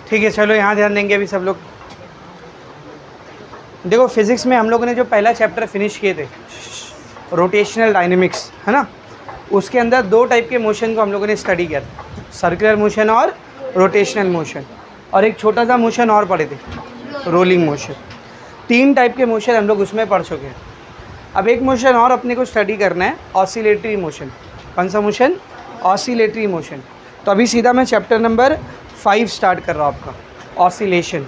ठीक है, चलो यहाँ ध्यान देंगे अभी सब लोग। देखो फिज़िक्स में हम लोगों ने जो पहला चैप्टर फिनिश किए थे रोटेशनल डायनेमिक्स, है ना, उसके अंदर दो टाइप के मोशन को हम लोगों ने स्टडी किया था, सर्कुलर मोशन और रोटेशनल मोशन, और एक छोटा सा मोशन और पढ़े थे, रोलिंग मोशन। तीन टाइप के मोशन हम लोग उसमें पढ़ चुके हैं। अब एक मोशन और अपने को स्टडी करना है, ऑसिलेटरी मोशन। कौन सा मोशन? Oscillatory motion. तो अभी सीधा मैं चैप्टर नंबर 5 स्टार्ट कर रहा हूँ आपका, ऑसिलेशन।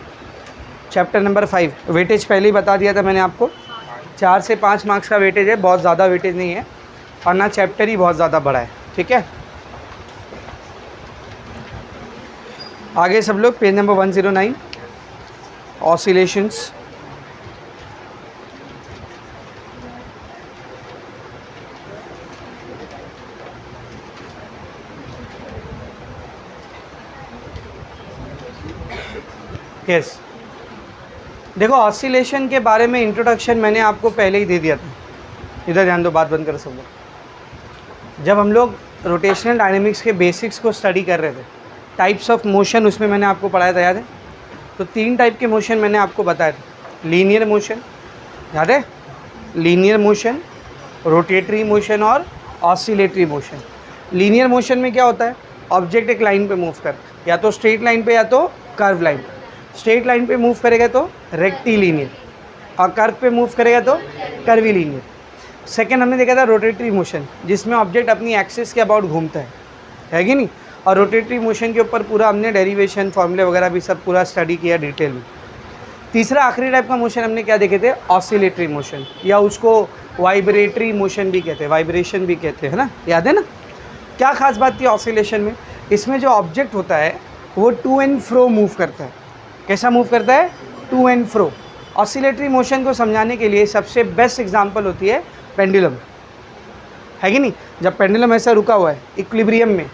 चैप्टर नंबर 5, वेटेज पहले ही बता दिया था मैंने आपको, 4 से 5 मार्क्स का वेटेज है, बहुत ज़्यादा वेटेज नहीं है, और ना चैप्टर ही बहुत ज़्यादा बड़ा है। ठीक है, आगे सब लोग पेज नंबर 109, ऑसिलेशंस। यस, देखो ऑसिलेशन के बारे में इंट्रोडक्शन मैंने आपको पहले ही दे दिया था। इधर ध्यान दो, बात बंद करो सब लोग। जब हम लोग रोटेशनल डायनेमिक्स के बेसिक्स को स्टडी कर रहे थे, टाइप्स ऑफ मोशन उसमें मैंने आपको पढ़ाया था, याद है? तो 3 टाइप के मोशन मैंने आपको बताया था। लीनियर मोशन, याद है? लीनियर मोशन, रोटेटरी मोशन और ऑसिलेटरी मोशन। लीनियर मोशन में क्या होता है? ऑब्जेक्ट एक लाइन पे मूव करता है, या तो स्ट्रेट लाइन पे या तो कर्व लाइन पे। स्ट्रेट लाइन पे मूव करेगा तो रेक्टिलीनियर, और कर्व पे मूव करेगा तो कर्वीलीनियर। सेकेंड हमने देखा था रोटेटरी मोशन, जिसमें ऑब्जेक्ट अपनी एक्सिस के अबाउट घूमता है कि नहीं? और रोटेटरी मोशन के ऊपर पूरा हमने डेरिवेशन, फॉर्मूले वगैरह भी सब पूरा स्टडी किया डिटेल में। तीसरा आखिरी टाइप का मोशन हमने क्या देखे थे? ऑसिलेटरी मोशन, या उसको वाइब्रेटरी मोशन भी कहते हैं, वाइब्रेशन भी कहते हैं, है ना? याद है ना? क्या खास बात थी ऑसिलेशन में? इसमें जो ऑब्जेक्ट होता है वो टू एंड फ्रो मूव करता है। कैसा मूव करता है? To and fro. Oscillatory motion को समझाने के लिए सबसे बेस्ट एग्जांपल होती है पेंडुलम, है कि नहीं? जब पेंडुलम ऐसा रुका हुआ है इक्विलिब्रियम में,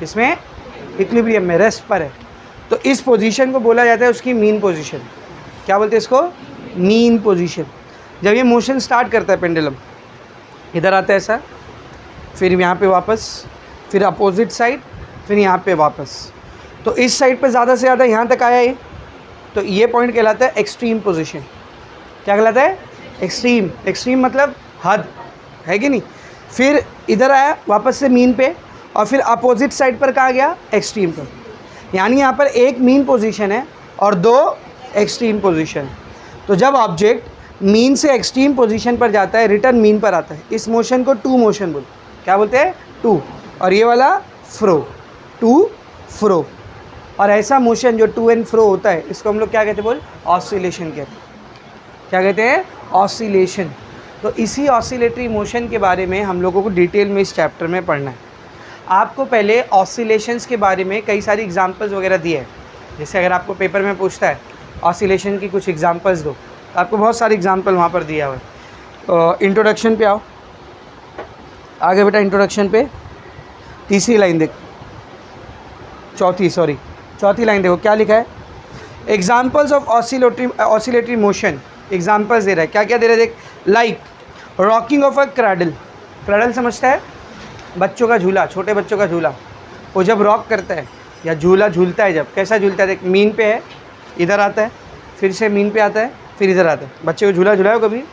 इसमें इक्विलिब्रियम में रेस्ट पर है, तो इस पोजीशन को बोला जाता है उसकी मीन पोजीशन। क्या बोलते हैं इसको? Mean position. जब ये मोशन स्टार्ट करता है पेंडुलम, इधर आता है ऐसा, फिर यहाँ पे वापस, फिर अपोजिट साइड, फिर यहाँ पे वापस, तो इस साइड पे ज़्यादा से ज़्यादा यहाँ तक आया ये, तो ये पॉइंट कहलाता है एक्सट्रीम पोजीशन। क्या कहलाता है? एक्सट्रीम। एक्सट्रीम मतलब हद, है कि नहीं? फिर इधर आया वापस से मीन पे, और फिर अपोजिट साइड पर कहाँ गया? एक्सट्रीम पर। यानी यहाँ पर एक मीन पोजीशन है और 2 एक्सट्रीम पोजीशन। तो जब ऑब्जेक्ट मीन से एक्सट्रीम पोजीशन पर जाता है, रिटर्न मीन पर आता है, इस मोशन को टू मोशन बोलते हैं। क्या बोलते हैं? टू। और ये वाला फ्रो, टू फ्रो। और ऐसा मोशन जो टू एंड फ्रो होता है, इसको हम लोग क्या कहते हैं? बोल, ऑसिलेशन कहते हैं। क्या कहते हैं? ऑसिलेशन। तो इसी ऑसिलेटरी मोशन के बारे में हम लोगों को डिटेल में इस चैप्टर में पढ़ना है। आपको पहले ऑसिलेशंस के बारे में कई सारी एग्जांपल्स वगैरह दिए हैं। जैसे अगर आपको पेपर में पूछता है ऑसिलेशन की कुछ एग्जांपल्स दो, तो आपको बहुत सारे एग्जांपल वहाँ पर दिया हुआ है। इंट्रोडक्शन पे आओ, आगे बेटा इंट्रोडक्शन पे तीसरी लाइन देख, चौथी लाइन देखो क्या लिखा है? Examples of oscillatory motion. Examples दे रहा है, क्या क्या दे रहा है देख। Like rocking of a cradle. Cradle समझता है? बच्चों का झूला, छोटे बच्चों का झूला। वो जब रॉक करता है या झूला झूलता है, जब कैसा झूलता है देख, मीन पे है, इधर आता है, फिर से मीन पे आता है, फिर इधर आता है। बच्चे को झूला झुलाओ कभी?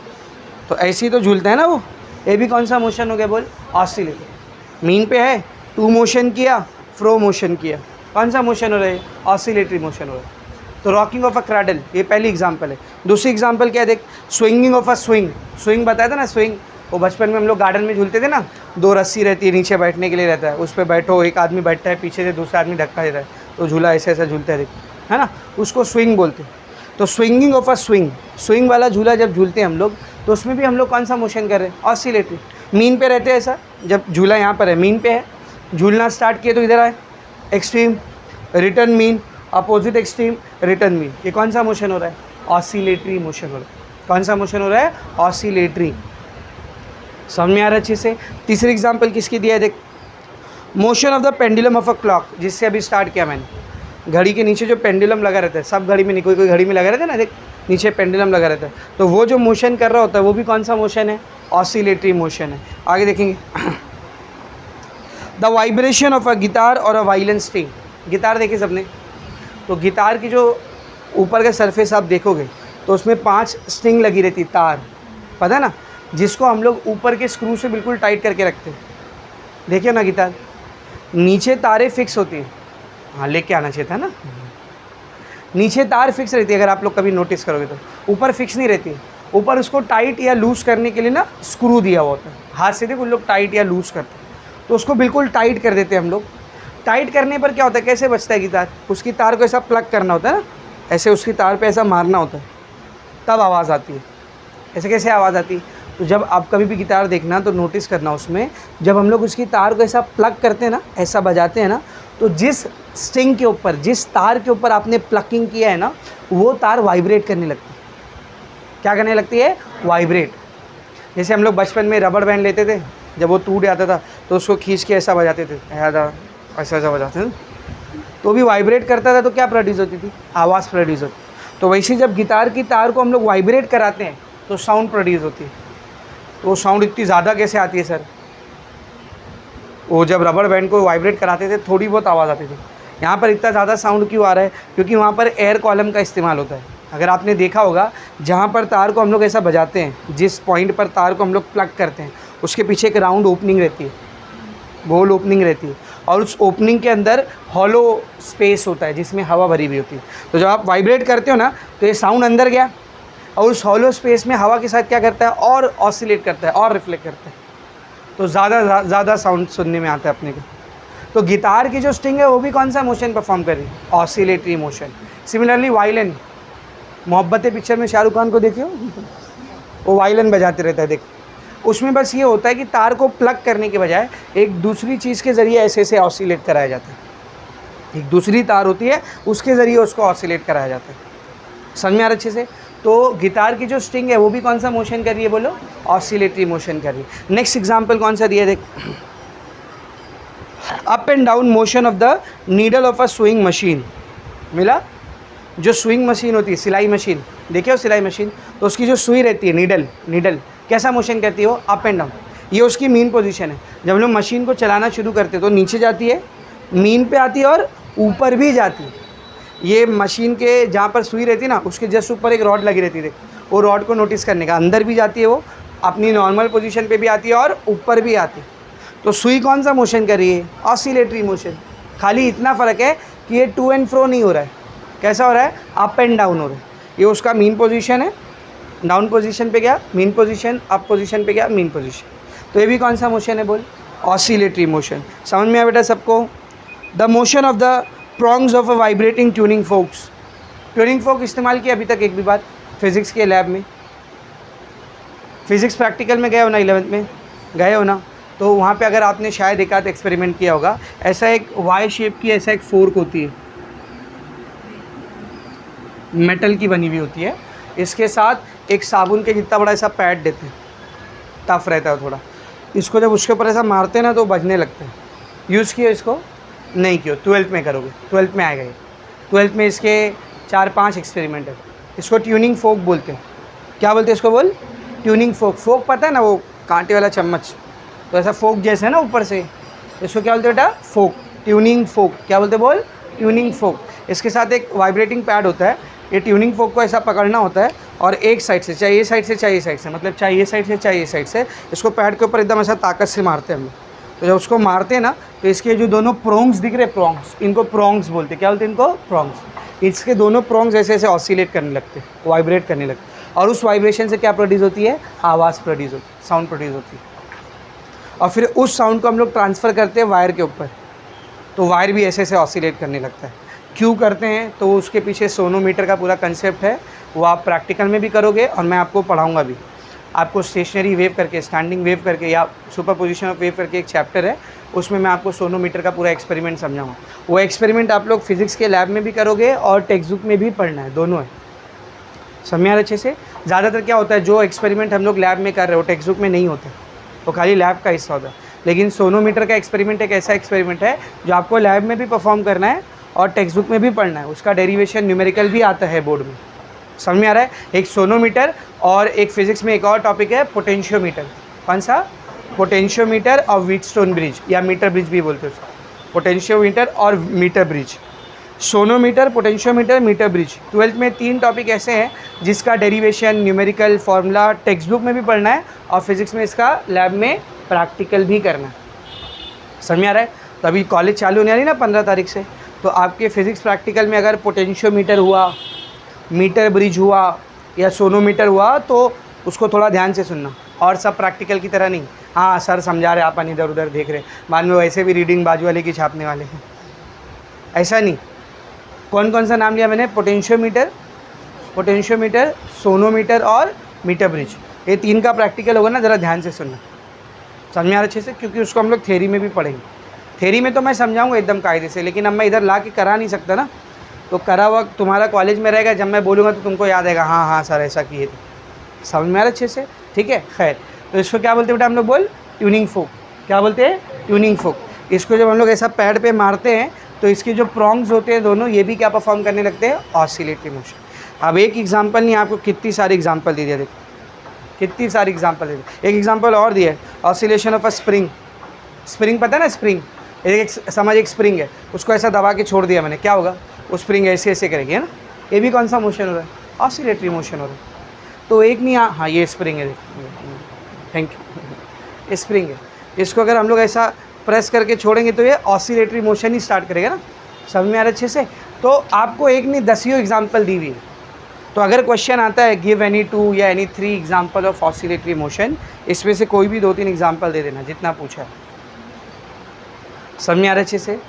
तो ऐसे ही तो झूलता है ना वो। ये भी कौन सा मोशन हो गया? बोल, ऑसिलेटरी। मीन पे है, टू मोशन किया, फ्रो मोशन किया, कौन सा मोशन हो रहा है? ऑसिलेटरी मोशन हो रहा है। तो रॉकिंग ऑफ अ क्रैडल, ये पहली एग्जांपल है। दूसरी एग्जांपल क्या है देख, swinging of a swing. Swing बताया था ना, स्विंग वो बचपन में हम लोग गार्डन में झूलते थे ना, 2 रस्सी रहती है, नीचे बैठने के लिए रहता है, उस पर बैठो, एक आदमी बैठता है, पीछे से दूसरा आदमी धक्का देता है, तो झूला ऐसे ऐसा झूलता है देख, है ना, उसको स्विंग बोलते हैं। तो swinging of a swing, swing वाला झूला जब झूलते हैं हम लोग, तो उसमें भी हम लोग कौन सा मोशन कर रहे हैं? ऑसिलेटरी। मीन पे रहते हैं ऐसा, जब झूला यहाँ पर है, मीन पे है, झूलना स्टार्ट किए तो इधर आए, extreme, return mean, opposite extreme, return mean. ये कौन सा मोशन हो रहा है? ऑसिलेटरी मोशन हो रहा है। कौन सा मोशन हो रहा है? ऑसिलेटरी। समझ में आ रहा है अच्छे से? तीसरी एग्जांपल किसकी दिया है देख, motion of the pendulum of a clock, जिससे अभी स्टार्ट किया मैंने। घड़ी के नीचे जो पेंडुलम लगा रहता है, सब घड़ी में नहीं, कोई कोई घड़ी में लगा रहता है ना, देख नीचे पेंडुलम लगा रहता है, तो वो जो मोशन कर रहा होता है वो भी कौन सा मोशन है? ऑसिलेटरी मोशन है। आगे देखेंगे, the vibration of a guitar और अ वायलिन स्ट्रिंग। गिटार देखिए सबने, तो गिटार की जो ऊपर का सरफेस आप देखोगे तो उसमें 5 स्ट्रिंग लगी रहती, तार, पता है ना, जिसको हम लोग ऊपर के स्क्रू से बिल्कुल टाइट करके रखते हैं। देखिए ना गिटार, नीचे तारें फिक्स होती हैं, हाँ लेके आना चाहिए था ना, नीचे तार फिक्स रहती है, अगर आप लोग कभी नोटिस करोगे तो ऊपर फिक्स नहीं रहती है। ऊपर उसको टाइट या लूज़ करने के लिए ना स्क्रू दिया हुआ होता है, हाथ से देखो लोग टाइट या लूज़ करते हैं, तो उसको बिल्कुल टाइट कर देते हैं हम लोग। टाइट करने पर क्या होता है, कैसे बचता है गिटार, उसकी तार को ऐसा प्लग करना होता है ना, ऐसे उसकी तार पे ऐसा मारना होता है, तब आवाज़ आती है। ऐसे कैसे आवाज़ आती है, तो जब आप कभी भी गिटार देखना तो नोटिस करना, उसमें जब हम लोग उसकी तार को ऐसा प्लग करते हैं ना, ऐसा बजाते हैं ना, तो जिस स्ट्रिंग के ऊपर, जिस तार के ऊपर आपने प्लकिंग किया है ना, वो तार वाइब्रेट करने लगती है। क्या करने लगती है, वाइब्रेट। जैसे हम लोग बचपन में रबड़ बैंड लेते थे, जब वो टूट जाता था तो उसको खींच के ऐसा बजाते थे, ऐसा ऐसा बजाते थे, तो भी वाइब्रेट करता था, तो क्या प्रोड्यूस होती थी, आवाज़ प्रोड्यूस होती। तो वैसे जब गिटार की तार को हम लोग वाइब्रेट कराते हैं तो साउंड प्रोड्यूस होती है। तो वो साउंड इतनी ज़्यादा कैसे आती है सर, वो जब रबड़ बैंड को वाइब्रेट कराते थे थोड़ी बहुत आवाज़ आती थी। यहाँ पर इतना ज़्यादा साउंड क्यों आ रहा है, क्योंकि वहाँ पर एयर कॉलम का इस्तेमाल होता है। अगर आपने देखा होगा, जहाँ पर तार को हम लोग ऐसा बजाते हैं, जिस पॉइंट पर तार को हम लोग प्लग करते हैं, उसके पीछे एक राउंड ओपनिंग रहती है, गोल ओपनिंग रहती है, और उस ओपनिंग के अंदर हॉलो स्पेस होता है जिसमें हवा भरी हुई होती है। तो जब आप वाइब्रेट करते हो ना, तो ये साउंड अंदर गया और उस हॉलो स्पेस में हवा के साथ क्या करता है, और ऑसिलेट करता है और रिफ्लेक्ट करता है, तो ज़्यादा साउंड सुनने में आता है अपने को। तो गिटार की जो स्ट्रिंग है वो भी कौन सा मोशन परफॉर्म कर रही है, oscillatory motion. Similarly violin, Mohabbatein picture में शाहरुख खान को देखियो, वो वायलिन बजाते रहता है, देख, उसमें बस ये होता है कि तार को प्लग करने के बजाय एक दूसरी चीज़ के ज़रिए ऐसे ऐसे ऑसिलेट कराया जाता है। एक दूसरी तार होती है, उसके ज़रिए उसको ऑसिलेट कराया जाता है। समझ में आ रहा अच्छे से। तो गिटार की जो स्ट्रिंग है वो भी कौन सा मोशन कर रही है, बोलो, ऑसिलेटरी मोशन कर रही है। नेक्स्ट एग्जांपल कौन सा दिया, देख, up and down motion of the needle of a swing machine. मिला, जो स्विंग मशीन होती है, सिलाई मशीन, देखिए हो सिलाई मशीन, तो उसकी जो सुई रहती है, नीडल कैसा मोशन करती है, वो अप एंड डाउन। ये उसकी मीन पोजीशन है। जब हम लोग मशीन को चलाना शुरू करते हैं तो नीचे जाती है, मीन पे आती है और ऊपर भी जाती है। ये मशीन के जहाँ पर सुई रहती है ना, उसके जस्ट ऊपर एक रॉड लगी रहती है, वो रॉड को नोटिस करने का, अंदर भी जाती है, वो अपनी नॉर्मल पोजीशन पे भी आती है और ऊपर भी आती है। तो सुई कौन सा मोशन कर रही है, ऑसिलेटरी मोशन। खाली इतना फ़र्क है कि ये टू एंड फ्रो नहीं हो रहा है, कैसा हो रहा है, अप एंड डाउन हो रहा है। ये उसका मीन पोजीशन है, डाउन पोजीशन पे गया मीन पोजीशन, अप पोजीशन पे गया मीन पोजीशन। तो ये भी कौन सा मोशन है, बोल, ऑसिलेटरी मोशन। समझ में आया बेटा सबको। The motion of the prongs of a vibrating tuning forks. Tuning fork इस्तेमाल किया अभी तक एक भी बार फिज़िक्स के लैब में, फिज़िक्स प्रैक्टिकल में गए हो ना, 11th में गए हो ना, तो वहाँ पे अगर आपने शायद एक आध एक्सपेरिमेंट किया होगा, ऐसा एक वाई शेप की ऐसा एक फोर्क होती है, मेटल की बनी हुई होती है, इसके साथ एक साबुन के जितना बड़ा ऐसा पैड देते हैं, टफ रहता है थोड़ा, इसको जब उसके ऊपर ऐसा मारते हैं ना तो बजने लगते हैं। यूज़ किया इसको, नहीं किया, 12th में करोगे, 12th में आएगा ये। 12th में इसके 4-5 एक्सपेरिमेंट है। इसको ट्यूनिंग फोक बोलते हैं। क्या बोलते हैं इसको, बोल, ट्यूनिंग फोक। फोक पता है ना, वो कांटे वाला चम्मच, तो ऐसा फोक जैसे है ना ऊपर से, इसको क्या बोलते हैं बेटा, फोक, ट्यूनिंग फोक। क्या बोलते, बोल, ट्यूनिंग फोक। इसके साथ एक वाइब्रेटिंग पैड होता है, ये ट्यूनिंग फोक को ऐसा पकड़ना होता है और एक साइड से, चाहे ये साइड से चाहे ये साइड से, मतलब चाहे ये साइड से चाहे ये साइड से, इसको पैड के ऊपर एकदम ऐसा ताकत से मारते हैं हम लोग। तो जब उसको मारते हैं ना, तो इसके जो दोनों प्रोंग्स दिख रहे, प्रोंग्स, इनको प्रोंग्स बोलते हैं। क्या बोलते हैं इनको, प्रोंग्स। इसके दोनों प्रोंग्स ऐसे ऐसे ऑसिलेट करने लगते हैं, वाइब्रेट करने लगते हैं, और उस वाइब्रेशन से क्या प्रोड्यूस होती है, आवाज़ प्रोड्यूस होती है, साउंड प्रोड्यूस होती है। और फिर उस साउंड को हम लोग ट्रांसफ़र करते हैं वायर के ऊपर, तो वायर भी ऐसे ऐसे ऑसिलेट करने लगता है। क्यों करते हैं, तो उसके पीछे सोनोमीटर का पूरा कंसेप्ट है, वो आप प्रैक्टिकल में भी करोगे और मैं आपको पढ़ाऊँगा भी। आपको स्टेशनरी वेव करके, स्टैंडिंग वेव करके, या सुपर पोजिशन ऑफ वेव करके एक चैप्टर है, उसमें मैं आपको सोनोमीटर का पूरा एक्सपेरिमेंट समझाऊँगा। वो एक्सपेरिमेंट आप लोग फिज़िक्स के लैब में भी करोगे और टेक्स्ट बुक में भी पढ़ना है, दोनों है। समझ आ अच्छे से। ज़्यादातर क्या होता है, जो एक्सपेरिमेंट हम लोग लैब में कर रहे हो टेक्स्ट बुक में नहीं होते, वो खाली लैब का हिस्सा होता है। लेकिन सोनोमीटर का एक्सपेरिमेंट एक ऐसा एक्सपेरिमेंट है जो आपको लैब में भी परफॉर्म करना है और टेक्स्ट बुक में भी पढ़ना है। उसका डेरिवेशन न्यूमेरिकल भी आता है बोर्ड में। समझ में आ रहा है। एक सोनोमीटर और एक फिज़िक्स में एक और टॉपिक है पोटेंशियोमीटर। कौन सा, पोटेंशियोमीटर और व्हीटस्टोन ब्रिज, या मीटर ब्रिज भी बोलते हैं उसको, पोटेंशियोमीटर और meter bridge. Sonometer, potentiometer, meter bridge. 12th में 3 टॉपिक ऐसे हैं जिसका derivation, numerical, formula text book में भी पढ़ना है और फिजिक्स में इसका लैब में प्रैक्टिकल भी करना है। समझ में आ रहा है? तो अभी कॉलेज चालू होने वाली ना 15 तारीख से, तो आपके फिजिक्स प्रैक्टिकल में अगर पोटेंशियोमीटर हुआ, मीटर ब्रिज हुआ या सोनोमीटर हुआ तो उसको थोड़ा ध्यान से सुनना, और सब प्रैक्टिकल की तरह नहीं, हाँ सर समझा रहे, आप इधर उधर देख रहे, बाद में वैसे भी रीडिंग बाजू वाले की छापने वाले हैं, ऐसा नहीं। कौन कौन सा नाम लिया मैंने? पोटेंशियोमीटर, सोनोमीटर और मीटर ब्रिज। ये 3 का प्रैक्टिकल होगा ना, ज़रा ध्यान से सुनना, समझ में आ रहा अच्छे से, क्योंकि उसको हम लोग थ्योरी में भी पढ़ेंगे। थ्योरी में तो मैं समझाऊंगा एकदम कायदे से, लेकिन अब मैं इधर ला के करा नहीं सकता ना, तो करा हुआ तुम्हारा कॉलेज में रहेगा, जब मैं बोलूँगा तो तुमको याद आएगा, हाँ हाँ सर ऐसा किए थे। समझ में आ रहा अच्छे से? ठीक है, खैर। तो इसको क्या बोलते हैं बेटा हम लोग? बोल, ट्यूनिंग फोक। क्या बोलते हैं? ट्यूनिंग फोक। इसको जब हम लोग ऐसा पैड पे मारते हैं तो इसके जो प्रॉन्ग्स होते हैं दोनों, ये भी क्या परफॉर्म करने लगते हैं? Oscillatory motion. अब एक एग्जांपल नहीं, आपको कितनी सारी एग्जांपल दे दिया, देखो कितनी सारी एग्जांपल दे दी। एक एग्जांपल और दिया है, oscillation of a spring. Spring पता है ना? स्प्रिंग, एक समझ, एक स्प्रिंग है, उसको ऐसा दबा के छोड़ दिया मैंने, क्या होगा? वो स्प्रिंग ऐसे ऐसे करेगी, है ना? ये भी कौन सा मोशन हो रहा है? ऑसिलेटरी मोशन हो रहा है। तो एक नहीं, हाँ ये स्प्रिंग है, थैंक यू, ये स्प्रिंग है। इसको अगर हम लोग ऐसा प्रेस करके छोड़ेंगे तो ये ऑसिलेटरी मोशन ही स्टार्ट करेगा ना। समझ में आ रहा अच्छे से? तो आपको एक नहीं 10 एग्जाम्पल दी हुई है, तो अगर क्वेश्चन आता है गिव एनी 2 या any 3 example of oscillatory motion, इसमें से कोई भी 2-3 एग्जाम्पल दे देना जितना पूछा है। समझ में आ रहा अच्छे से?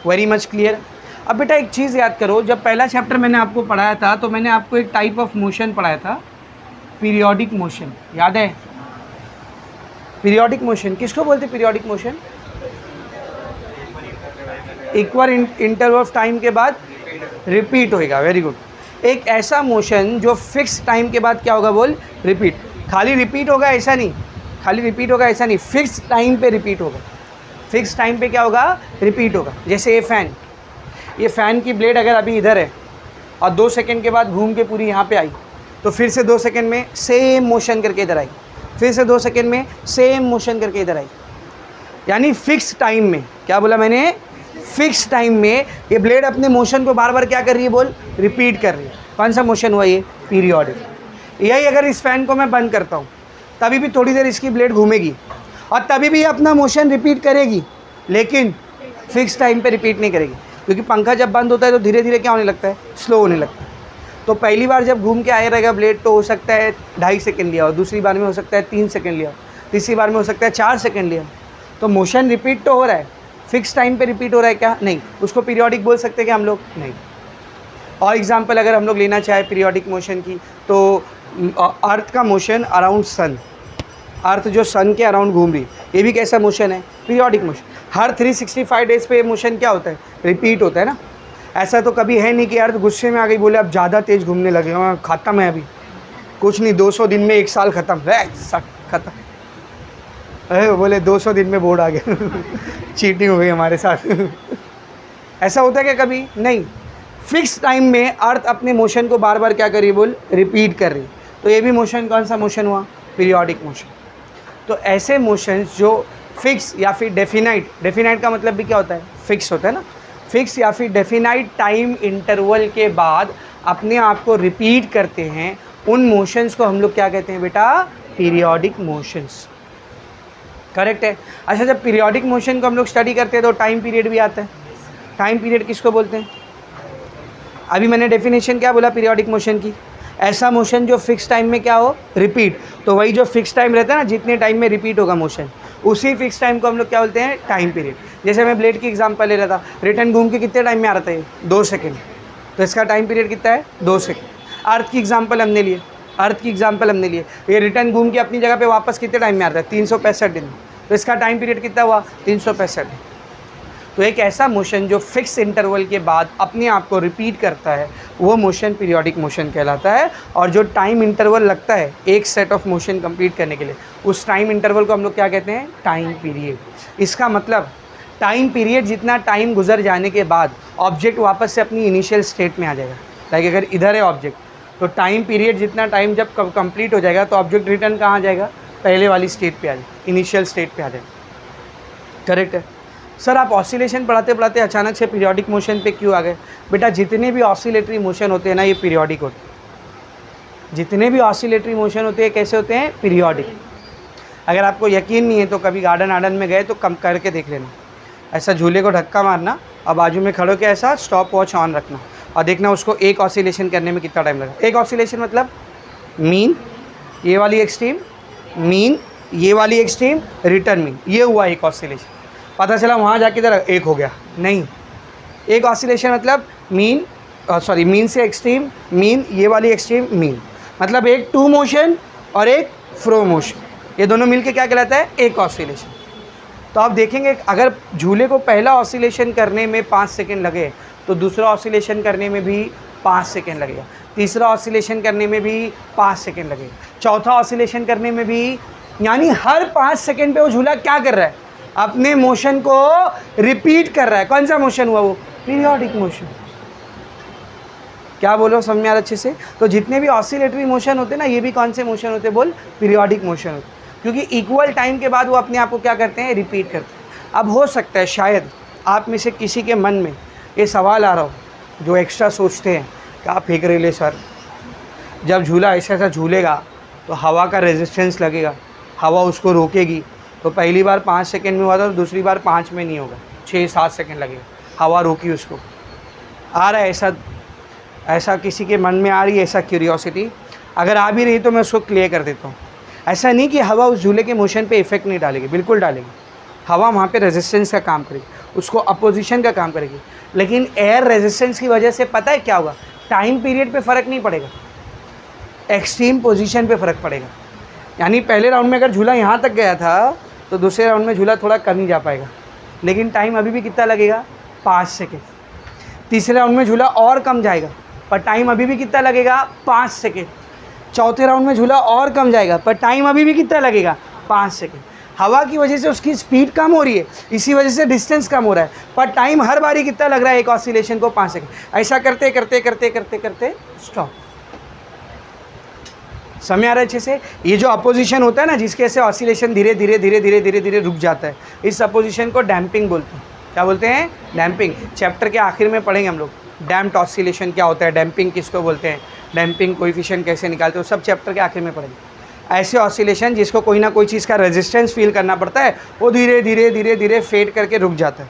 Very much clear. अब बेटा एक चीज़ याद करो, जब पहला चैप्टर मैंने आपको पढ़ाया था तो मैंने आपको एक टाइप ऑफ मोशन पढ़ाया था, पीरियोडिक मोशन, याद है? पीरियोडिक मोशन किसको बोलते? Periodic motion equal interval of time के बाद रिपीट होएगा। Very good. एक ऐसा मोशन जो फिक्स टाइम के बाद क्या होगा? बोल, रिपीट। खाली रिपीट होगा ऐसा नहीं, खाली रिपीट होगा ऐसा नहीं, फिक्स टाइम पे रिपीट होगा। फिक्स टाइम पे क्या होगा? रिपीट होगा। जैसे ये फ़ैन, ये फ़ैन की ब्लेड अगर अभी इधर है और 2 सेकंड के बाद घूम के पूरी यहाँ पे आई, तो फिर से 2 सेकंड में सेम मोशन करके इधर आई, फिर से 2 सेकंड में सेम मोशन करके इधर आई, यानी फिक्स टाइम में। क्या बोला मैंने? फिक्स टाइम में ये ब्लेड अपने मोशन को बार बार क्या कर रही है? बोल, रिपीट कर रही है। कौन सा मोशन हुआ ये? पीरियोडिक। यही अगर इस फ़ैन को मैं बंद करता हूँ तभी भी थोड़ी देर इसकी ब्लेड घूमेगी और तभी भी अपना मोशन रिपीट करेगी, लेकिन फिक्स टाइम पे रिपीट नहीं करेगी, क्योंकि पंखा जब बंद होता है तो धीरे धीरे क्या होने लगता है? स्लो होने लगता है। तो पहली बार जब घूम के आया रहेगा ब्लेड तो हो सकता है 2.5 सेकंड लिया हो, दूसरी बार में हो सकता है 3 सेकंड लिया हो, तीसरी बार में हो सकता है 4 सेकंड लिया। तो मोशन रिपीट तो हो रहा है, फिक्स टाइम पे रिपीट हो रहा है क्या? नहीं। उसको पीरियोडिक बोल सकते हैं क्या हम लोग? नहीं। और एग्जांपल अगर हम लोग लेना चाहे पीरियोडिक मोशन की, तो अर्थ का मोशन अराउंड सन, अर्थ जो सन के अराउंड घूम रही, ये भी कैसा मोशन है? Periodic motion. हर 365 डेज़ पे ये मोशन क्या होता है? रिपीट होता है ना। ऐसा तो कभी है नहीं कि अर्थ गुस्से में आ गई, बोले अब ज़्यादा तेज़ घूमने लगे, ख़त्म है अभी, कुछ नहीं 200 दिन में 1 साल ख़त्म, ख़त्म। अरे बोले 200 दिन में बोर्ड आ गया चीटिंग हो गई हमारे साथ ऐसा होता है क्या कभी? नहीं। फिक्स टाइम में अर्थ अपने मोशन को बार बार क्या कर रही है? बोल, रिपीट कर रही। तो ये भी मोशन कौन सा मोशन हुआ? Periodic motion. तो ऐसे मोशंस जो फिक्स या फिर डेफिनाइट, डेफिनाइट का मतलब भी क्या होता है? फिक्स होता है ना। फिक्स या फिर डेफिनाइट टाइम इंटरवल के बाद अपने आप को रिपीट करते हैं, उन मोशंस को हम लोग क्या कहते हैं बेटा? Periodic motions. करेक्ट है। अच्छा, जब पीरियोडिक मोशन को हम लोग स्टडी करते हैं तो टाइम पीरियड भी आता है। टाइम पीरियड किसको बोलते हैं? अभी मैंने डेफिनेशन क्या बोला पीरियोडिक मोशन की? ऐसा मोशन जो फिक्स टाइम में क्या हो? रिपीट। तो वही जो फिक्स टाइम रहता है ना, जितने टाइम में रिपीट होगा मोशन, उसी फिक्स टाइम को हम लोग क्या बोलते हैं? Time period. जैसे मैं ब्लेड की एग्जांपल ले रहा था, रिटर्न घूम के कितने टाइम में आ रहा था ये? 2 सेकंड, तो इसका टाइम पीरियड कितना है? 2 सेकंड। अर्थ की एग्जांपल हमने लिए, ये रिटर्न घूम के अपनी जगह पे वापस कितने टाइम में आता है? 365 दिन, तो इसका टाइम पीरियड कितना हुआ? 365। तो एक ऐसा मोशन जो फिक्स इंटरवल के बाद अपने आप को रिपीट करता है, वो मोशन पीरियोडिक मोशन कहलाता है। और जो टाइम इंटरवल लगता है एक सेट ऑफ मोशन कंप्लीट करने के लिए, उस टाइम इंटरवल को हम लोग क्या कहते हैं? Time period. इसका मतलब टाइम पीरियड जितना टाइम गुजर जाने के बाद ऑब्जेक्ट वापस से अपनी इनिशियल स्टेट में आ जाएगा। लाइक अगर इधर है ऑब्जेक्ट, तो टाइम पीरियड जितना टाइम जब कंप्लीट हो जाएगा तो ऑब्जेक्ट रिटर्न कहाँ आ जाएगा? पहले वाली स्टेट पे आ जाएगा, इनिशियल स्टेट पे आ जाएगा। करेक्ट है। सर आप ऑसिलेशन पढ़ाते पढ़ाते अचानक से पीरियोडिक मोशन पे क्यों आ गए? बेटा जितने भी ऑसिलेटरी मोशन होते हैं ना, ये पीरियोडिक होते हैं। जितने भी ऑसिलेटरी मोशन होते हैं कैसे होते हैं? पीरियोडिक। अगर आपको यकीन नहीं है तो कभी गार्डन आर्डन में गए तो कम करके देख लेना। ऐसा झूले को धक्का मारना और बाजू में खड़े होकर ऐसा स्टॉप वॉच ऑन रखना और देखना उसको एक ऑसिलेशन करने में कितना टाइम लगा। एक ऑसिलेशन मतलब मीन, ये वाली एक्सट्रीम, मीन, ये वाली एक्सट्रीम, रिटर्न मीन, ये हुआ एक ऑसिलेशन। पता चला वहाँ जाके इधर एक हो गया, नहीं। एक ऑसिलेशन मतलब मीन, सॉरी मीन से एक्सट्रीम, मीन, ये वाली एक्सट्रीम, मीन, मतलब एक टू मोशन और एक फ्रो मोशन, ये दोनों मिलके क्या कहलाता है? एक ऑसिलेशन। तो आप देखेंगे अगर झूले को पहला ऑसिलेशन करने में 5 सेकेंड लगे तो दूसरा ऑसिलेशन करने में भी 5 सेकेंड लगेगा, तीसरा ऑसिलेशन करने में भी 5 सेकेंड लगेगा, चौथा ऑसिलेशन करने में भी, यानी हर 5 सेकेंड पे वो झूला क्या कर रहा है? अपने मोशन को रिपीट कर रहा है। कौन सा मोशन हुआ वो? Periodic motion. क्या बोलो, समझ में आ रहा अच्छे से? तो जितने भी ऑसिलेटरी मोशन होते हैं ना, ये भी कौन से मोशन होते हैं? बोल, पीरियोडिक मोशन होते हैं, क्योंकि इक्वल टाइम के बाद वो अपने आप को क्या करते हैं? रिपीट करते हैं। अब हो सकता है शायद आप में से किसी के मन में ये सवाल आ रहा हो, जो एक्स्ट्रा सोचते हैं, क्या फेंक रहे ले सर, जब झूला ऐसा ऐसा झूलेगा तो हवा का रेजिस्टेंस लगेगा, हवा उसको रोकेगी, तो पहली बार 5 सेकेंड में हुआ था तो दूसरी बार 5 में नहीं होगा, 6-7 सेकेंड लगेगा, हवा रोकी उसको। आ रहा है ऐसा किसी के मन में आ रही है ऐसा क्यूरियोसिटी? अगर आ भी रही तो मैं उसको क्लियर कर देता हूँ। ऐसा नहीं कि हवा उस झूले के मोशन पे इफेक्ट नहीं डालेगी, बिल्कुल डालेगी। हवा वहाँ पे रेजिस्टेंस का काम करेगी, उसको अपोजिशन का काम करेगी, लेकिन एयर रेजिस्टेंस की वजह से पता है क्या होगा? टाइम पीरियड पे फ़र्क नहीं पड़ेगा, एक्सट्रीम पोजीशन पे फ़र्क पड़ेगा। यानी पहले राउंड में अगर झूला यहाँ तक गया था तो दूसरे राउंड में झूला थोड़ा कम ही जा पाएगा, लेकिन टाइम अभी भी कितना लगेगा? 5 सेकेंड। तीसरे राउंड में झूला और कम जाएगा पर टाइम अभी भी कितना लगेगा? 5 सेकेंड। चौथे राउंड में झूला और कम जाएगा पर टाइम अभी भी कितना लगेगा? 5 सेकेंड। हवा की वजह से उसकी स्पीड कम हो रही है, इसी वजह से डिस्टेंस कम हो रहा है, पर टाइम हर बारी कितना लग रहा है? एक ऑसिलेशन को 5 सेकेंड। ऐसा करते करते करते करते करते स्टॉप। समझ आ रहा है अच्छे से? ये जो अपोजिशन होता है ना, जिसके से ऑसिलेशन धीरे धीरे धीरे धीरे धीरे धीरे रुक जाता है, इस अपोजिशन को डैम्पिंग बोलते हैं। क्या बोलते हैं? डैम्पिंग। चैप्टर के आखिर में पढ़ेंगे हम लोग डैम्प्ड ऑसिलेशन क्या होता है, डैम्पिंग किसको बोलते हैं, डैम्पिंग कोएफिशिएंट कैसे निकालते हो, सब चैप्टर के आखिर में पढ़ेंगे। ऐसे ऑसिलेशन जिसको कोई ना कोई चीज़ का रेजिस्टेंस फील करना पड़ता है, वो धीरे धीरे धीरे धीरे फेड करके रुक जाता है।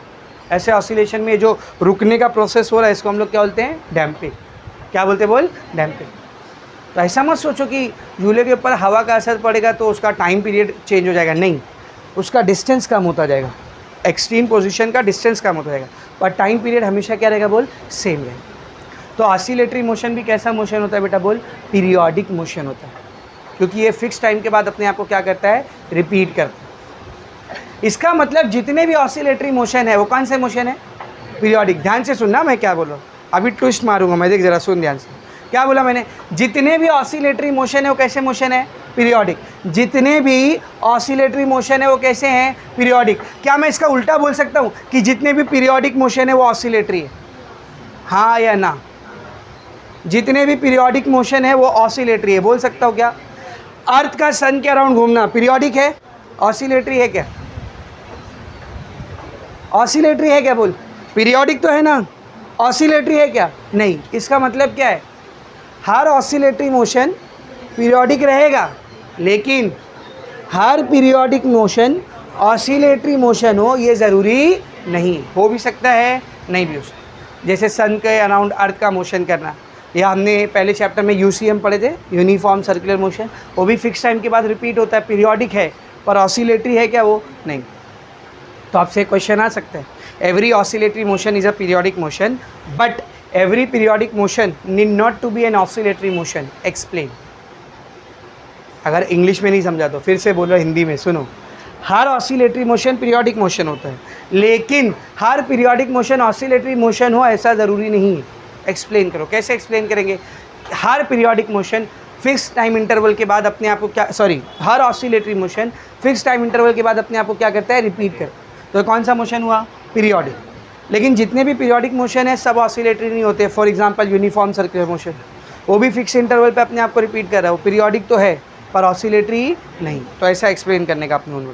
ऐसे ऑसिलेशन में जो रुकने का प्रोसेस हो रहा है इसको हम लोग क्या बोलते हैं? डैम्पिंग। क्या बोलते हैं? बोल, डैम्पिंग। तो ऐसा मत सोचो कि झूले के ऊपर हवा का असर पड़ेगा तो उसका टाइम पीरियड चेंज हो जाएगा, नहीं, उसका डिस्टेंस कम होता जाएगा, एक्सट्रीम पोजीशन का डिस्टेंस कम होता जाएगा, पर टाइम पीरियड हमेशा क्या रहेगा? बोल, सेम रहेगा। तो ऑसिलेटरी मोशन भी कैसा मोशन होता है बेटा? बोल, पीरियोडिक मोशन होता है, क्योंकि ये फिक्स टाइम के बाद अपने आप को क्या करता है? रिपीट करता है। इसका मतलब जितने भी ऑसिलेटरी मोशन है वो कौन से मोशन है? पीरियोडिक। ध्यान से सुनना मैं क्या बोल रहा हूँ, अभी ट्विस्ट मारूंगा मैं, देख जरा सुन ध्यान से। क्या बोला मैंने? जितने भी ऑसिलेटरी मोशन है वो कैसे मोशन है? पीरियोडिक। जितने भी ऑसिलेटरी मोशन है वो कैसे हैं? पीरियोडिक। क्या मैं इसका उल्टा बोल सकता हूँ कि जितने भी पीरियोडिक मोशन है वो ऑसिलेटरी है? हाँ या ना? जितने भी पीरियोडिक मोशन है वो ऑसिलेटरी है, बोल सकता हूँ क्या? अर्थ का सन के अराउंड घूमना पीरियोडिक है? ऑसिलेटरी है क्या? ऑसिलेटरी है क्या? बोल, पीरियोडिक तो है ना, ऑसिलेटरी है क्या? नहीं। इसका मतलब क्या है? हर ऑसिलेटरी मोशन पीरियोडिक रहेगा, लेकिन हर पीरियोडिक मोशन ऑसिलेटरी मोशन हो ये ज़रूरी नहीं, हो भी सकता है, नहीं भी हो सकता। जैसे सन के अराउंड अर्थ का मोशन करना, या हमने पहले चैप्टर में यूसीएम पढ़े थे, यूनिफॉर्म सर्कुलर मोशन, वो भी फिक्स टाइम के बाद रिपीट होता है, पीरियोडिक है, पर ऑसिलेटरी है क्या? वो नहीं। तो आपसे क्वेश्चन आ सकता है, every oscillatory motion is a periodic motion, but every periodic motion need not to be an oscillatory motion, explain. अगर इंग्लिश में नहीं समझा तो फिर से बोलो हिंदी में, सुनो। हर ऑसिलेटरी मोशन पीरियोडिक मोशन होता है, लेकिन हर पीरियोडिक मोशन ऑसिलेटरी मोशन हो ऐसा ज़रूरी नहीं है। एक्सप्लेन करो। कैसे एक्सप्लेन करेंगे? हर periodic motion fix time interval के बाद अपने आप को क्या, सॉरी, हर oscillatory motion fix time interval के बाद अपने आप को क्या करता है? रिपीट कर। तो कौन सा मोशन हुआ? पीरियोडिक। लेकिन जितने भी पीरियोडिक मोशन है सब ऑसिलेटरी नहीं होते। For example uniform circular motion, वो भी फिक्स इंटरवल पे अपने आप को रिपीट कर रहा है, वो पीरियोडिक तो है पर ऑसिलेटरी नहीं। तो ऐसा एक्सप्लेन करने का अपने बोला।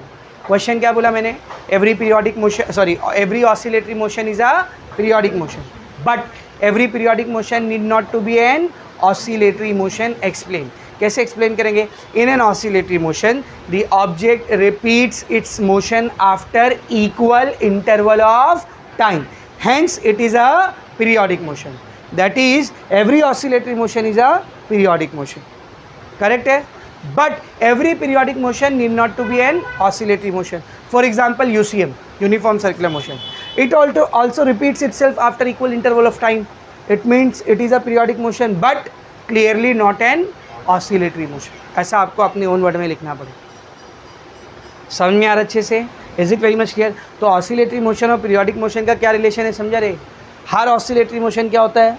क्वेश्चन क्या बोला मैंने? Every periodic motion, sorry, every oscillatory motion is a periodic motion, but every periodic motion need not to be an oscillatory motion. Explain. कैसे एक्सप्लेन करेंगे? In an oscillatory motion the object repeats its motion after equal interval of time, hence it is a periodic motion. That is, every oscillatory motion is a periodic motion. Correct है? But every periodic motion need not to be an oscillatory motion. For example, UCM, uniform circular motion. It also repeats itself after equal interval of time. It means it is a periodic motion, but clearly not an oscillatory motion. ऐसा आपको अपने own word में लिखना पड़ेगा. समझ में आ रहा अच्छे से? Is it very much clear? तो ऑसिलेटरी मोशन और पीरियोडिक मोशन का क्या रिलेशन है, समझा रहे? हर ऑसिलेटरी मोशन क्या होता है?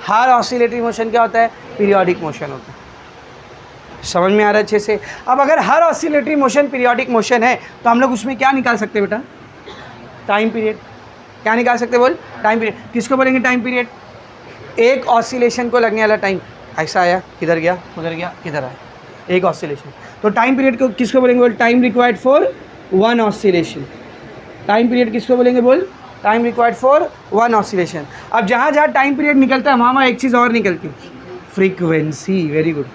हर ऑसिलेटरी मोशन क्या होता है? पीरियोडिक मोशन होता है. समझ में आ रहा है अच्छे से? अब अगर हर ऑसिलेटरी मोशन पीरियोडिक मोशन है तो हम लोग उसमें क्या निकाल सकते हैं बेटा? Time period. क्या निकाल सकते बोल? Time period. किसको बोलेंगे टाइम पीरियड? एक ऑसिलेशन को लगने वाला टाइम. ऐसा आया, किधर गया, उधर गया, किधर आया, एक ऑसिलेशन. तो टाइम पीरियड को किसको बोलेंगे बोल? Time required for one oscillation. Time period किसको बोलेंगे बोल? Time required for one oscillation. अब जहाँ जहाँ टाइम पीरियड निकलता है वहाँ एक चीज़ और निकलती है, फ्रीक्वेंसी. Very good.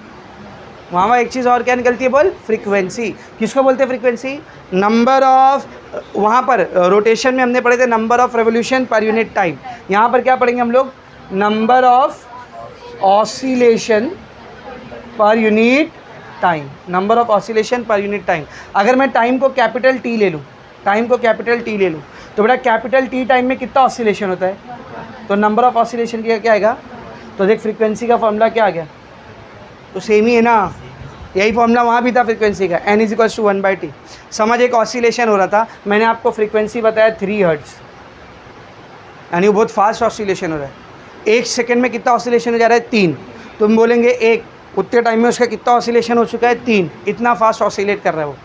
वहाँ एक चीज़ और क्या निकलती है बोल? फ्रीक्वेंसी. किसको बोलते हैं फ्रीक्वेंसी? नंबर ऑफ, वहाँ पर रोटेशन में हमने पढ़े थे number of revolution per unit time. यहाँ पर क्या पढ़ेंगे हम लोग? Number of oscillation per unit time. Number of oscillation per unit time. अगर मैं टाइम को कैपिटल टी ले लूँ, टाइम को कैपिटल टी ले लूँ, तो बेटा कैपिटल टी टाइम में कितना ऑसिलेशन होता है? तो नंबर ऑफ ऑसिलेशन क्या आएगा? तो देख फ्रीक्वेंसी का फॉर्मूला क्या आ गया? तो सेम ही है ना, यही फॉर्मूला वहाँ भी था फ्रीक्वेंसी का, n = 1/t. समझ, एक ऑसिलेशन हो रहा था, मैंने आपको फ्रीक्वेंसी बताया 3 हर्ट्ज़, यानी वो बहुत फास्ट ऑसिलेशन हो रहा है. एक सेकेंड में कितना ऑसिलेशन हो जा रहा है? 3. तुम बोलेंगे एक, उतने टाइम में उसका कितना ऑसिलेशन हो चुका है? 3. इतना फास्ट ऑसिलेट कर रहा है वो.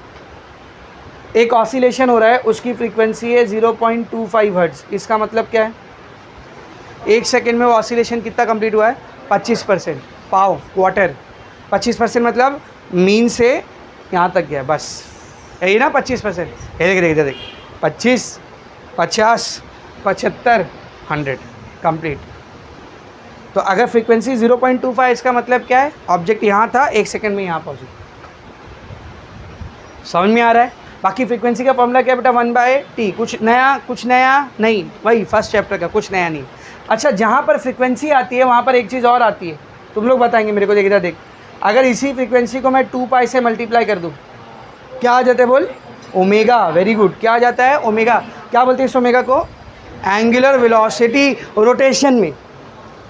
एक ऑसिलेशन हो रहा है, उसकी फ्रीक्वेंसी है 0.25 हर्ट्ज़. इसका मतलब क्या है? एक सेकेंड में वो ऑसिलेशन कितना कंप्लीट हुआ है? 25%. पाव क्वार्टर. 25% मतलब मीन से यहाँ तक गया, बस यही ना 25%. देख 25, 50, 75, 100 कंप्लीट. तो अगर फ्रीक्वेंसी 0.25, इसका मतलब क्या है? ऑब्जेक्ट यहाँ था, एक सेकंड में यहाँ पहुँचे. समझ में आ रहा है? बाकी फ्रीक्वेंसी का फॉर्मूला क्या बेटा? 1/t. कुछ नया नहीं, वही फर्स्ट चैप्टर का, कुछ नया नहीं. अच्छा, जहाँ पर फ्रीक्वेंसी आती है वहाँ पर एक चीज़ और आती है, तुम लोग बताएंगे मेरे को. देख इधर देख, अगर इसी फ्रीक्वेंसी को मैं 2π से मल्टीप्लाई कर दूँ, क्या आ जाता है बोल? ओमेगा. Very good. क्या आ जाता है? ओमेगा. क्या बोलते हैं इस ओमेगा को? Angular velocity.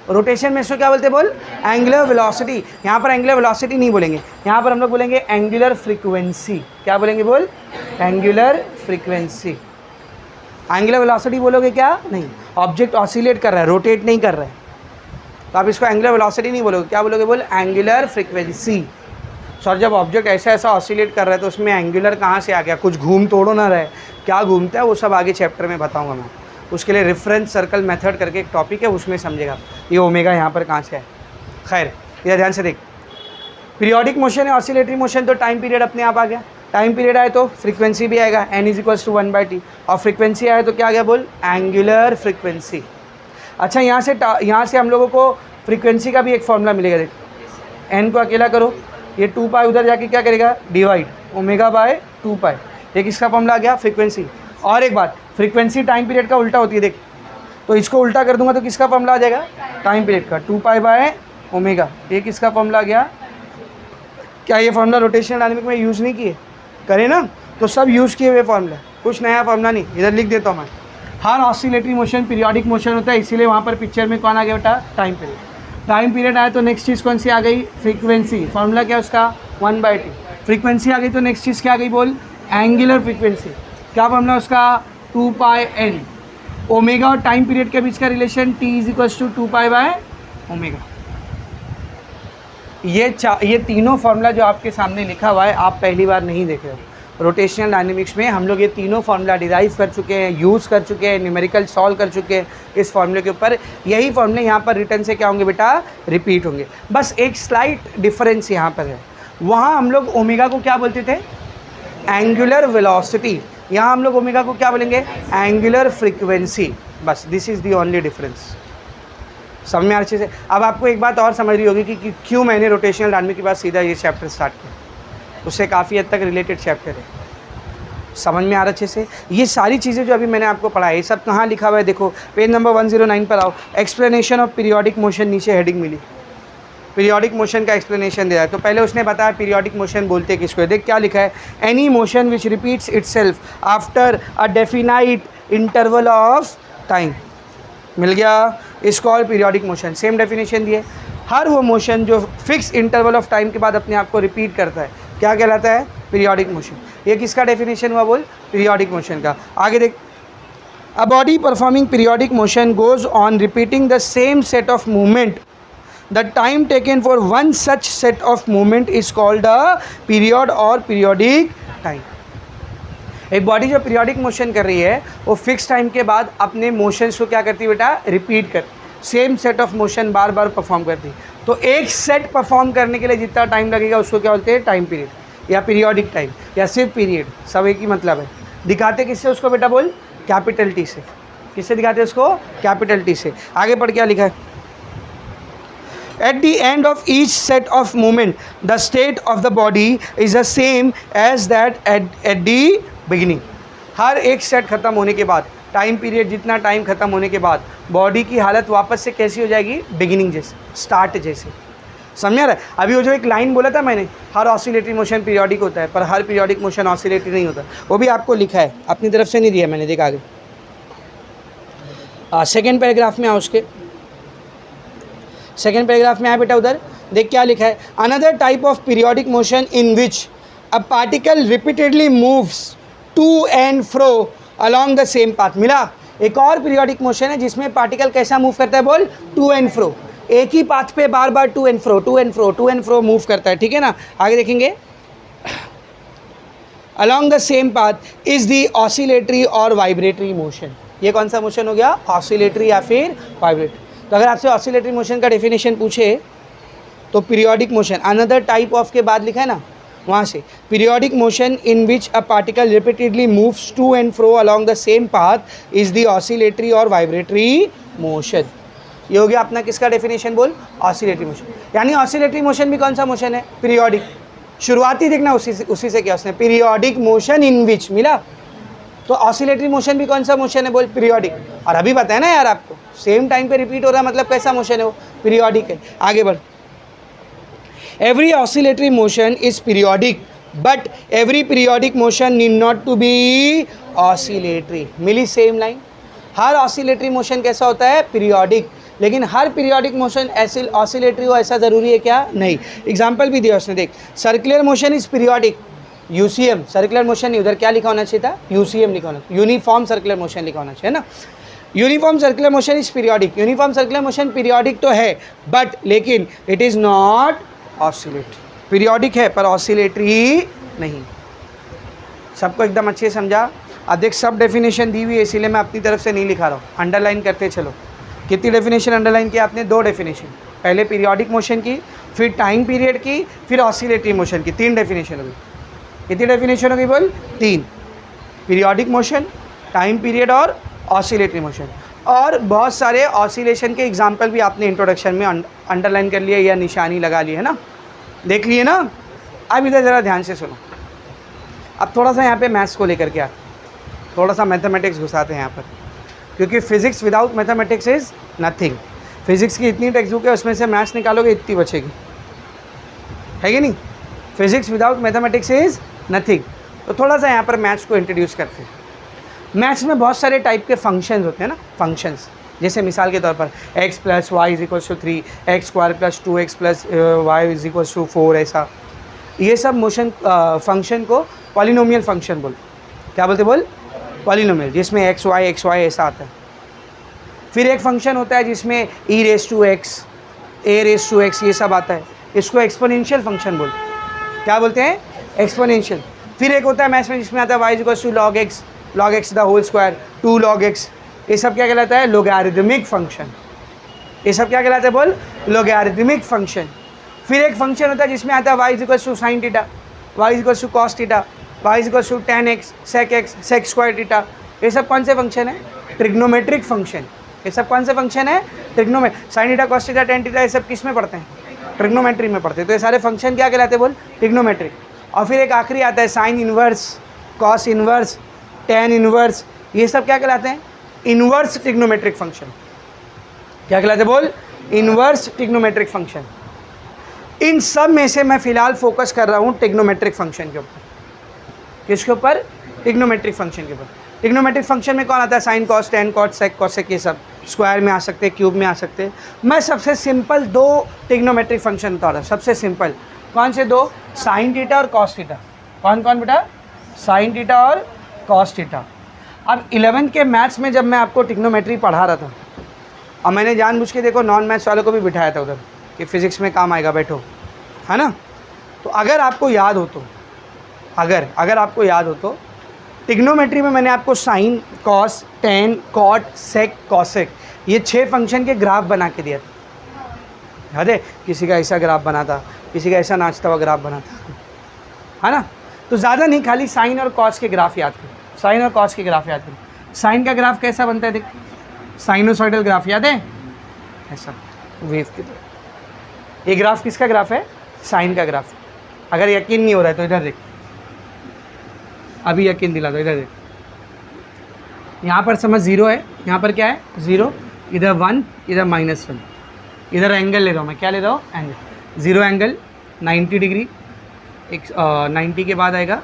रोटेशन में इसको क्या बोलते हैं बोल? Angular velocity. यहाँ पर एंगुलर वेलोसिटी नहीं बोलेंगे, यहाँ पर हम लोग बोलेंगे एंगुलर फ्रीक्वेंसी. क्या बोलेंगे बोल? Angular frequency. एंगुलर वेलोसिटी बोलोगे क्या? नहीं. ऑब्जेक्ट ऑसिलेट कर रहा है, रोटेट नहीं कर रहा है, तो आप इसको एंगुलर वेलोसिटी नहीं बोलोगे. क्या बोलोगे बोल? Angular frequency. सर, जब ऑब्जेक्ट ऐसा ऑसिलेट कर रहा है तो उसमें एंगुलर कहाँ से आ गया? कुछ घूम तोड़ो ना रहे. क्या घूमता है वो सब आगे चैप्टर में बताऊँगा मैं. उसके लिए रेफरेंस सर्कल मेथड करके एक टॉपिक है, उसमें समझेगा ये ओमेगा यहाँ पर कहाँ से है. खैर, इधर ध्यान से देख. पीरियोडिक मोशन है, ऑसिलेटरी मोशन, तो टाइम पीरियड अपने आप आ गया. टाइम पीरियड आए तो फ्रीक्वेंसी भी आएगा, n = 1/t. और फ्रीक्वेंसी आए तो क्या आ गया बोल? Angular frequency. अच्छा, यहाँ से हम लोगों को फ्रीक्वेंसी का भी एक फॉर्मूला मिलेगा. देख, n को अकेला करो, ये 2π उधर जाके क्या करेगा? डिवाइड ω/2π. एक इसका फॉर्मूला आ गया फ्रीक्वेंसी. और एक बात, फ्रीक्वेंसी टाइम पीरियड का उल्टा होती है. देख, तो इसको उल्टा कर दूंगा तो किसका फॉर्मूला आ जाएगा? टाइम पीरियड का, 2π/ω. एक इसका फॉर्मूला आ गया. क्या ये फॉर्मूला रोटेशनल डायनामिक में यूज़ नहीं किए? करें ना, तो सब यूज़ किए हुए फॉर्मूला, कुछ नया फॉर्मूला नहीं. इधर लिख देता हूँ मैं. हर ऑसिलेटरी मोशन पीरियोडिक मोशन होता है, इसीलिए वहाँ पर पिक्चर में कौन आ गया बेटा? Time period. टाइम पीरियड आया तो नेक्स्ट चीज़ कौन सी आ गई? फ्रीक्वेंसी. फॉर्मूला क्या है उसका? 1/t. फ्रीक्वेंसी आ गई तो नेक्स्ट चीज़ क्या आ गई बोल? Angular frequency. क्या फॉर्मूला उसका? 2πn. ओमेगा और टाइम पीरियड के बीच का रिलेशन t = 2π/ω. ये तीनों फार्मूला जो आपके सामने लिखा हुआ है, आप पहली बार नहीं देख रहे हो. रोटेशनल डायनेमिक्स में हम लोग ये तीनों फार्मूला डिराइव कर चुके हैं, यूज़ कर चुके हैं, न्यूमेरिकल सॉल्व कर चुके हैं इस फार्मूले के ऊपर. यही फार्मूले यहाँ पर रिटर्न से क्या होंगे बेटा? रिपीट होंगे. बस एक स्लाइट डिफरेंस यहाँ पर है. वहाँ हम लोग ओमेगा को क्या बोलते थे? एंगुलर वेलोसिटी, यहाँ हम लोग ओमेगा को क्या बोलेंगे, एंगुलर फ्रीक्वेंसी। बस this is the only difference. समझ में अच्छे से। अब आपको एक बात और समझ रही होगी कि क्यों मैंने रोटेशनल डायनामिक्स के बाद सीधा ये चैप्टर स्टार्ट किया, उससे काफ़ी हद तक रिलेटेड चैप्टर है। समझ में आ रहा अच्छे से। ये सारी चीज़ें जो अभी मैंने आपको पढ़ाई ये सब कहाँ लिखा हुआ है, देखो पेज नंबर 109 पर आओ, एक्सप्लेनेशन ऑफ पीरियोडिक मोशन, नीचे हेडिंग मिली, पीरियोडिक मोशन का एक्सप्लेनेशन दिया है। तो पहले उसने बताया पीरियोडिक मोशन बोलते किसको है, देख क्या लिखा है, any motion which repeats itself after a definite interval of time, मिल गया, is called periodic motion. Same definition दिए, हर वो मोशन जो फिक्स इंटरवल ऑफ टाइम के बाद अपने आप को रिपीट करता है क्या कहलाता है, पीरियोडिक मोशन। ये किसका डेफिनेशन हुआ बोल, पीरियोडिक मोशन का। आगे देख, अ body performing periodic motion goes on repeating the same set of movement, the time taken for one such set of movement is called a period और पीरियोडिक टाइम। एक body जो periodic motion कर रही है वो फिक्स टाइम के बाद अपने मोशंस को क्या करती है बेटा, रिपीट कर, same set of motion bar bar perform करती। तो एक सेट परफॉर्म करने के लिए जितना टाइम लगेगा उसको क्या बोलते हैं, टाइम पीरियड या पीरियोडिक टाइम या सिर्फ पीरियड, सब एक ही मतलब है। दिखाते किससे उसको बेटा बोल, कैपिटल टी से। किससे दिखाते हैं उसको, कैपिटल टी से। आगे पढ़ क्या लिखा है, at the end of each set of movement the state of the body is the same as that at the beginning. हर एक सेट खत्म होने के बाद, टाइम पीरियड जितना टाइम खत्म होने के बाद बॉडी की हालत वापस से कैसी हो जाएगी, बिगिनिंग जैसे, स्टार्ट जैसे। समझा रहा है। अभी वो जो एक लाइन बोला था मैंने, हर ऑसिलेटरी मोशन पीरियोडिक होता है पर हर पीरियोडिक मोशन ऑसिलेटरी नहीं होता, वो भी आपको लिखा है, अपनी तरफ से नहीं दिया मैंने, देखा आगे सेकेंड पैराग्राफ में आओ, उसके सेकेंड पैराग्राफ में आया बेटा, उधर देख क्या लिखा है, another type of periodic motion in which a particle repeatedly moves to and fro along the same path. मिला, एक और पीरियोडिक मोशन है जिसमें पार्टिकल कैसा मूव करता है बोल, टू एंड फ्रो, एक ही पाथ पे बार बार to and fro to and fro to and fro move करता है, ठीक है ना। आगे देखेंगे, along the same path is the oscillatory और वाइब्रेटरी मोशन। ये कौन सा मोशन हो गया, ऑसिलेटरी या फिर वाइब्रेटरी। तो अगर आपसे ऑसिलेटरी मोशन का डेफिनेशन पूछे तो periodic motion, another type of के बाद लिखा है ना, वहाँ से, periodic motion in which a particle repeatedly moves to and fro along the same path is the oscillatory और वाइब्रेटरी मोशन। ये हो गया अपना किसका डेफिनेशन बोल, ऑसिलेटरी मोशन। यानी ऑसिलेटरी मोशन भी कौन सा मोशन है, पीरियोडिक। शुरुआती देखना उसी से क्या उसने, पीरियोडिक मोशन इन विच, मिला। तो ऑसिलेटरी मोशन भी कौन सा मोशन है बोल, पीरियोडिक। और अभी बताया ना यार आपको, सेम टाइम पे रिपीट हो रहा है मतलब कैसा मोशन है वो, पीरियोडिक है। आगे बढ़, every oscillatory motion is periodic but every periodic motion need not to be oscillatory. मिली सेम लाइन, हर ऑसिलेटरी मोशन कैसा होता है, पीरियोडिक, लेकिन हर पीरियोडिक मोशन ऐसे ऑसिलेटरी हो ऐसा ज़रूरी है क्या, नहीं। एग्जाम्पल भी दिया उसने, देख, circular motion is periodic, UCM, circular motion नहीं, उधर क्या लिखा होना चाहिए था, यूसीएम लिखा होना, यूनिफॉर्म सर्कुलर मोशन लिखा होना चाहिए ना। Uniform circular motion is periodic, uniform circular motion periodic तो है बट लेकिन it is not oscillatory. Periodic है पर ऑसिलेटरी नहीं। सबको एकदम अच्छे से समझा। अब देख, सब डेफिनेशन दी हुई है इसीलिए मैं अपनी तरफ से नहीं लिखा रहा हूँ, अंडरलाइन करते चलो। कितनी डेफिनेशन अंडरलाइन किया आपने, 2 डेफिनेशन, पहले पीरियोडिक मोशन की, फिर टाइम पीरियड की, फिर ऑसिलेटरी मोशन की, 3 डेफिनेशन हो गई। कितनी डेफिनेशन हो गई बोल, 3, पीरियोडिक मोशन, टाइम पीरियड और ऑसिलेटरी मोशन। और बहुत सारे ऑसिलेशन के एग्जाम्पल भी आपने इंट्रोडक्शन में अंडरलाइन कर लिए या निशानी लगा ली है ना, देख लिए ना। अब इधर ज़रा ध्यान से सुनो, अब थोड़ा सा यहाँ पे मैथ्स को लेकर के थोड़ा सा मैथमेटिक्स घुसाते हैं यहाँ पर, क्योंकि physics without mathematics is nothing. Physics की इतनी टेक्स्ट बुक है, उसमें से मैथ्स निकालोगे इतनी बचेगी, है कि नहीं। Physics without mathematics is nothing. तो थोड़ा सा यहाँ पर मैथ्स को इंट्रोड्यूस करते हैं। मैथ्स में बहुत सारे टाइप के फंक्शंस होते हैं ना, फंक्शंस, जैसे मिसाल के तौर पर x + y = 3, x² + 2x + y = 4, ऐसा। ये सब मोशन फंक्शन को पॉलिनोमियल फंक्शन बोल, क्या बोलते बोल, पॉलिनोमियल, जिसमें x y ऐसा आता है। फिर एक फंक्शन होता है जिसमें e⁻x, a⁻x ये सब आता है, इसको एक्सपोनेंशियल फंक्शन बोल, क्या बोलते हैं, एक्सपोनेंशियल। फिर एक होता है मैथ्स में जिसमें आता है y = log x the whole square, 2 log x, ये सब क्या कहलाता है, लोगैरिथमिक फंक्शन। ये सब क्या कहलाता है बोल, लोगैरिथमिक फंक्शन। फिर एक फंक्शन होता है जिसमें आता है y = sin θ, y = cos θ, y equal to tan x sec square theta. ये सब कौन से फंक्शन है? Trigonometric function. ये सब कौन से फंक्शन है? Trigonometric. Sine theta cos theta tan theta ये सब किस में पढ़ते हैं? ट्रिग्नोमेट्री में पढ़ते हैं। तो ये सारे फंक्शन क्या कहलाते हैं बोल? ट्रिग्नोमेट्रिक। और फिर एक आखिरी आता है sine inverse, cos inverse, tan inverse, ये सब क्या कहलाते हैं? Inverse trigonometric function. क्या कहलाते हैं बोल? Inverse trigonometric function. इन सब में से मैं फिलहाल फोकस कर रहा हूँ ट्रिग्नोमेट्रिक फंक्शन के ऊपर। किसके ऊपर? ट्रिग्नोमेट्रिक फंक्शन के ऊपर। ट्रिग्नोमेट्रिक फंक्शन में कौन आता है? Sine cos tan cot sec cosec, ये सब स्क्वायर में आ सकते हैं, क्यूब में आ सकते हैं। मैं सबसे सिंपल दो ट्रिग्नोमेट्रिक फंक्शन बता रहा हूँ, सबसे सिंपल। कौन से दो? साइन थीटा और कॉस थीटा। कौन कौन बेटा? साइन थीटा और कॉस थीटा। अब 11th के मैथ्स में जब मैं आपको ट्रिग्नोमेट्री पढ़ा रहा था, और मैंने जानबूझ के देखो नॉन मैथ्स वालों को भी बिठाया था उधर कि फिजिक्स में काम आएगा, बैठो, है ना। तो अगर आपको याद हो तो, अगर आपको याद हो तो ट्रिग्नोमेट्री में मैंने आपको sine cos tan cot sec cosec ये 6 फंक्शन के ग्राफ बना के दिया था। याद है? किसी का ऐसा ग्राफ बना था, किसी का ऐसा नाचता हुआ ग्राफ बना था, है ना। तो ज़्यादा नहीं, खाली साइन और कॉस के ग्राफ याद करो, साइन और कॉस के ग्राफ याद करो। साइन का ग्राफ कैसा बनता है? देख, साइनोसॉइडल ग्राफ, याद है? ऐसा वेव की तरह। ये ग्राफ किसका ग्राफ है? साइन का ग्राफ। अगर यकीन नहीं हो रहा है तो इधर देख, अभी यकीन दिला दो, इधर देख। यहाँ पर समझ 0 है, यहाँ पर क्या है? 0, इधर 1, इधर -1। इधर एंगल ले रहा हूँ मैं, क्या ले रहा हूँ? एंगल। 0 एंगल 90 डिग्री, 90 के बाद आएगा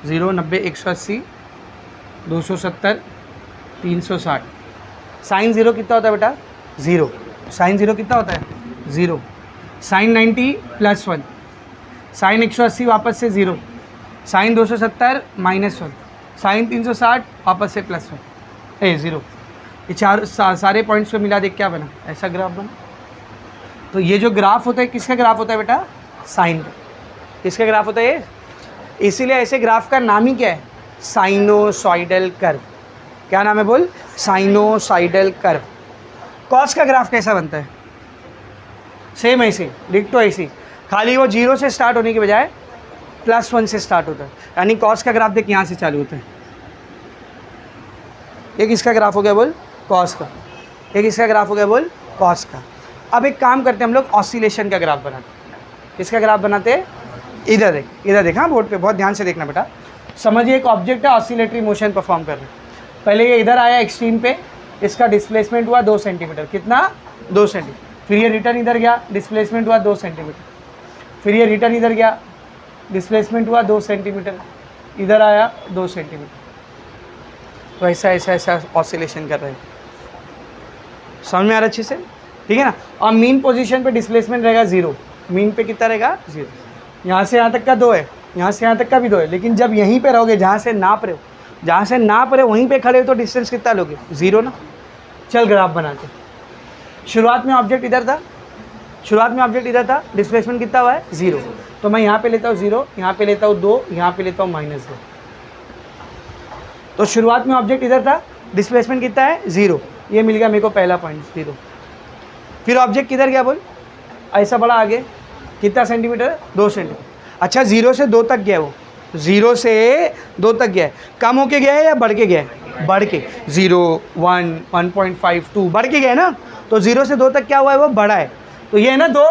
0, 90, 180, 270, 360। साइन 0 कितना होता है बेटा? 0। साइन 0 कितना होता है? 0। साइन 90 +1, साइन 180 वापस से 0, साइन 270 -1, साइन 360 वापस से +1, 0। ये चार सारे पॉइंट्स को मिला देख क्या बना? ऐसा ग्राफ बना। तो ये जो ग्राफ होता है किसका ग्राफ होता है बेटा? साइन का। किसका ग्राफ होता है ये? इसीलिए ऐसे ग्राफ का नाम ही क्या है? Sinusoidal curve. क्या नाम है बोल? Sinusoidal curve. कॉस का ग्राफ कैसा बनता है? सेम ऐसे, डिक्टो ऐसी, खाली वो 0 से स्टार्ट होने के बजाय +1 से स्टार्ट होता है। यानी कॉस का ग्राफ देख यहाँ से चालू होता है। एक इसका ग्राफ हो गया बोल? कॉस का। एक इसका ग्राफ हो गया बोल? कॉस का। अब एक काम करते हैं हम लोग, ऑसिलेशन का ग्राफ बनाते हैं। किसका ग्राफ बनाते हैं? इधर देख, इधर देखा बोर्ड पे, बहुत ध्यान से देखना बेटा। समझिए एक ऑब्जेक्ट है, ऑसिलेटरी मोशन परफॉर्म कर रहे हैं। पहले ये इधर आया एक्सट्रीम पे, इसका डिस्प्लेसमेंट हुआ 2 सेंटीमीटर। कितना? 2 सेंटीमीटर। फिर ये रिटर्न इधर गया, डिस्प्लेसमेंट हुआ 2 सेंटीमीटर। फिर ये रिटर्न इधर गया, डिस्प्लेसमेंट हुआ 2 सेंटीमीटर। इधर आया 2 सेंटीमीटर। तो ऐसा ऐसा ऐसा ऑसिलेशन कर रहे हैं। समझ में आ रहा अच्छे से? ठीक है ना। और मीन पोजीशन पे डिस्प्लेसमेंट रहेगा 0। मीन पे कितना रहेगा? 0। यहाँ से यहाँ तक का 2 है, यहाँ से यहाँ तक का भी 2 है। लेकिन जब यहीं पे रहोगे जहाँ से नाप रहे हो, जहाँ से नाप रहे हो वहीं पे खड़े हो तो डिस्टेंस कितना लोगे? 0 ना। चल ग्राफ बनाते। शुरुआत में ऑब्जेक्ट इधर था, डिस्प्लेसमेंट कितना हुआ है? 0। तो मैं यहाँ पे लेता हूँ 0, यहाँ पे लेता हूँ 2, यहाँ पे लेता हूँ -2। तो शुरुआत में ऑब्जेक्ट इधर था, डिस्प्लेसमेंट कितना है? 0। ये मिल गया मेरे को पहला पॉइंट, 0। फिर ऑब्जेक्ट किधर गया बोल? ऐसा बड़ा आगे, कितना सेंटीमीटर? 2 सेंटीमीटर। अच्छा 0 से 2 तक गया, वो 0 से 2 तक गया है। कम होके गया है या बढ़ के गया है? बढ़ के। 0, 1, 1.5, 2 बढ़ के गया है ना। तो 0 से 2 तक क्या हुआ है? वो बढ़ा है। तो ये है ना 2,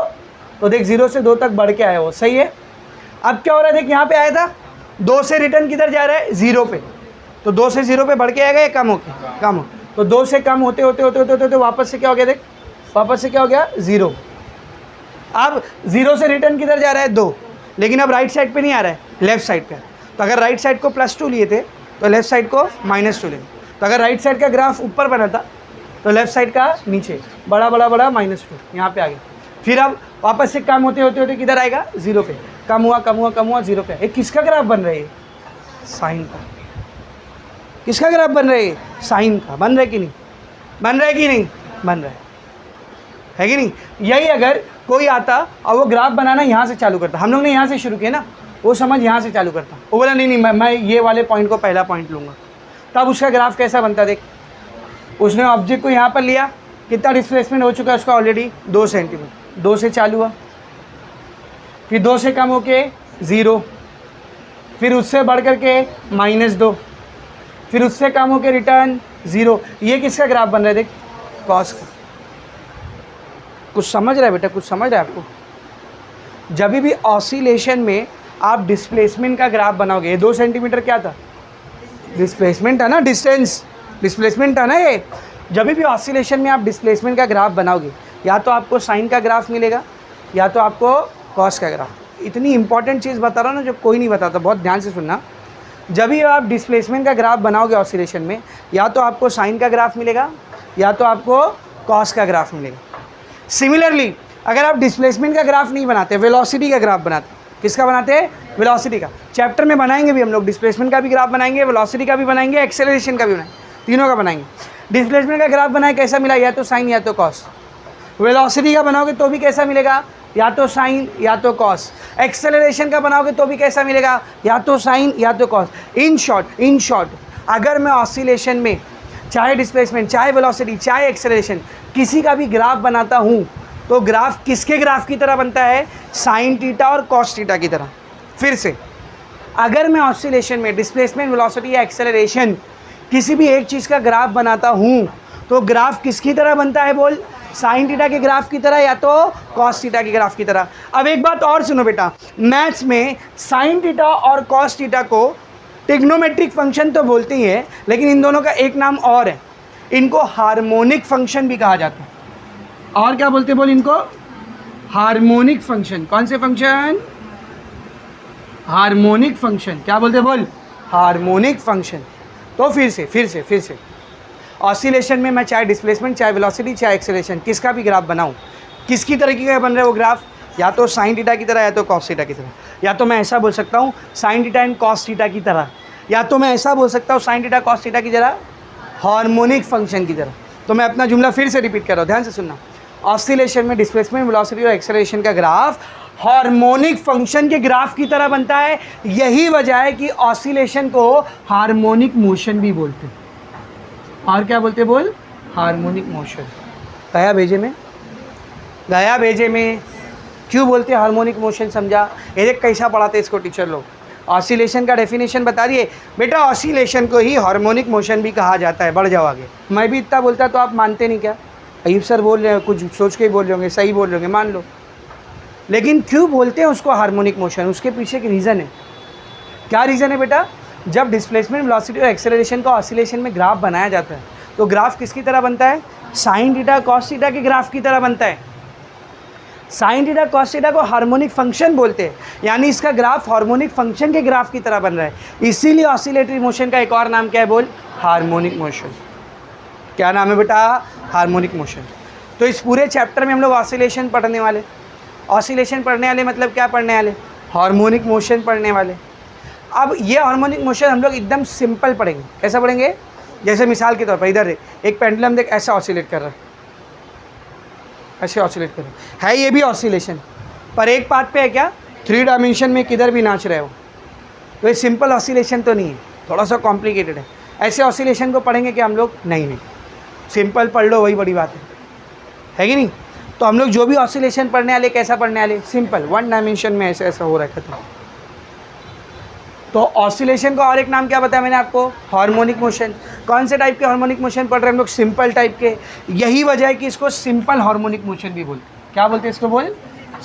तो देख 0 से 2 तक बढ़ के आया वो, सही है। अब क्या हो रहा है? देख यहाँ पे आया था, 2 से रिटर्न किधर जा रहा है? 0 पे। तो 2 से 0 पे बढ़ के आएगा या कम होके? कम हो। तो 2 से कम होते होते होते होते होते वापस से क्या हो गया? देख वापस से क्या हो गया? 0। अब 0 से रिटर्न किधर जा रहा है? 2। लेकिन अब राइट साइड पे नहीं आ रहा है, लेफ्ट साइड पे। तो अगर राइट साइड को +2 लिए थे तो लेफ्ट साइड को -2 लेंगे। तो अगर राइट साइड का ग्राफ ऊपर बना था तो लेफ्ट साइड का नीचे, बड़ा बड़ा बड़ा -2 यहाँ पे आ गया। फिर अब वापस से कम होते होते होते किधर आएगा? 0 पे। कम हुआ कम हुआ कम हुआ 0 पे। एक किसका ग्राफ बन रहा है? साइन का। किसका ग्राफ बन रहा है? साइन का। बन रहा है कि नहीं? बन रहा है कि नहीं? बन रहा है कि नहीं? यही अगर कोई आता और वो ग्राफ बनाना यहाँ से चालू करता, हम लोग ने यहाँ से शुरू किया ना, वो समझ यहाँ से चालू करता, वो बोला नहीं मैं ये वाले पॉइंट को पहला पॉइंट लूँगा, तब उसका ग्राफ कैसा बनता? देख, उसने ऑब्जेक्ट को यहाँ पर लिया, कितना डिस्प्लेसमेंट हो चुका है उसका ऑलरेडी? 2 सेंटीमीटर। 2 से चालू हुआ, फिर 2 से कम होके 0, फिर उससे बढ़ करके -2, फिर उससे कम होकर रिटर्न 0। ये किसका ग्राफ बन रहा है? देख, कॉस का। कुछ समझ रहा है बेटा? कुछ समझ रहा है आपको? जब भी ऑसिलेशन में आप डिस्प्लेसमेंट का ग्राफ बनाओगे, ये 2 सेंटीमीटर क्या था? डिस्प्लेसमेंट है ना, डिस्टेंस डिस्प्लेसमेंट है ना ये। जब भी ऑसिलेशन में आप डिस्प्लेसमेंट का ग्राफ बनाओगे, या तो आपको साइन का ग्राफ मिलेगा या तो आपको कॉस का ग्राफ। इतनी इंपॉर्टेंट चीज़ बता रहा हूँ ना जो कोई नहीं बताता, बहुत ध्यान से सुनना। जब भी आप डिस्प्लेसमेंट का ग्राफ बनाओगे ऑसिलेशन में, या तो आपको साइन का ग्राफ मिलेगा या तो आपको कॉस का ग्राफ मिलेगा। सिमिलरली अगर आप डिस्प्लेसमेंट का ग्राफ नहीं बनाते, वेलोसिटी का ग्राफ बनाते, किसका बनाते हैं? वेलोसिटी का। चैप्टर में बनाएंगे भी हम लोग, डिस्प्लेसमेंट का भी ग्राफ बनाएंगे, वेलोसिटी का भी बनाएंगे, एक्सेलरेशन का भी बनाएंगे, तीनों का बनाएंगे। डिस्प्लेसमेंट का ग्राफ बनाए कैसा मिला? या तो साइन या तो कॉस। वेलोसिटी का बनाओगे तो भी कैसा मिलेगा? या तो साइन या तो कॉस। एक्सेलरेशन का बनाओगे तो भी कैसा मिलेगा? या तो साइन या तो कॉस। इन शॉर्ट अगर मैं ऑसिलेशन में चाहे डिस्प्लेसमेंट, चाहे वेलोसिटी, चाहे एक्सेलरेशन, किसी का भी ग्राफ बनाता हूँ तो ग्राफ किसके ग्राफ की तरह बनता है? साइन थीटा और कॉस थीटा की तरह। फिर से, अगर मैं ऑसिलेशन में डिस्प्लेसमेंट, वेलोसिटी या एक्सेलरेशन किसी भी एक चीज़ का ग्राफ बनाता हूँ तो ग्राफ किसकी तरह बनता है? बोल, साइन थीटा के ग्राफ की तरह या तो कॉस थीटा के ग्राफ की तरह। अब एक बात और सुनो बेटा, मैथ्स में साइन थीटा और कॉस थीटा को ट्रिग्नोमेट्रिक फंक्शन तो बोलते ही है, लेकिन इन दोनों का एक नाम और है, इनको हार्मोनिक फंक्शन भी कहा जाता है। और क्या बोलते बोल इनको? Harmonic function. कौन से फंक्शन? Harmonic function. क्या बोलते बोल? Harmonic function. तो फिर से ऑसिलेशन में मैं चाहे डिस्प्लेसमेंट, चाहे वेलोसिटी, चाहे एक्सेलरेशन, किसका भी ग्राफ बनाऊं, किसकी तरीके का बन रहा है वो ग्राफ? या तो साइन थीटा की तरह या तो कॉस थीटा की तरह। या तो मैं ऐसा बोल सकता हूँ sine theta and cos theta की तरह, या तो मैं ऐसा बोल सकता हूँ साइन थीटा कॉस थीटा की तरह, हार्मोनिक फंक्शन की तरह। तो मैं अपना जुमला फिर से रिपीट कर रहा हूँ, ध्यान से सुनना। ऑसिलेशन में डिस्प्लेसमेंट, वेलोसिटी और एक्सेलरेशन का ग्राफ हार्मोनिक फंक्शन के ग्राफ की तरह बनता है। यही वजह है कि ऑसिलेशन को हार्मोनिक मोशन भी बोलते हैं। और क्या बोलते बोल? Harmonic motion. गया भेजे में क्यों बोलते हैं हार्मोनिक मोशन? समझा? ये देख कैसा पढ़ाते इसको टीचर लोग। ऑसिलेशन का डेफिनेशन बता दिए बेटा, ऑसिलेशन को ही हार्मोनिक मोशन भी कहा जाता है। बढ़ जाओ आगे। मैं भी इतना बोलता तो आप मानते नहीं क्या? अयूब सर बोल रहे हैं, कुछ सोच के ही बोल रहे होंगे, सही बोल रहे होंगे, मान लो। लेकिन क्यों बोलते हैं उसको हार्मोनिक मोशन? उसके पीछे एक रीज़न है। क्या रीज़न है बेटा? जब डिस्प्लेसमेंट, वेलोसिटी और एक्सेलरेशन का ऑसिलेशन में ग्राफ बनाया जाता है तो ग्राफ किसकी तरह बनता है? साइन थीटा कॉस थीटा के ग्राफ की तरह बनता है। साइन थीटा कॉस थीटा को हार्मोनिक फंक्शन बोलते हैं, यानी इसका ग्राफ हार्मोनिक फंक्शन के ग्राफ की तरह बन रहा है। इसीलिए ऑसिलेटरी मोशन का एक और नाम क्या है? बोल, हार्मोनिक मोशन। क्या नाम है बेटा? Harmonic motion. तो इस पूरे चैप्टर में हम लोग ऑसिलेशन पढ़ने वाले। ऑसिलेशन पढ़ने वाले मतलब क्या पढ़ने वाले? हार्मोनिक मोशन पढ़ने वाले। अब ये हार्मोनिक मोशन हम लोग एकदम सिंपल पढ़ेंगे। कैसा पढ़ेंगे? जैसे मिसाल के तौर पर इधर एक पेंडुलम देख, ऐसा ऑसिलेट कर रहा है, ऐसे ऑसिलेट कर रहा है, ये भी ऑसिलेशन, पर एक पाथ पे है क्या? 3 डायमेंशन में किधर भी नाच रहे हो। तो ये सिंपल ऑसिलेशन तो नहीं है, थोड़ा सा कॉम्प्लिकेटेड है। ऐसे ऑसिलेशन को पढ़ेंगे कि हम लोग नहीं, सिंपल पढ़ लो, वही बड़ी बात है कि नहीं? तो हम लोग जो भी ऑसिलेशन पढ़ने वाले, कैसा पढ़ने वाले? सिंपल, 1 डायमेंशन में ऐसे ऐसा हो रहा है, खत्म। तो ऑसिलेशन का और एक नाम क्या बताया मैंने आपको? Harmonic motion. कौन से टाइप के हार्मोनिक मोशन पढ़ रहे हैं हम लोग? सिंपल टाइप के। यही वजह है कि इसको सिंपल हार्मोनिक मोशन भी बोलते हैं। क्या बोलते हैं इसको? बोल,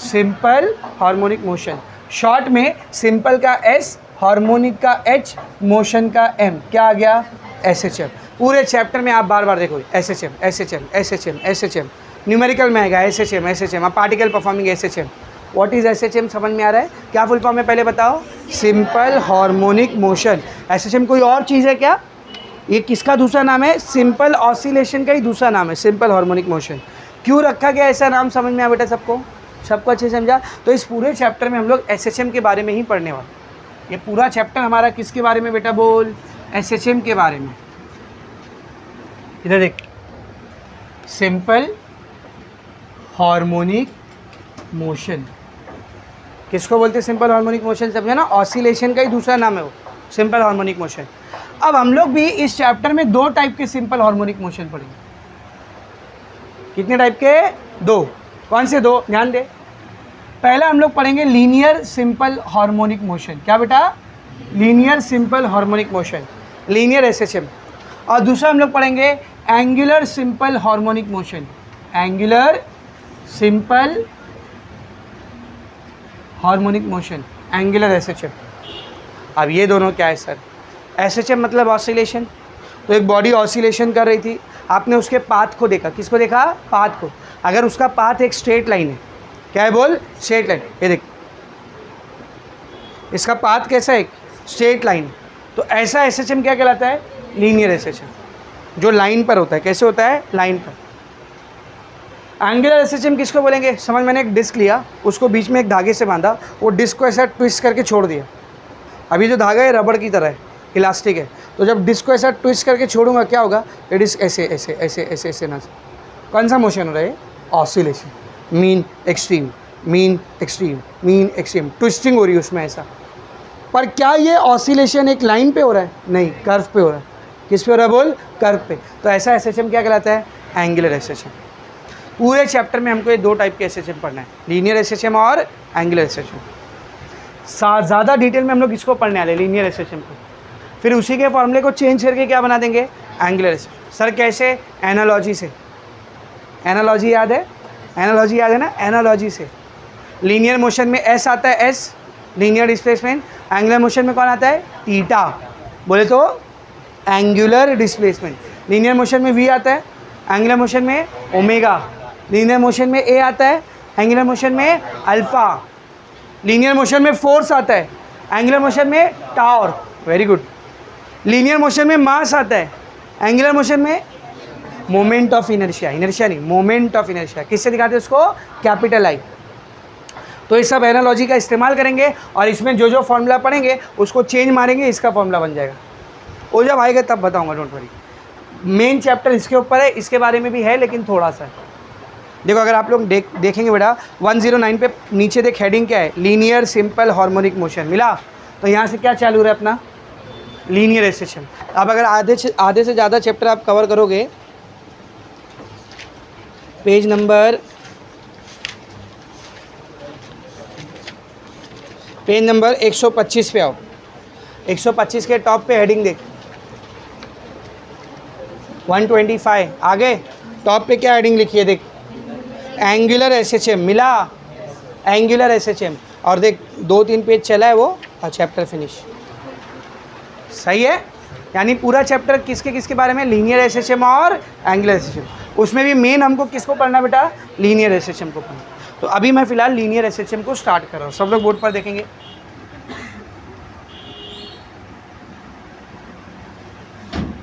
सिंपल हार्मोनिक मोशन। शॉर्ट में सिंपल का S, हार्मोनिक का H, मोशन का M। क्या आ गया? SHM। पूरे चैप्टर में आप बार बार देखो SHM SHM SHM SHM, numerical में आएगा SHM SHM। अब particle performing SHM। What is SHM समझ में आ रहा है? क्या फुल फॉर्म है पहले बताओ? Simple harmonic motion. SHM कोई और चीज़ है क्या? ये किसका दूसरा नाम है? सिंपल ऑसिलेशन का ही दूसरा नाम है, सिंपल हार्मोनिक मोशन। क्यों रखा गया ऐसा नाम? समझ में आया बेटा सबको? सबको अच्छे से समझा? तो इस पूरे चैप्टर में हम लोग SHM के बारे में ही पढ़ने वाले। ये पूरा चैप्टर हमारा किसके बारे में बेटा? बोल, SHM के बारे में। इधर देख, सिंपल हार्मोनिक मोशन किसको बोलते हैं? Simple harmonic motion. समझा ना? ऑसिलेशन का ही दूसरा नाम है वो, सिंपल हार्मोनिक मोशन। अब हम लोग भी इस चैप्टर में 2 टाइप के सिंपल हार्मोनिक मोशन पढ़ेंगे। कितने टाइप के? 2। कौन से 2? ध्यान दे। पहला हम लोग पढ़ेंगे लीनियर सिंपल हार्मोनिक मोशन। क्या बेटा? Linear simple harmonic motion, linear SHM. और दूसरा हम लोग पढ़ेंगे angular simple harmonic motion, angular simple harmonic motion, angular SHM. अब ये दोनों क्या है सर? एसएचएम मतलब ऑसिलेशन, तो एक बॉडी ऑसिलेशन कर रही थी, आपने उसके पाथ को देखा। किसको देखा? पाथ को। अगर उसका पाथ एक स्ट्रेट लाइन है, क्या है बोल? Straight line. ये देख, इसका पाथ कैसा है? Straight line. तो ऐसा एसएचएम क्या कहलाता है? लीनियर एसएचएम, जो लाइन पर होता है। कैसे होता है? लाइन पर। एंगुलर एसएचएम किसको बोलेंगे? समझ, मैंने एक डिस्क लिया, उसको बीच में एक धागे से बांधा, वो डिस्क को ऐसा ट्विस्ट करके छोड़ दिया। अभी जो धागा है रबड़ की तरह है, इलास्टिक है, तो जब डिस्क को ऐसा ट्विस्ट करके छोड़ूंगा क्या होगा? ये डिस्क ऐसे ऐसे ऐसे ऐसे ऐसे ना, कौन सा मोशन हो रहा है? Oscillation, mean extreme, mean extreme, mean extreme, twisting हो रही है उसमें ऐसा। पर क्या ये ऑसिलेशन एक लाइन पे हो रहा है? नहीं, कर्व पे हो रहा है। किस पे हो रहा है बोल? कर्व पे। तो ऐसा एसएचएम क्या कहलाता है? Angular SHM. पूरे चैप्टर में हमको ये दो टाइप के एसएचएम पढ़ना है, लीनियर एसएचएम और एंगुलर एसएचएम। ज़्यादा डिटेल में हम लोग इसको पढ़ने वाले, लीनियर एसएचएम को। फिर उसी के फॉर्मूले को चेंज करके क्या बना देंगे? Angular SHM. सर कैसे? एनालॉजी से। एनालॉजी याद है? एनालॉजी याद है ना? एनालॉजी से लीनियर मोशन में एस आता है, S linear displacement. Angular motion में कौन आता है? थीटा। बोले तो एंगुलर डिस्प्लेसमेंट। लीनियर मोशन में वी आता है, एंगुलर मोशन में ओमेगा। लीनियर मोशन में ए आता है, एंगुलर मोशन में अल्फा। लीनियर मोशन में फोर्स आता है, एंगुलर मोशन में torque. Very good. Linear motion में मास आता है, एंगुलर मोशन में मोमेंट ऑफ इनर्शिया। इनर्शिया नहीं, मोमेंट ऑफ इनर्शिया। किससे दिखाते हैं उसको? Capital I. तो ये सब एनालॉजी का इस्तेमाल करेंगे और इसमें जो जो फॉर्मूला पढ़ेंगे उसको चेंज मारेंगे, इसका फॉर्मूला बन जाएगा। वो जब आएगा तब बताऊंगा, डोंट वरी। मेन चैप्टर इसके ऊपर है, इसके बारे में भी है लेकिन थोड़ा सा है। देखो अगर आप लोग देखेंगे बेटा 109 पे नीचे देख, हेडिंग क्या है? Linear simple harmonic motion. मिला? तो यहाँ से क्या चालू रहा है अपना? Linear SHM. अब अगर आधे से ज़्यादा चैप्टर आप कवर करोगे, पेज नंबर 125 पे आओ। 125 के टॉप पे हेडिंग देख, 125 आगे टॉप पे क्या हेडिंग लिखी है देख? Angular SHM. मिला? Angular SHM. और देख 2-3 पेज चला है वो और चैप्टर फिनिश। सही है? यानी पूरा चैप्टर किसके बारे में? लीनियर एसएचएम और एंगुलर एसएचएम। उसमें भी मेन हमको किसको पढ़ना बेटा? लीनियर एसएचएम को पढ़ना। तो अभी मैं फ़िलहाल लीनियर एसएचएम को स्टार्ट कर रहा हूँ। सब लोग बोर्ड पर देखेंगे।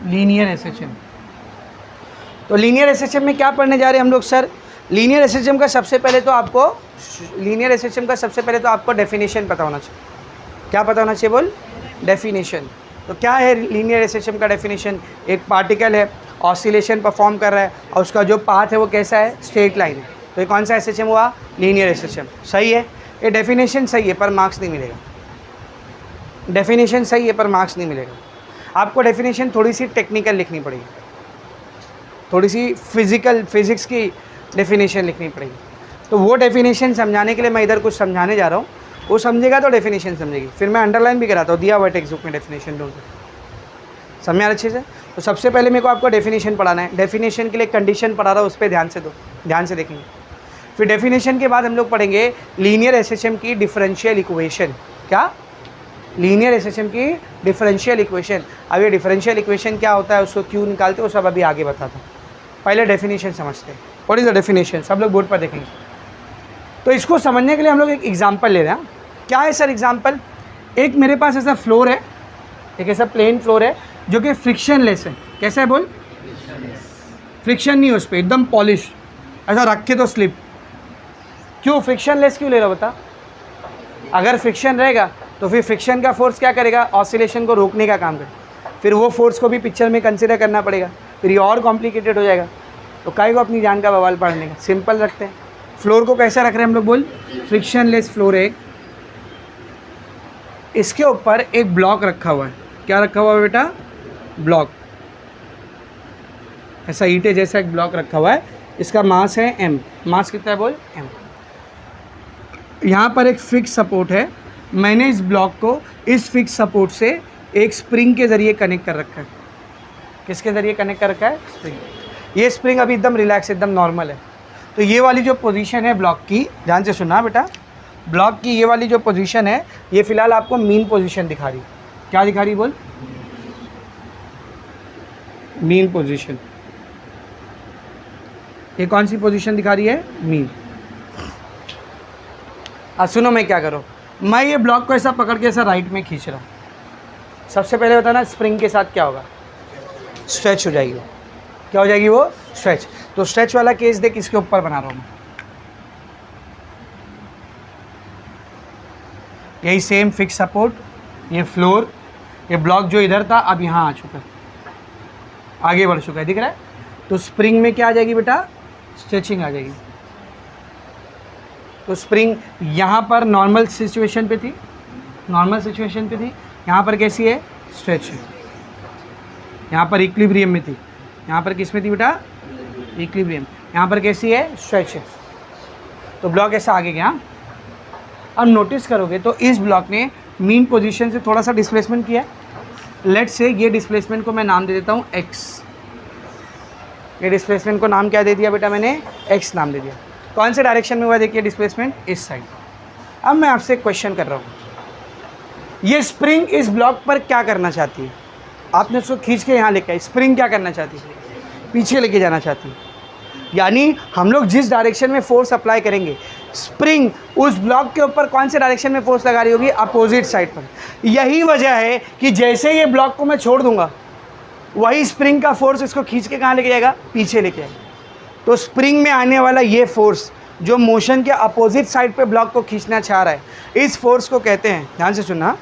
Linear SHM. तो लीनियर एसएचएम में क्या पढ़ने जा रहे हैं हम लोग सर? लीनियर एसएचएम का सबसे पहले तो आपको डेफिनेशन पता होना चाहिए। क्या पता होना चाहिए बोल? डेफिनेशन। तो क्या है लीनियर एसएचएम का डेफिनेशन? एक पार्टिकल है, ऑसिलेशन परफॉर्म कर रहा है और उसका जो पाथ है वो कैसा है? स्ट्रेट लाइन है। तो ये कौन सा एसएचएम हुआ? Linear SHM. सही है? ये डेफिनेशन सही है पर मार्क्स नहीं मिलेगा। डेफिनेशन सही है पर मार्क्स नहीं मिलेगा। आपको डेफिनेशन थोड़ी सी टेक्निकल लिखनी पड़ेगी, थोड़ी सी फिज़िक्स की डेफिनेशन लिखनी पड़ेगी। तो वो डेफिनेशन समझाने के लिए मैं इधर कुछ समझाने जा रहा हूँ, वो समझेगा तो डेफिनेशन समझेगी। फिर मैं अंडरलाइन भी कराता हूँ, दिया हुआ टेक्स्ट बुक में डेफिनेशन ढूंढ कर। समझा अच्छे से? तो सबसे पहले मेरे को आपको डेफिनेशन पढ़ाना है। डेफिनेशन के लिए कंडीशन पढ़ा रहा हूँ, उस पर ध्यान से देखेंगे। फिर डेफिनेशन के बाद हम लोग पढ़ेंगे लीनियर एसएचएम की डिफरेंशियल इक्वेशन। क्या? लीनियर एसएचएम की डिफरेंशियल इक्वेशन। अब ये डिफरेंशियल इक्वेशन क्या होता है, उसको क्यों निकालते हैं, वो सब अभी आगे बताता हूँ। पहले डेफिनेशन समझते हैं। What is the definition? सब लोग बोर्ड पर देखेंगे। तो इसको समझने के लिए हम लोग एक एग्जाम्पल ले रहे हैं। क्या है सर एग्जाम्पल? एक मेरे पास ऐसा फ्लोर है, एक ऐसा प्लेन फ्लोर है जो कि फ्रिक्शनलेस है। कैसा है बोल? फ्रिक्शन नहीं है उस पर, एकदम पॉलिश। ऐसा रख के तो स्लिप। क्यों फ्रिक्शनलेस क्यों ले रहा बता? अगर फ्रिक्शन रहेगा तो फिर फ्रिक्शन का फोर्स क्या करेगा? ऑसिलेशन को रोकने का काम करेगा। फिर वो फोर्स को भी पिक्चर में कंसिडर करना पड़ेगा, फिर ये और कॉम्प्लिकेटेड हो जाएगा। तो काहे को अपनी जान का बवाल पढ़ने का, सिंपल रखते हैं। फ्लोर को कैसा रख रहे हैं हम लोग बोल? फ्रिक्शनलेस फ्लोर है। इसके ऊपर एक ब्लॉक रखा हुआ है। क्या रखा हुआ है बेटा? ब्लॉक। ऐसा ईंटे जैसा एक ब्लॉक रखा हुआ है। इसका मास है m। मास कितना है बोल? m। यहाँ पर एक फिक्स सपोर्ट है मैंने इस ब्लॉक को इस फिक्स सपोर्ट से एक स्प्रिंग के ज़रिए कनेक्ट कर रखा है। किसके ज़रिए कनेक्ट कर रखा है? स्प्रिंग। ये स्प्रिंग अभी एकदम रिलैक्स, एकदम नॉर्मल है। तो ये वाली जो पोजीशन है ब्लॉक की, ध्यान से सुनना बेटा, ब्लॉक की ये वाली जो पोजीशन है, ये फ़िलहाल आपको मीन पोजीशन दिखा रही है। क्या दिखा रही बोल? Mean position. ये कौन सी पोजीशन दिखा रही है? मीन। अब सुनो मैं क्या करूँ, मैं ये ब्लॉक को ऐसा पकड़ के ऐसा राइट में खींच रहा हूँ। सबसे पहले बताना स्प्रिंग के साथ क्या होगा? स्ट्रेच हो जाएगी वो। क्या हो जाएगी वो? स्ट्रेच। तो स्ट्रेच वाला केस देख, इसके ऊपर बना रहा हूँ मैं। यही सेम फिक्स सपोर्ट, ये फ्लोर, ये ब्लॉक जो इधर था अब यहाँ आ चुका है, आगे बढ़ चुका है, दिख रहा है? तो स्प्रिंग में क्या आ जाएगी बेटा? स्ट्रेचिंग आ जाएगी। तो स्प्रिंग यहाँ पर नॉर्मल सिचुएशन पे थी, नॉर्मल सिचुएशन पे थी, यहाँ पर कैसी है? स्ट्रेच है। यहाँ पर इक्विलिब्रियम में थी, यहाँ पर किस में थी बेटा? इक्विलिब्रियम। यहाँ पर कैसी है? स्ट्रेच है। तो ब्लॉक ऐसा आगे गया। अब नोटिस करोगे तो इस ब्लॉक ने मीन पोजीशन से थोड़ा सा डिस्प्लेसमेंट किया। लेट से ये डिस्प्लेसमेंट को मैं नाम दे देता हूँ x। ये डिस्प्लेसमेंट को नाम क्या दे दिया बेटा मैंने? x नाम दे दिया। कौन से डायरेक्शन में हुआ देखिए डिस्प्लेसमेंट? इस साइड। अब मैं आपसे एक क्वेश्चन कर रहा हूँ, ये स्प्रिंग इस ब्लॉक पर क्या करना चाहती है? आपने उसको खींच के यहाँ लेके आई, स्प्रिंग क्या करना चाहती है? पीछे लेके जाना चाहती है। यानी हम लोग जिस डायरेक्शन में फोर्स अप्लाई करेंगे, स्प्रिंग उस ब्लॉक के ऊपर कौन से डायरेक्शन में फोर्स लगा रही होगी? अपोजिट साइड पर। यही वजह है कि जैसे ये ब्लॉक को मैं छोड़ दूंगा, वही स्प्रिंग का फोर्स इसको खींच के कहाँ लेके जाएगा? पीछे लेके जाएगा। तो स्प्रिंग में आने वाला ये फोर्स जो मोशन के अपोजिट साइड पे ब्लॉक को खींचना चाह रहा है, इस फोर्स को कहते हैं, ध्यान से सुनना,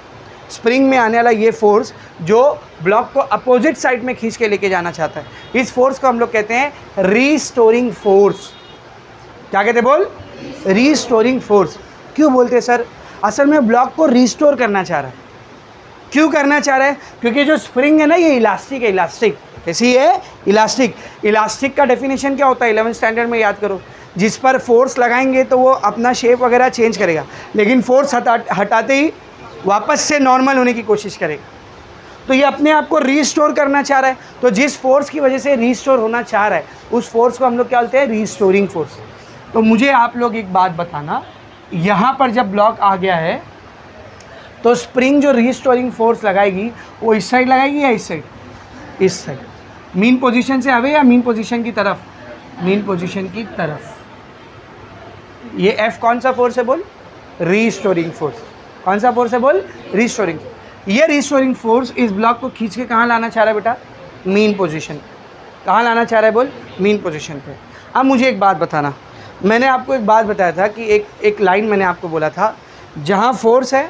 स्प्रिंग में आने वाला ये फोर्स जो ब्लॉक को अपोजिट साइड में खींच के लेके जाना चाहता है, इस फोर्स को हम लोग कहते हैं रीस्टोरिंग फोर्स। क्या कहते हैं बोल? Restoring force. क्यों बोलते हैं सर? असल में ब्लॉक को रीस्टोर करना चाह रहा है। क्यों करना चाह रहा है? क्योंकि जो स्प्रिंग है ना, ये इलास्टिक है। इलास्टिक कैसी है? इलास्टिक। इलास्टिक का डेफिनेशन क्या होता है? 11th स्टैंडर्ड में याद करो। जिस पर फोर्स लगाएंगे तो वो अपना शेप वगैरह चेंज करेगा, लेकिन फोर्स हटाते ही वापस से नॉर्मल होने की कोशिश करेगा। तो ये अपने आप को रीस्टोर करना चाह रहा है। तो जिस फोर्स की वजह से रीस्टोर होना चाह रहा है, उस फोर्स को हम लोग क्या बोलते हैं? Restoring force. तो मुझे आप लोग एक बात बताना, यहाँ पर जब ब्लॉक आ गया है तो स्प्रिंग जो रीस्टोरिंग फोर्स लगाएगी वो इस साइड लगाएगी या इस साइड? इस साइड। मीन पोजीशन से आवे या मीन पोजीशन की तरफ? मीन पोजीशन की तरफ। ये F कौन सा फोर्स है बोल? Restoring force. कौन सा फोर्स है बोल? रीस्टोरिंग। ये रीस्टोरिंग फोर्स इस ब्लॉक को खींच के कहाँ लाना चाह रहा है बेटा? Mean position. कहाँ लाना चाह रहा है बोल? मीन पोजीशन पे। अब मुझे एक बात बताना, मैंने आपको एक बात बताया था कि एक लाइन मैंने आपको बोला था, जहाँ फोर्स है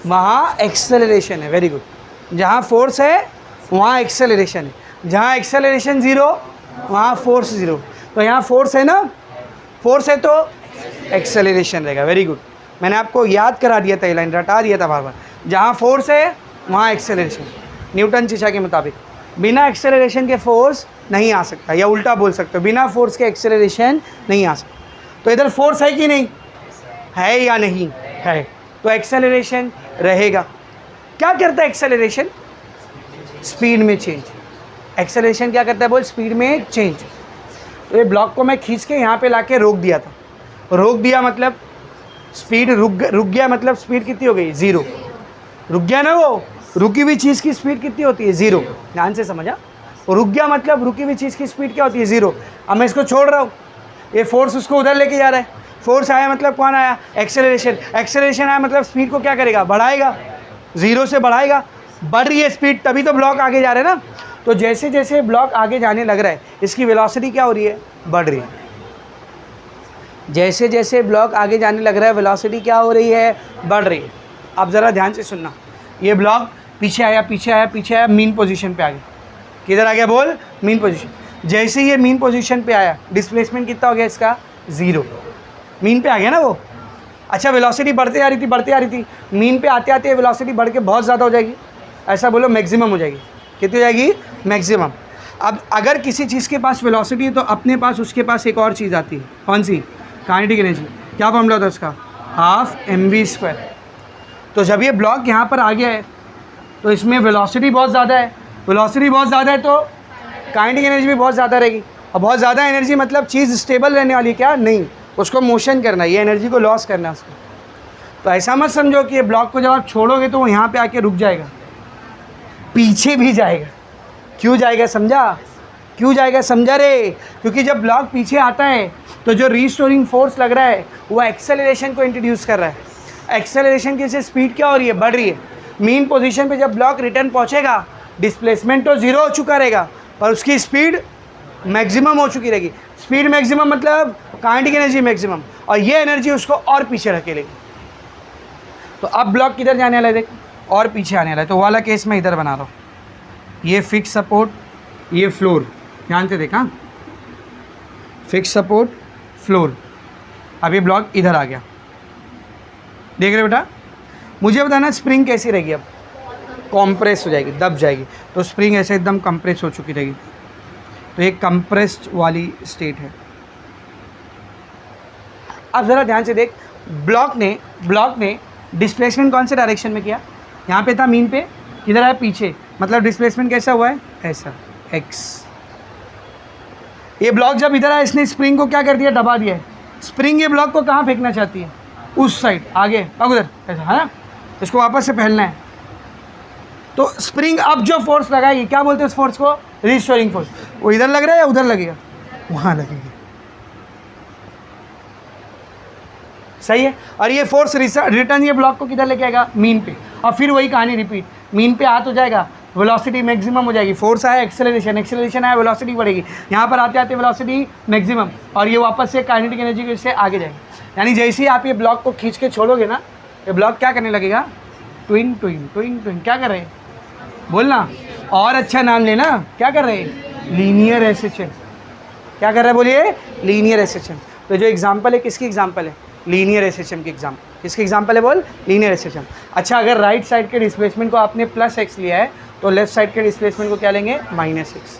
वहाँ एक्सेलरेशन है। Very good. जहाँ फोर्स है वहाँ एक्सेलरेशन है, जहाँ एक्सेलरेशन ज़ीरो वहाँ फोर्स ज़ीरो। तो यहाँ फोर्स है ना, फोर्स है तो एक्सेलरेशन रहेगा। Very good. मैंने आपको याद करा दिया था, ये लाइन रटा दिया था बार बार। जहाँ फोर्स है वहाँ एक्सेलरेशन। न्यूटन शिक्षा के मुताबिक बिना एक्सेलरेशन के फोर्स नहीं आ सकता, या उल्टा बोल सकते हो, बिना फोर्स के एक्सेलरेशन नहीं आ सकता। तो इधर फोर्स है कि नहीं है, या नहीं है, तो एक्सेलरेशन रहेगा। क्या करता है एक्सेलरेशन? स्पीड में चेंज। एक्सेलरेशन क्या करता है बोल? स्पीड में चेंज। तो ये ब्लॉक को मैं खींच के यहाँ पे लाके रोक दिया था। रोक दिया मतलब स्पीड रुक गया, मतलब स्पीड कितनी हो गई? ज़ीरो। रुक गया ना, वो रुकी हुई चीज़ की स्पीड कितनी होती है? ज़ीरो। ध्यान से समझा? वो रुक गया मतलब रुकी हुई चीज़ की स्पीड क्या होती है? ज़ीरो। अब मैं इसको छोड़ रहा हूँ, ये फोर्स उसको उधर लेके जा रहा है। फोर्स आया मतलब कौन आया? एक्सेलरेशन। एक्सेलरेशन आया मतलब स्पीड को क्या करेगा? बढ़ाएगा। ज़ीरो से बढ़ाएगा, बढ़ रही है स्पीड, तभी तो ब्लॉक आगे जा रहा है ना। तो जैसे जैसे ब्लॉक आगे जाने लग रहा है, इसकी वेलोसिटी क्या हो रही है? बढ़ रही है। जैसे जैसे ब्लॉक आगे जाने लग रहा है, वेलोसिटी क्या हो रही है? बढ़ रही है। अब ज़रा ध्यान से सुनना, ये ब्लॉक पीछे आया पीछे आया पीछे आया, मीन पोजीशन पे आ गया। किधर आ गया बोल? Mean position. जैसे ही ये मीन पोजीशन पे आया, डिस्प्लेसमेंट कितना हो गया इसका? ज़ीरो। मीन पे आ गया ना वो। अच्छा, वेलोसिटी बढ़ते आ रही थी बढ़ते आ रही थी, मीन पे आते आते वेलोसिटी बढ़ के बहुत ज़्यादा हो जाएगी। ऐसा बोलो मैक्सिमम हो जाएगी। कितनी हो जाएगी? मैक्सिमम। अब अगर किसी चीज़ के पास वेलोसिटी है तो अपने पास उसके पास एक और चीज़ आती है। कौन सी? Kinetic energy. क्या फॉर्मूला होता है उसका? Half mv²। तो जब ये ब्लॉक यहाँ पर आ गया है तो इसमें वेलोसिटी बहुत ज़्यादा है, वेलोसिटी बहुत ज़्यादा है तो काइनेटिक एनर्जी भी बहुत ज़्यादा रहेगी। और बहुत ज़्यादा एनर्जी मतलब चीज़ स्टेबल रहने वाली, क्या नहीं, उसको मोशन करना है, ये एनर्जी को लॉस करना है उसको। तो ऐसा मत समझो कि ये ब्लॉक को जब आप छोड़ोगे तो वो यहाँ पे आके रुक जाएगा, पीछे भी जाएगा। क्यों जाएगा समझा? क्यों जाएगा समझा रे? क्योंकि जब ब्लॉक पीछे आता है तो जो रीस्टोरिंग फोर्स लग रहा है वो एक्सेलरेशन को इंट्रोड्यूस कर रहा है। एक्सेलरेशन की से स्पीड क्या हो रही है? बढ़ रही है। मीन पोजीशन पे जब ब्लॉक रिटर्न पहुंचेगा डिस्प्लेसमेंट तो ज़ीरो हो चुका रहेगा पर उसकी स्पीड मैक्सिमम हो चुकी रहेगी। स्पीड मैक्सिमम मतलब काइनेटिक एनर्जी मैक्सिमम, और ये एनर्जी उसको और पीछे रखेगी। तो अब ब्लॉक किधर जाने वाला है देख, और पीछे आने वाला है। तो वाला केस मैं इधर बना रहा हूँ, ये फिक्स सपोर्ट, ये फ्लोर, ध्यान से देखा, फिक्स सपोर्ट फ्लोर। अब ये ब्लॉक इधर आ गया, देख रहे बेटा। मुझे बताना स्प्रिंग कैसी रहेगी? अब कॉम्प्रेस हो जाएगी, दब जाएगी। तो स्प्रिंग ऐसे एकदम कंप्रेस हो चुकी रहेगी, तो ये कंप्रेस्ड वाली स्टेट है। अब ज़रा ध्यान से देख, ब्लॉक ने डिस्प्लेसमेंट कौन से डायरेक्शन में किया? यहाँ पे था मीन पे, किधर आया? पीछे। मतलब डिस्प्लेसमेंट कैसा हुआ है? ऐसा, एक्स। ये ब्लॉक जब इधर आया इसने स्प्रिंग को क्या कर दिया? दबा दिया है। स्प्रिंग ये ब्लॉक को कहाँ फेंकना चाहती है? उस साइड, आगे अब उधर, ऐसा है ना। इसको वापस से फैलना है। तो स्प्रिंग अब जो फोर्स लगाएगी, क्या बोलते हैं उस फोर्स को? Restoring force. वो इधर लग रहा है या उधर लगेगा? वहाँ लगेगी, सही है। और ये फोर्स रिटर्न ये ब्लॉक को किधर लेके आएगा? मीन पे। और फिर वही कहानी रिपीट, मीन पे आ तो जाएगा, वेलोसिटी मैक्सिमम हो जाएगी। फोर्स आया, एक्सेलरेशन आया, वेलोसिटी बढ़ेगी। यहाँ पर आते आते वेलोसिटी मैक्सिमम, और ये वापस से काइनेटिक एनर्जी की से आगे जाएगी। यानी जैसे ही आप ये ब्लॉक को खींच के छोड़ोगे ना, ये ब्लॉक क्या करने लगेगा? Twin twin twin twin. क्या कर रहे हैं? बोलना, और अच्छा नाम लेना। क्या कर रहे हैं? लीनियर एसेशन। क्या कर रहा है? बोलिए, लीनियर एसेशन। तो जो एग्जाम्पल है किसकी एग्जाम्पल है? लीनियर एसेशन की एग्जाम्पल। किसकी एग्जाम्पल है? बोल, लीनियर एसेशन। अच्छा, अगर राइट साइड के डिस्प्लेसमेंट को आपने प्लस एक्स लिया है तो लेफ्ट साइड के डिस्प्लेसमेंट को क्या लेंगे? Minus x.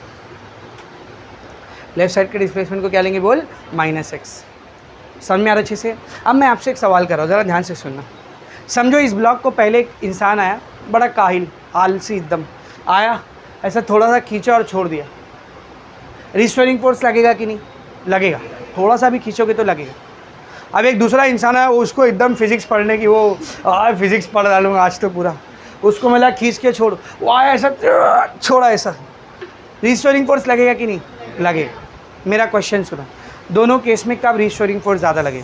लेफ्ट साइड के डिस्प्लेसमेंट को क्या लेंगे? बोल, माइनस एक्स। समझ में आ रहा अच्छे से? अब मैं आपसे एक सवाल कर रहा हूँ, ज़रा ध्यान से सुनना। समझो इस ब्लॉक को पहले एक इंसान आया, बड़ा काहिल, आलसी एकदम आया, ऐसा थोड़ा सा खींचा और छोड़ दिया। रिस्टोरिंग फोर्स लगेगा कि नहीं? लगेगा। थोड़ा सा भी खींचोगे तो लगेगा। अब एक दूसरा इंसान आया, उसको एकदम फिजिक्स पढ़ने की, वो फिजिक्स पढ़ डालूंगा आज तो पूरा, उसको मिला खींच के छोड़, वो आया ऐसा छोड़ा, ऐसा रिस्टोरिंग फोर्स लगेगा कि नहीं? लगेगा। मेरा क्वेश्चन सुना, दोनों केस में कब रिस्टोरिंग फोर्स ज़्यादा लगे?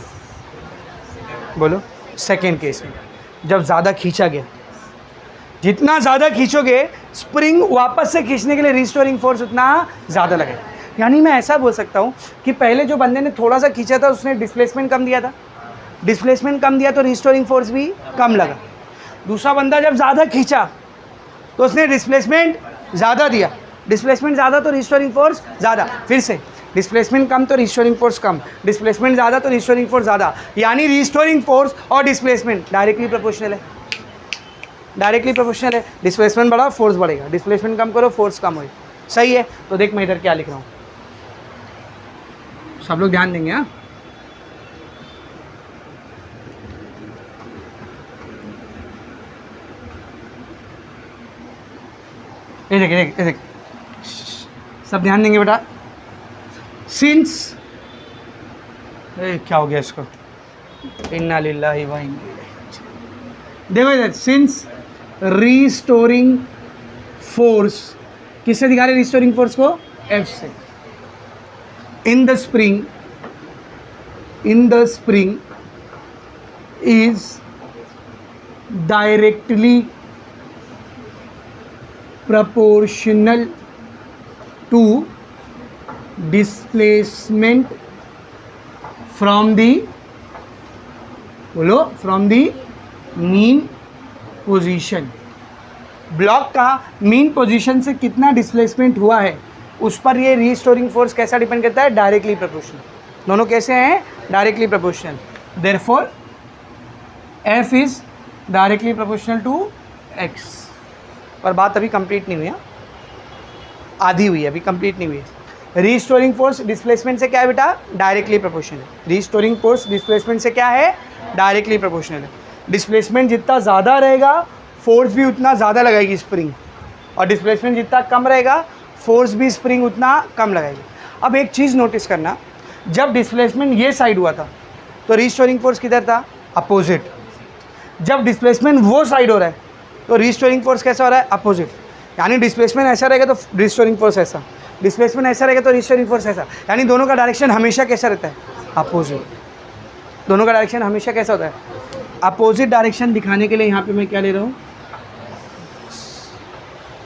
बोलो। सेकेंड केस में, जब ज़्यादा खींचा गया। जितना ज़्यादा खींचोगे स्प्रिंग वापस से खींचने के लिए रिस्टोरिंग फोर्स उतना ज़्यादा लगेगा। यानी मैं ऐसा बोल सकता हूँ कि पहले जो बंदे ने थोड़ा सा खींचा था उसने डिस्प्लेसमेंट कम दिया था, डिस्प्लेसमेंट कम दिया तो रिस्टोरिंग फोर्स भी कम लगा। दूसरा बंदा जब ज़्यादा खींचा तो उसने डिस्प्लेसमेंट ज़्यादा दिया, डिस्प्लेसमेंट ज़्यादा तो रिस्टोरिंग फोर्स ज़्यादा। फिर से डिस्प्लेसमेंट कम तो रिस्टोरिंग फोर्स कम, डिस्प्लेसमेंट ज़्यादा तो रिस्टोरिंग फोर्स ज़्यादा। यानी रिस्टोरिंग फोर्स और डिस्प्लेसमेंट डायरेक्टली प्रोपोर्शनल है, डायरेक्टली प्रोपोर्शनल है। डिस्प्लेसमेंट बढ़ा, फोर्स बढ़ेगा, डिस्प्लेसमेंट कम करो, फोर्स कम होगी। सही है। तो देख मैं इधर क्या लिख रहा हूँ, सब लोग ध्यान देंगे। हाँ, ये देख, ये देख, ये देख, सब ध्यान देंगे बेटा। सिंस क्या हो गया इसको? इन्ना लिल्लाहि व इन्ना इलैहि राजिऊन। देखो इधर, सिंस रीस्टोरिंग फोर्स किससे दिखा रहे? रिस्टोरिंग फोर्स को एफ से। in the spring is directly proportional to displacement from the mean position। Block का मीन पोजीशन से कितना डिस्प्लेसमेंट हुआ है उस पर ये रीस्टोरिंग फोर्स कैसा डिपेंड करता है? Directly proportional. दोनों कैसे हैं? Directly proportional. Therefore F is directly proportional to X. पर बात अभी कंप्लीट नहीं हुई है, आधी हुई है, अभी कंप्लीट नहीं हुई है। रीस्टोरिंग फोर्स डिस्प्लेसमेंट से क्या है बेटा? डायरेक्टली प्रोपोर्शनल है। रीस्टोरिंग फोर्स डिस्प्लेसमेंट से क्या है? डायरेक्टली प्रोपोर्शनल है। डिस्प्लेसमेंट जितना ज़्यादा रहेगा फोर्स भी उतना ज़्यादा लगाएगी स्प्रिंग, और डिस्प्लेसमेंट जितना कम रहेगा फोर्स भी स्प्रिंग उतना कम लगाएगी। अब एक चीज़ नोटिस करना, जब डिस्प्लेसमेंट ये साइड हुआ था तो रिस्टोरिंग फोर्स किधर था? अपोजिट। जब डिस्प्लेसमेंट वो साइड हो रहा है तो रिस्टोरिंग फोर्स कैसा हो रहा है? अपोजिट। यानी डिस्प्लेसमेंट ऐसा रहेगा तो रिस्टोरिंग फोर्स ऐसा, डिस्प्लेसमेंट ऐसा रहेगा तो रिस्टोरिंग फोर्स ऐसा, यानी दोनों का डायरेक्शन हमेशा कैसा रहता है? अपोजिट। दोनों का डायरेक्शन हमेशा कैसा होता है? अपोजिट डायरेक्शन दिखाने के लिए यहाँ पे मैं क्या ले रहा हूँ?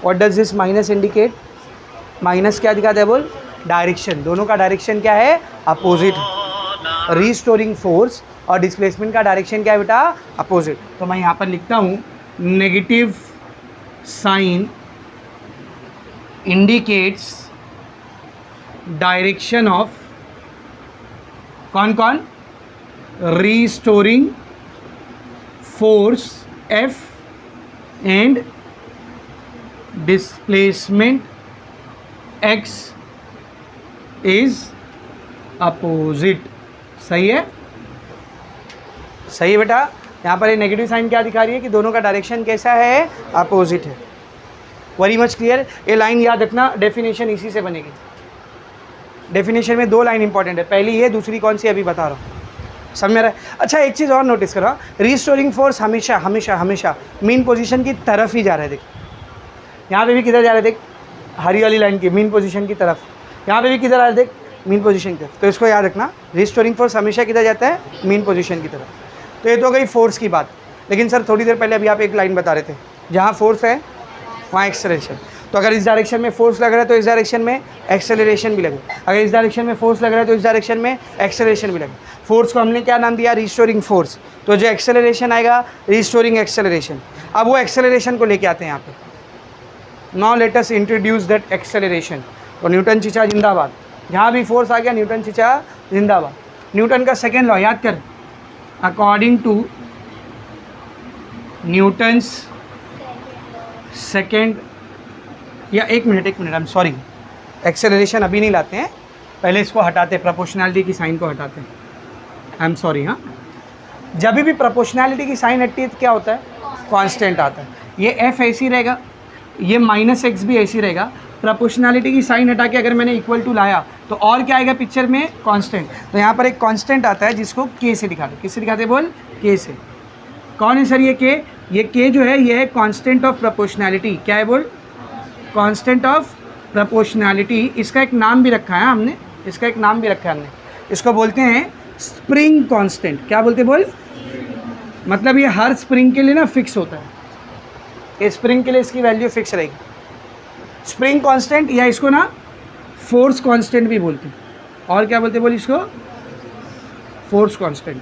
What does this minus indicate? Minus क्या दिखाता है बोल? डायरेक्शन। दोनों का डायरेक्शन क्या है? अपोजिट। रिस्टोरिंग फोर्स और डिस्प्लेसमेंट का डायरेक्शन क्या है बेटा? अपोजिट। तो मैं यहाँ पर लिखता हूँ negative sign indicates direction of कौन कौन? Restoring force F and displacement X is opposite. सही है? सही है बेटा। यहाँ पर ये नेगेटिव साइन क्या दिखा रही है कि दोनों का डायरेक्शन कैसा है? अपोजिट है। Very much clear. ये लाइन याद रखना, डेफिनेशन इसी से बनेगी। डेफिनेशन में 2 लाइन इंपॉर्टेंट है, पहली ये, दूसरी कौन सी अभी बता रहा हूँ, समझ में रहा है? अच्छा एक चीज़ और नोटिस करो, रिस्टोरिंग फोर्स हमेशा हमेशा हमेशा मीन पोजीशन की तरफ ही जा रहा है। देख यहाँ पे भी किधर जा रहा है? देख हरी वाली लाइन की मीन पोजीशन की तरफ। यहाँ पे भी किधर आ रहा है? देख मीन पोजीशन की तरफ। तो इसको याद रखना, रिस्टोरिंग फोर्स हमेशा किधर जाता है? मीन पोजीशन की तरफ। तो ये तो गई फोर्स की बात। लेकिन सर थोड़ी देर पहले अभी आप एक लाइन बता रहे थे, जहाँ फोर्स है वहाँ एक्सेलरेशन। तो अगर इस डायरेक्शन में फोर्स लग रहा है तो इस डायरेक्शन में एक्सेलरेशन भी लगेगा। अगर इस डायरेक्शन में फोर्स लग रहा है तो इस डायरेक्शन में एक्सेलरेशन भी लगेगा। फोर्स को हमने क्या नाम दिया? Restoring force. तो जो एक्सेलरेशन आएगा रिस्टोरिंग एक्सेलरेशन। अब वो एक्सेलरेशन को लेके आते हैं यहाँ पे। Now let us introduce that acceleration. तो न्यूटन चीचा जिंदाबाद। जहाँ भी फोर्स आ गया न्यूटन चीचा जिंदाबाद। न्यूटन का सेकेंड लॉ याद कर, अकॉर्डिंग टू न्यूटन्स सेकेंड, या एक minute I am sorry, acceleration अभी नहीं लाते हैं, पहले इसको हटाते हैं, प्रोपोर्शनैलिटी की साइन को हटाते हैं। I am sorry. हाँ, जब भी प्रोपोर्शनैलिटी की साइन हटती है तो क्या होता है? कांस्टेंट आता है। ये f ऐसी रहेगा, ये -x भी ऐसी रहेगा। प्रोपोर्शनैलिटी की साइन हटा के अगर मैंने इक्वल टू लाया तो और क्या आएगा पिक्चर में? कांस्टेंट। तो यहाँ पर एक कांस्टेंट आता है जिसको k से दिखाते। किससे दिखाते बोल? k से। कौन है सर ये k? ये k जो है ये है कांस्टेंट ऑफ प्रोपोर्शनैलिटी। क्या है बोल? Constant of proportionality. इसका एक नाम भी रखा है हमने, इसका एक नाम भी रखा है हमने, इसको बोलते हैं स्प्रिंग कांस्टेंट। क्या बोलते बोल? मतलब ये हर स्प्रिंग के लिए ना फिक्स होता है। ये स्प्रिंग के लिए इसकी वैल्यू फिक्स रहेगी। स्प्रिंग कांस्टेंट, या इसको ना फोर्स कांस्टेंट भी बोलते हैं। और क्या बोलते बोल इसको? Force constant.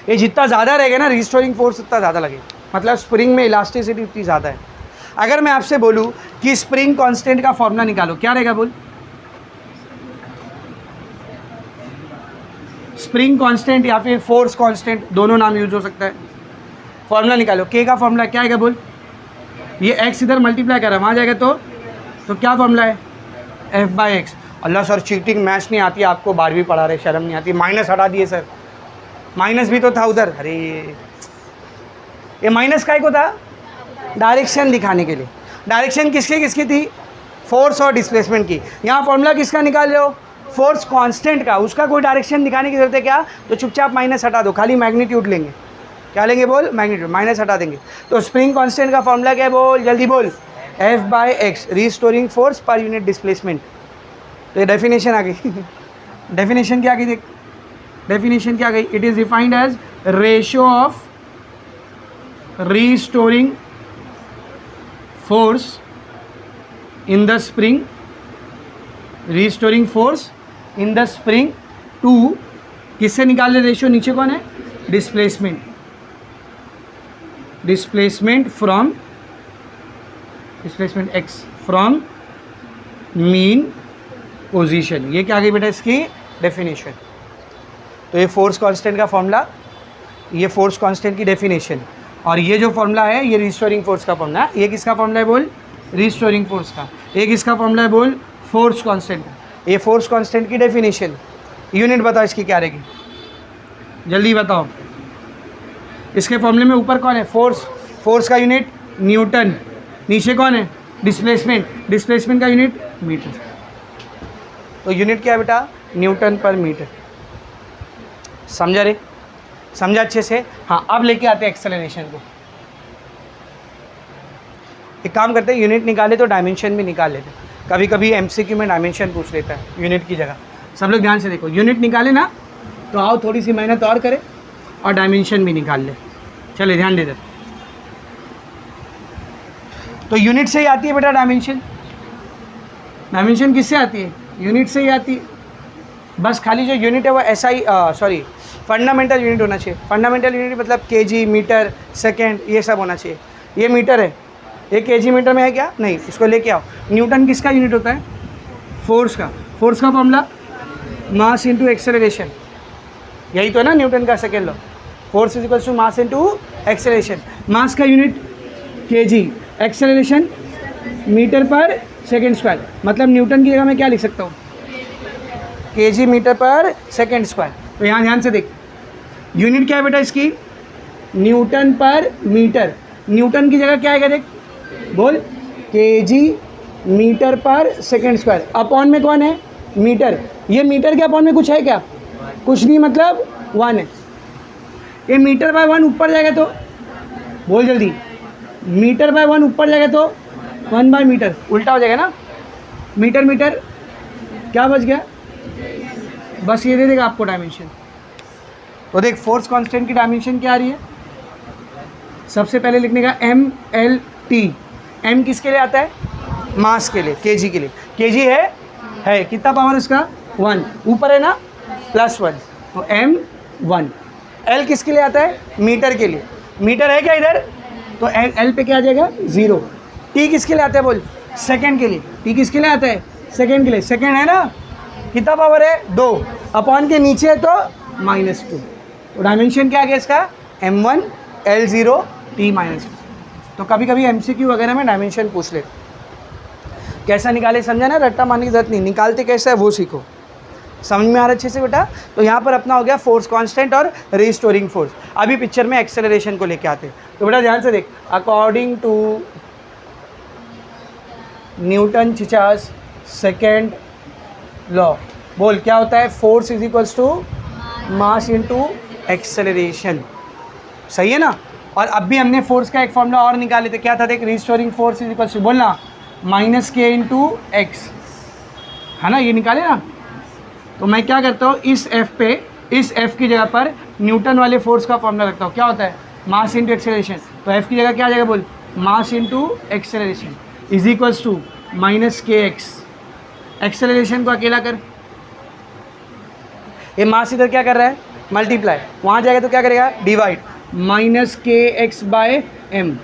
ये जितना ज़्यादा रहेगा ना रिस्टोरिंग फोर्स उतना ज़्यादा लगेगा। मतलब स्प्रिंग में इलास्टिसिटी उतनी ज़्यादा है। अगर मैं आपसे बोलूँ कि स्प्रिंग कांस्टेंट का फॉर्मूला निकालो, क्या रहेगा बोल? स्प्रिंग कांस्टेंट या फिर फोर्स कांस्टेंट, दोनों नाम यूज हो सकता है। फॉर्मूला निकालो, के का फॉर्मूला क्या आएगा बोल? ये x इधर मल्टीप्लाई कर रहा है, वहाँ जाएगा तो क्या फॉर्मूला है? f/x। अल्लाह सर चीटिंग मैथ्स नहीं आती आपको, 12वीं पढ़ा रहे, शर्म नहीं आती? माइनस हटा दिए सर, माइनस भी तो था उधर। अरे ये माइनस काय को था? डायरेक्शन दिखाने के लिए। डायरेक्शन किसकी थी? फोर्स और डिस्प्लेसमेंट की। यहाँ फॉर्मूला किसका निकाल रहे हो? फोर्स कांस्टेंट का। उसका कोई डायरेक्शन दिखाने की जरूरत है क्या? तो चुपचाप माइनस हटा दो, खाली मैग्नीट्यूड लेंगे। क्या लेंगे बोल? मैग्नीट्यूड। माइनस हटा देंगे। तो स्प्रिंग कांस्टेंट का फॉर्मूला क्या है बोल? जल्दी बोल। F/x, restoring force per unit displacement. तो ये डेफिनेशन आ गई। डेफिनेशन क्या आ गई? देख डेफिनेशन क्या आ गई? It is defined as ratio of restoring force in the spring, restoring force in the spring to, किससे निकाल ले रेशियो? नीचे कौन है? Displacement. Displacement from, displacement x from mean position. ये क्या आ गई बेटा इसकी डेफिनेशन? तो ये फोर्स कांस्टेंट का फॉर्मूला, ये फोर्स कांस्टेंट की डेफिनेशन, और ये जो फॉर्मूला है ये रिस्टोरिंग फोर्स का फॉर्मूला है। ये किसका फॉर्मूला है बोल? रिस्टोरिंग फोर्स का। एक इसका फॉर्मूला है बोल? Force constant. ये फोर्स कांस्टेंट की डेफिनेशन। यूनिट बताओ इसकी क्या रहेगी? जल्दी बताओ। इसके फॉर्मूले में ऊपर कौन है, फोर्स, फोर्स का यूनिट न्यूटन, नीचे कौन है, डिस्प्लेसमेंट, डिस्प्लेसमेंट का यूनिट मीटर। तो यूनिट क्या है बेटा, न्यूटन पर मीटर। समझा रे, समझा अच्छे से। हाँ अब लेके आते हैं एक्सेलरेशन को। एक काम करते हैं, यूनिट निकाले तो डायमेंशन भी निकाल लेते हैं। कभी कभी एमसीक्यू में डायमेंशन पूछ लेता है यूनिट की जगह। सब लोग ध्यान से देखो, यूनिट निकाले ना तो आओ थोड़ी सी मेहनत और करें और डायमेंशन भी निकाल ले। चलिए ध्यान दे दे। तो यूनिट से ही आती है बेटा डायमेंशन। डायमेंशन किससे आती है, यूनिट से ही आती है। बस खाली जो यूनिट है वो एसआई फंडामेंटल यूनिट होना चाहिए। फंडामेंटल यूनिट मतलब केजी, मीटर, सेकेंड, ये सब होना चाहिए। ये मीटर है, ये केजी मीटर में है क्या, नहीं, इसको लेके आओ। न्यूटन किसका यूनिट होता है, फोर्स का। फोर्स का फॉर्मूला मास इंटू एक्सेलरेशन, यही तो है ना न्यूटन का second law. Force is equals to mass into acceleration. Mass का unit kg, acceleration metre per second square. मतलब न्यूटन की जगह मैं क्या लिख सकता हूँ, kg metre per second square. तो यहाँ ध्यान से देख, यूनिट क्या है बेटा इसकी, न्यूटन पर मीटर। न्यूटन की जगह क्या आएगा देख, बोल, KG metre per second square. Upon में कौन है, मीटर। ये मीटर के अपॉन में कुछ है क्या, कुछ नहीं, मतलब 1 है। ये मीटर बाय 1 ऊपर जाएगा तो बोल जल्दी, मीटर बाय 1 ऊपर जाएगा तो 1 बाय मीटर, उल्टा हो जाएगा ना। मीटर मीटर क्या बच गया, बस ये दे देगा आपको डायमेंशन। तो देख फोर्स कांस्टेंट की डायमेंशन क्या आ रही है, सबसे पहले लिखने का MLT। एम किसके लिए आता है, मास के लिए, केजी के लिए। केजी है कितना पावर उसका, 1, ऊपर है ना +1, तो M1। L किसके लिए आता है, मीटर के लिए। मीटर है क्या इधर, तो L पे क्या आ जाएगा, 0। T किसके लिए आता है बोल, सेकेंड के लिए। T किसके लिए आता है, सेकेंड के लिए। सेकेंड है ना, कितना पावर है, 2, अपॉन के नीचे है तो -2। तो डायमेंशन क्या आ गया इसका, M1 L0 T -2। तो कभी कभी MCQ वगैरह में डायमेंशन पूछ ले, कैसा निकाले समझा ना, रट्टा मारने की जरूरत नहीं, निकालते कैसा है वो सीखो। समझ में आ रहा है अच्छे से बेटा। तो यहाँ पर अपना हो गया फोर्स कांस्टेंट और रिस्टोरिंग फोर्स। अभी पिक्चर में एक्सेलरेशन को लेके आते हैं। तो बेटा ध्यान से देख, अकॉर्डिंग टू न्यूटन चिचास सेकेंड लॉ, बोल क्या होता है, force is equals to mass into acceleration. सही है ना। और अब भी हमने फोर्स का एक फॉर्मूला और निकाले थे, क्या था देख, restoring force is equals to, बोलना, -K इंटू एक्स, है ना, ये निकाले ना। तो मैं क्या करता हूँ, इस F पे, इस F की जगह पर न्यूटन वाले फोर्स का फॉर्मूला रखता हूँ। क्या होता है, मास इंटू एक्सेलरेशन। तो F की जगह क्या आ जाएगा बोल, mass into acceleration is equals to -kx। Acceleration को अकेला कर, ये मास इधर क्या कर रहा है, मल्टीप्लाई, वहाँ जाएगा तो क्या करेगा, डिवाइड, -kx/m।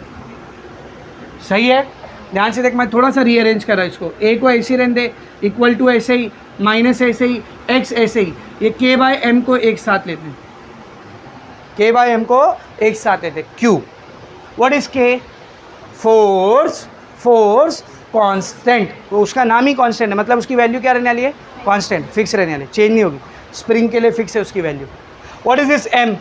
सही है। ध्यान से देख, मैं थोड़ा सा रीअरेंज कर रहा हूँ इसको। ए को ऐसे रहने दे, इक्वल टू ऐसे ही, माइनस ऐसे ही, एक्स ऐसे ही। ये k/m को एक साथ लेते हैं, k/m को एक साथ लेते हैं। Q, what is k, force, force constant. तो उसका नाम ही कांस्टेंट है, मतलब उसकी वैल्यू क्या रहने वाली है, कांस्टेंट, फिक्स रहने वाली, चेंज नहीं होगी। स्प्रिंग के लिए फिक्स है उसकी value. What is this m,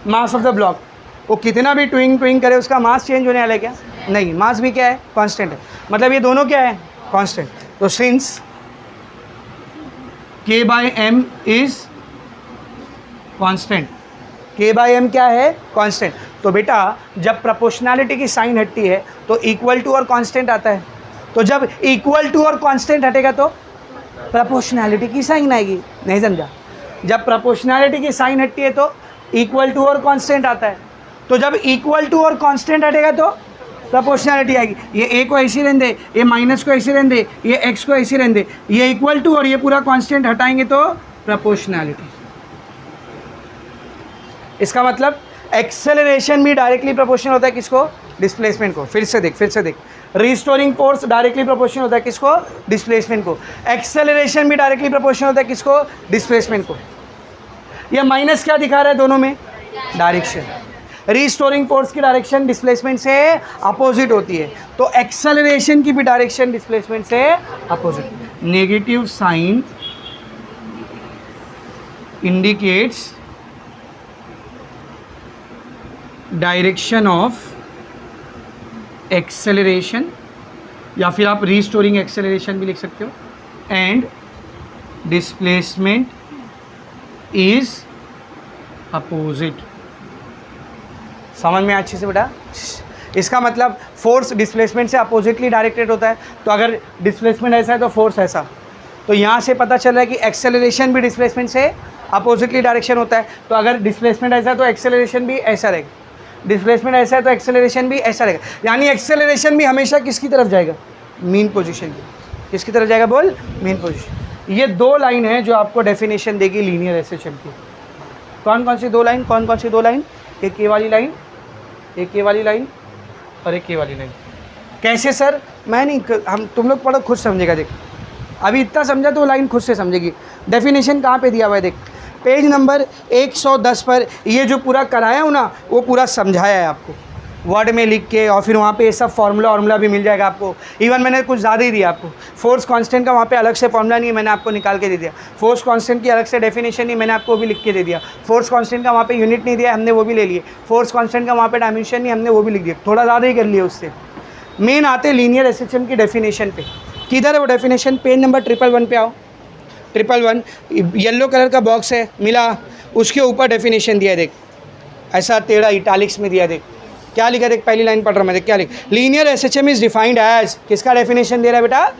mass of the block. वो कितना भी ट्विंग ट्विंग करे उसका मास चेंज होने वाला है क्या, नहीं, मास भी क्या है, कांस्टेंट है। मतलब ये दोनों क्या है, कांस्टेंट। तो since k/m is constant, k/m क्या है, कांस्टेंट। तो बेटा जब प्रोपोर्शनैलिटी की साइन हटती है तो इक्वल टू और कांस्टेंट आता है। तो जब इक्वल टू और कांस्टेंट हटेगा तो प्रोपोर्शनैलिटी की साइन आएगी, नहीं समझा। जब प्रोपोर्शनैलिटी की साइन हटती है तो इक्वल टू और कांस्टेंट आता है। तो जब इक्वल टू और कांस्टेंट हटेगा तो प्रोपोर्शनैलिटी आएगी। ये ए को ऐसी रहने दे, ये माइनस को ऐसी रहने दे, ये एक्स को ऐसी रहने दे, ये इक्वल टू और ये पूरा कांस्टेंट हटाएंगे तो प्रोपोर्शनैलिटी। इसका मतलब एक्सेलरेशन भी डायरेक्टली प्रोपोर्शनल होता है किसको, डिस्प्लेसमेंट को। फिर से देख, रिस्टोरिंग फोर्स डायरेक्टली प्रोपोर्शनल होता है किसको, डिस्प्लेसमेंट को। एक्सेलरेशन भी डायरेक्टली प्रोपोर्शनल होता है किसको, डिस्प्लेसमेंट को। ये माइनस क्या दिखा रहा है दोनों में, डायरेक्शन। रिस्टोरिंग फोर्स की डायरेक्शन डिस्प्लेसमेंट से अपोजिट होती है, तो एक्सेलरेशन की भी डायरेक्शन डिस्प्लेसमेंट से opposite. Negative sign indicates direction of acceleration, या फिर आप रीस्टोरिंग एक्सेलरेशन भी लिख सकते हो, एंड डिस्प्लेसमेंट इज अपोजिट। समझ में अच्छे से बेटा? इसका मतलब फोर्स डिस्प्लेसमेंट से अपोजिटली डायरेक्टेड होता है, तो अगर डिस्प्लेसमेंट ऐसा है तो फोर्स ऐसा, तो यहाँ से पता चल रहा है कि एक्सेलरेशन भी डिस्प्लेसमेंट से अपोजिटली डायरेक्शन होता है, तो अगर डिस्प्लेसमेंट ऐसा है तो एक्सेलरेशन भी ऐसा रहेगा, डिस्प्लेसमेंट ऐसा है तो एक्सेलरेशन भी ऐसा रहेगा, यानी एक्सेलरेशन भी हमेशा किसकी तरफ जाएगा? मीन पोजीशन की। किसकी तरफ जाएगा बोल? Mean position. ये दो लाइन है जो आपको डेफिनेशन देगी लीनियर एसएचएम की। कौन कौन सी दो लाइन? कौन कौन सी दो लाइन? एक ये वाली लाइन, एक ये वाली लाइन और एक ये वाली लाइन। कैसे सर? मैं नहीं, हम तुम लोग पढ़ो, खुद समझेगा। देख अभी इतना समझा तो वो लाइन खुद से समझेगी। डेफिनेशन कहाँ पे दिया हुआ है? देख पेज नंबर 110 पर ये जो पूरा कराया हूँ ना, वो पूरा समझाया है आपको वर्ड में लिख के, और फिर वहाँ पे ये सब फार्मूला भी मिल जाएगा आपको। इवन मैंने कुछ ज़्यादा ही दिया आपको। फोर्स कांस्टेंट का वहाँ पे अलग से फार्मूला नहीं है, मैंने आपको निकाल के दे दिया। फोर्स कांस्टेंट की अलग से डेफिनेशन नहीं, मैंने आपको वो भी लिख के दे दिया। फोर्स कांस्टेंट का वहाँ पे यूनिट नहीं दिया, हमने वो भी ले लिए। फोर्स कांस्टेंट का वहाँ पे डायमेंशन नहीं, हमने वो भी लिख दिया। थोड़ा ज़्यादा ही कर लिया उससे। मेन आते लीनियर एसएचएम की डेफिनेशन पे। किधर है वो डेफिनेशन? पेज नंबर 111 पे आओ। 111 येलो कलर का बॉक्स है मिला, उसके ऊपर डेफिनेशन दिया है। देख ऐसा टेढ़ा इटालिक्स में दिया है। देख क्या लिखा? देख पहली लाइन पढ़ रहा हूँ मैं। देख क्या लिख, linear SHM is defined as, किसका डेफिनेशन दे रहा है बेटा?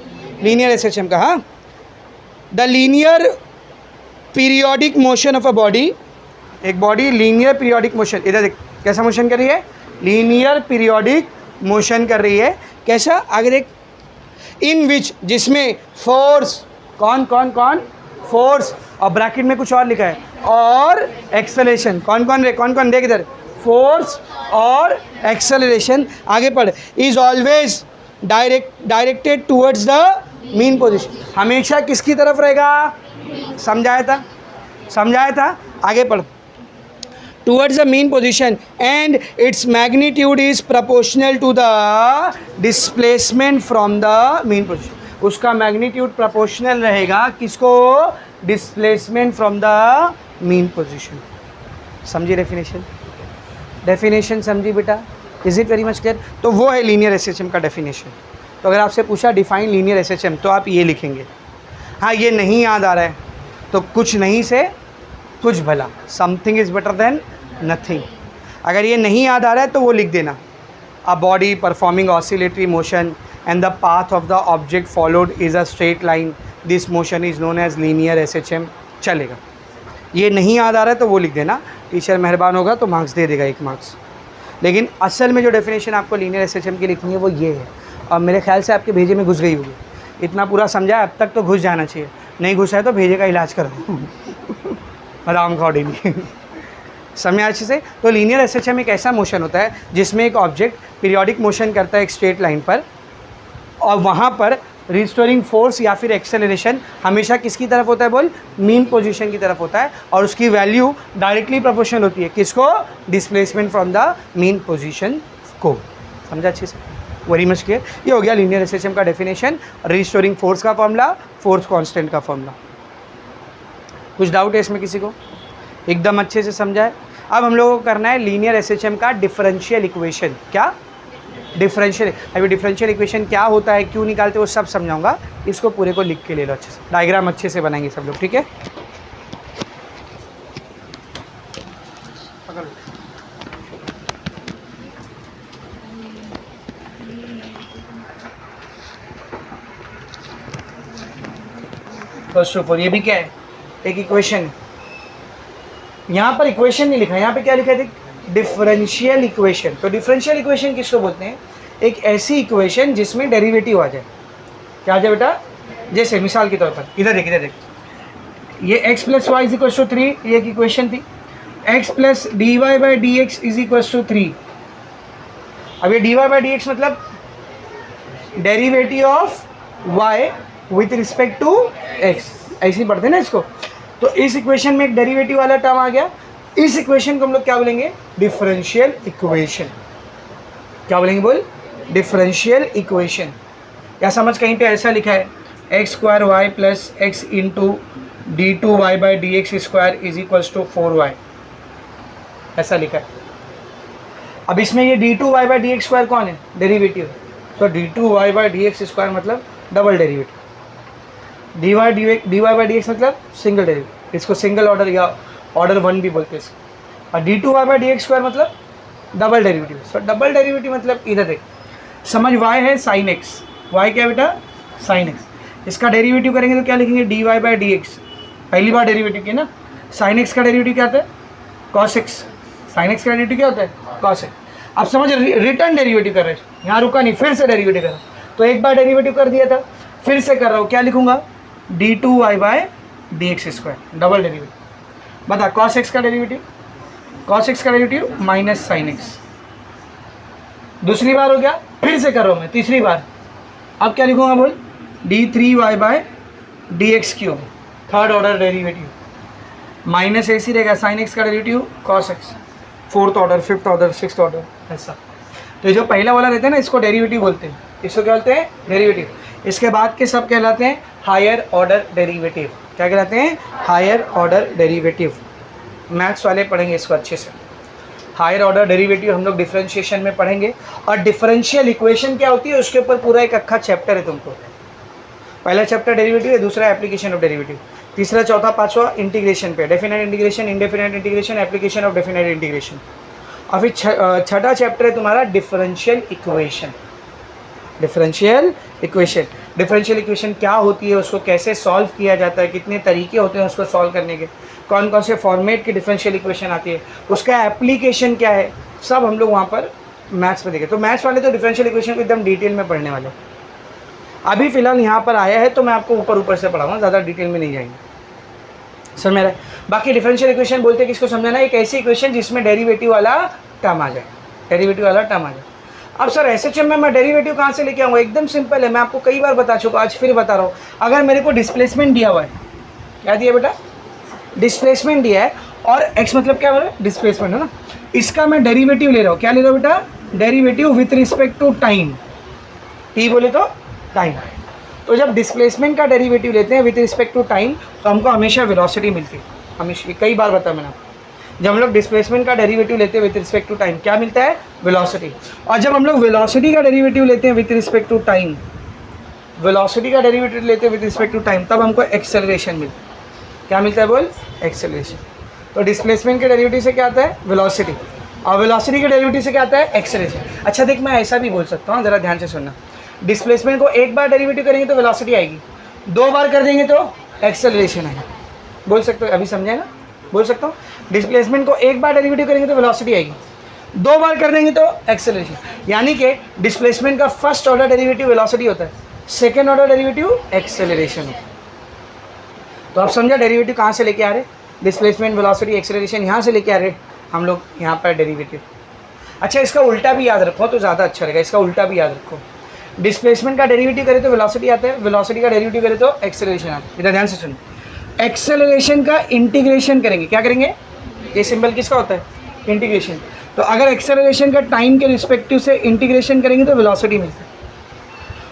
लीनियर एसएचएम का। हाँ, the linear periodic motion of a body. एक बॉडी लीनियर पीरियोडिक मोशन, इधर देख कैसा मोशन कर रही है? लीनियर पीरियोडिक मोशन कर रही है। कैसा? आगे देख, इन विच, जिसमें फोर्स, कौन कौन कौन? फोर्स, और ब्रैकेट में कुछ और लिखा है, और एक्सेलरेशन। कौन कौन रे? कौन कौन? देख इधर, फोर्स और एक्सेलरेशन। आगे पढ़, is always directed towards the mean position. हमेशा किसकी तरफ रहेगा? समझाया था, समझाया था। आगे पढ़, towards the mean position and its magnitude is proportional to the displacement from the mean position. उसका मैग्नीट्यूड प्रोपोर्शनल रहेगा किसको? Displacement from the mean position. समझी डेफिनेशन? डेफिनेशन समझी बेटा? Is it very much clear? तो वो है लीनियर एसएचएम का डेफिनेशन। तो अगर आपसे पूछा डिफाइन लीनियर एसएचएम, तो आप ये लिखेंगे। हाँ, ये नहीं याद आ रहा है तो कुछ नहीं से कुछ भला, something is better than nothing. अगर ये नहीं याद आ रहा है तो वो लिख देना, a body performing oscillatory motion and the path of the object followed is a straight line, this motion is known as linear SHM. चलेगा। ये नहीं याद आ रहा है तो वो लिख देना, टीचर मेहरबान होगा तो मार्क्स दे देगा, 1 मार्क्स। लेकिन असल में जो डेफिनेशन आपको लीनियर एसएचएम की लिखनी है वो ये है, और मेरे ख्याल से आपके भेजे में घुस गई होगी। इतना पूरा समझा अब तक तो घुस जाना चाहिए, नहीं घुसा है तो भेजे का इलाज करो आराम खाओ समझ अच्छे से। तो लीनियर एसएचएम एक ऐसा मोशन होता है जिसमें एक ऑब्जेक्ट पीरियोडिक मोशन करता है एक स्ट्रेट लाइन पर, और वहाँ पर रिस्टोरिंग फोर्स या फिर एक्सेलरेशन हमेशा किसकी तरफ होता है बोल? मीन पोजीशन की तरफ होता है, और उसकी वैल्यू डायरेक्टली प्रोपोर्शनल होती है किसको? Displacement from the mean position को। समझा अच्छे से? Very much clear. ये हो गया लीनियर एसएचएम का डेफिनेशन, रिस्टोरिंग फोर्स का फॉर्मूला, फोर्स कांस्टेंट का फॉर्मूला। कुछ डाउट है इसमें किसी को? एकदम अच्छे से समझा है। अब हम लोगों को करना है लीनियर एसएचएम का डिफरेंशियल इक्वेशन। क्या? डिफरेंशियल। अभी डिफरेंशियल इक्वेशन क्या होता है, क्यों निकालते हैं, वो सब समझाऊंगा। इसको पूरे को लिख के ले लो अच्छे से, डायग्राम अच्छे से बनाएंगे सब लोग, ठीक है? फर्स्ट ऑफ ऑल ये भी क्या है? एक इक्वेशन है। यहाँ पर इक्वेशन नहीं लिखा, यहाँ पे क्या लिखा है? Differential equation. तो डिफरेंशियल इक्वेशन किसको बोलते हैं? एक ऐसी इक्वेशन जिसमें डेरिवेटिव आ जाए। क्या आ जाए बेटा? जैसे मिसाल के तौर पर इधर देख, इधर देख, ये x + y = 3, ये एक इक्वेशन थी। x + dy/dx = 3। अब ये dy/dx मतलब derivative of y with respect to x, ऐसे ही पढ़ते हैं ना इसको। तो इस इक्वेशन में एक डेरिवेटिव वाला टर्म आ गया। इस इक्वेशन को हम लोग क्या बोलेंगे? Differential equation. क्या बोलेंगे बोल? Differential equation. या समझ कहीं पे ऐसा लिखा है x² y + x × d2y/dx² = 4y, ऐसा लिखा है। अब इसमें ये d2y by D x square कौन है, डेरिवेटिव। तो d2y by D x square मतलब double derivative, dy by D x मतलब सिंगल डेरिवेटिव, इसको सिंगल ऑर्डर या ऑर्डर वन भी बोलते हैं इसको। और d2y by D x square मतलब double derivative. So double derivative मतलब इधर देख, समझ y है साइन x, y क्या है बेटा साइन x, इसका डेरिवेटिव करेंगे तो क्या लिखेंगे dy बाई डी एक्स, पहली बार डेरिवेटिव की ना। साइन x का डेरिवेटिव क्या होता है cos x, साइन x का डेरिवेटिव क्या होता है cos x। अब समझ रिटर्न डेरिवेटिव कर रहे हैं, यहाँ रुका नहीं, फिर से डेरिवेटिव कर रहा हूँ। तो एक बार डेरिवेटिव कर दिया था, फिर से कर रहा हूँ, क्या लिखूंगा d2y by D x square double derivative. बता cos x का डेरिवेटिव, cos x का डेरिवेटिव माइनस साइन x। दूसरी बार हो गया, फिर से कर रहा हूँ मैं तीसरी बार। अब क्या लिखूंगा बोल d3y by D x cube, third order derivative, minus ऐसी रहेगा साइन x का derivative cos x, fourth order, fifth order, sixth order, ऐसा। तो जो पहला वाला रहता है ना इसको डेरिवेटिव बोलते हैं, इसको क्या बोलते हैं डेरिवेटिव। इसके बाद के सब कहलाते हैं हायर ऑर्डर डेरिवेटिव। क्या कहलाते हैं हायर ऑर्डर डेरिवेटिव। मैथ्स वाले पढ़ेंगे इसको अच्छे से। हायर ऑर्डर डेरिवेटिव हम लोग डिफरेंशिएशन में पढ़ेंगे, और डिफरेंशियल इक्वेशन क्या होती है उसके ऊपर पूरा एक अक्खा चैप्टर है तुमको। पहला चैप्टर डेरिवेटिव है, दूसरा एप्लीकेशन ऑफ डेरिवेटिव, तीसरा चौथा पांचवा इंटीग्रेशन पे, definite integration, indefinite integration, application of definite integration. और फिर छठा चैप्टर है तुम्हारा differential equation. Differential equation, differential equation क्या होती है, उसको कैसे सॉल्व किया जाता है, कितने तरीके होते हैं उसको सॉल्व करने के, कौन कौन से फॉर्मेट की डिफरेंशियल इक्वेशन आती है, उसका एप्लीकेशन क्या है, सब हम लोग वहाँ पर मैथ्स में देखें। तो मैथ्स वाले तो डिफरेंशियल इक्वेशन को एकदम डिटेल में पढ़ने वाले। अभी फ़िलहाल यहाँ पर आया है तो मैं आपको ऊपर ऊपर से पढ़ाऊँगा, ज़्यादा डिटेल में नहीं जाएंगे, समझ में आ रहा है। बाकी डिफरेंशियल इक्वेशन बोलते हैं किसको समझाना, एक ऐसी इक्वेशन जिसमें डेरिवेटिव वाला टर्म आ जाए, डेरिवेटिव वाला टर्म आ जाए। अब सर एसएचएम में मैं डेरिवेटिव कहाँ से लेके आऊँगा, एकदम सिंपल है, मैं आपको कई बार बता चुका, आज फिर बता रहा हूँ। अगर मेरे को डिस्प्लेसमेंट दिया हुआ है, क्या दिया बेटा डिस्प्लेसमेंट दिया है, और एक्स मतलब क्या बोले डिस्प्लेसमेंट है ना, इसका मैं डेरिवेटिव ले रहा हूँ। क्या ले रहा हूँ बेटा derivative with respect to time, T बोले तो टाइम। तो जब डिस्प्लेसमेंट का डेरिवेटिव लेते हैं विथ रिस्पेक्ट टू टाइम तो हमको हमेशा वेलोसिटी मिलती है, हमेशा, कई बार बताया मैंने आपको। जब हम लोग डिस्प्लेसमेंट का डेरिवेटिव लेते हैं विथ रिस्पेक्ट टू टाइम क्या मिलता है वेलोसिटी। और जब हम लोग वेलोसिटी का डेरिवेटिव लेते हैं with respect to time, velocity का डेरिवेटिव लेते हैं विथ रिस्पेक्ट टू टाइम, तब हमको एक्सेलरेशन मिलता है। क्या मिलता है बोल एक्सेलरेशन। तो डिस्प्लेसमेंट के डेरिवेटिव से क्या आता है वेलोसिटी, और वेलोसिटी के डेरिवेटिव से क्या आता है एक्सेलरेशन। अच्छा देख मैं ऐसा भी बोल सकता हूँ, ज़रा ध्यान से सुनना, डिस्प्लेसमेंट को एक बार डेरिवेटिव करेंगे तो वेलोसिटी आएगी, दो बार कर देंगे तो एक्सेलरेशन आएगी। बोल सकते हो, अभी समझे ना, बोल सकता हूँ डिस्प्लेसमेंट को एक बार डेरिवेटिव करेंगे तो वेलोसिटी आएगी, दो बार कर देंगे तो एक्सेलरेशन। यानी कि डिस्प्लेसमेंट का फर्स्ट ऑर्डर डेरिवेटिव वेलोसिटी होता है, सेकेंड ऑर्डर डेरिवेटिव एक्सेलरेशन होता है। तो आप समझा डेरिवेटिव कहाँ से लेके आ रहे, डिस्प्लेसमेंट वेलोसिटी एक्सेलरेशन यहाँ से लेके आ रहे हम लोग यहाँ पर डेरिवेटिव। अच्छा इसका उल्टा भी याद रखो तो ज़्यादा अच्छा रहेगा, इसका उल्टा भी याद रखो। डिस्प्लेसमेंट का डेरिवेटिव करे तो वेलोसिटी आता है, वेलोसिटी का डेरिवेटिव करे तो एक्सेलरेशन आता है। इधर ध्यान से सुनो, एक्सेलरेशन का इंटीग्रेशन करेंगे, क्या करेंगे, ये सिंबल किसका होता है इंटीग्रेशन। तो अगर एक्सेलरेशन का टाइम के रिस्पेक्टिव से इंटीग्रेशन करेंगे तो वेलोसिटी मिलता है,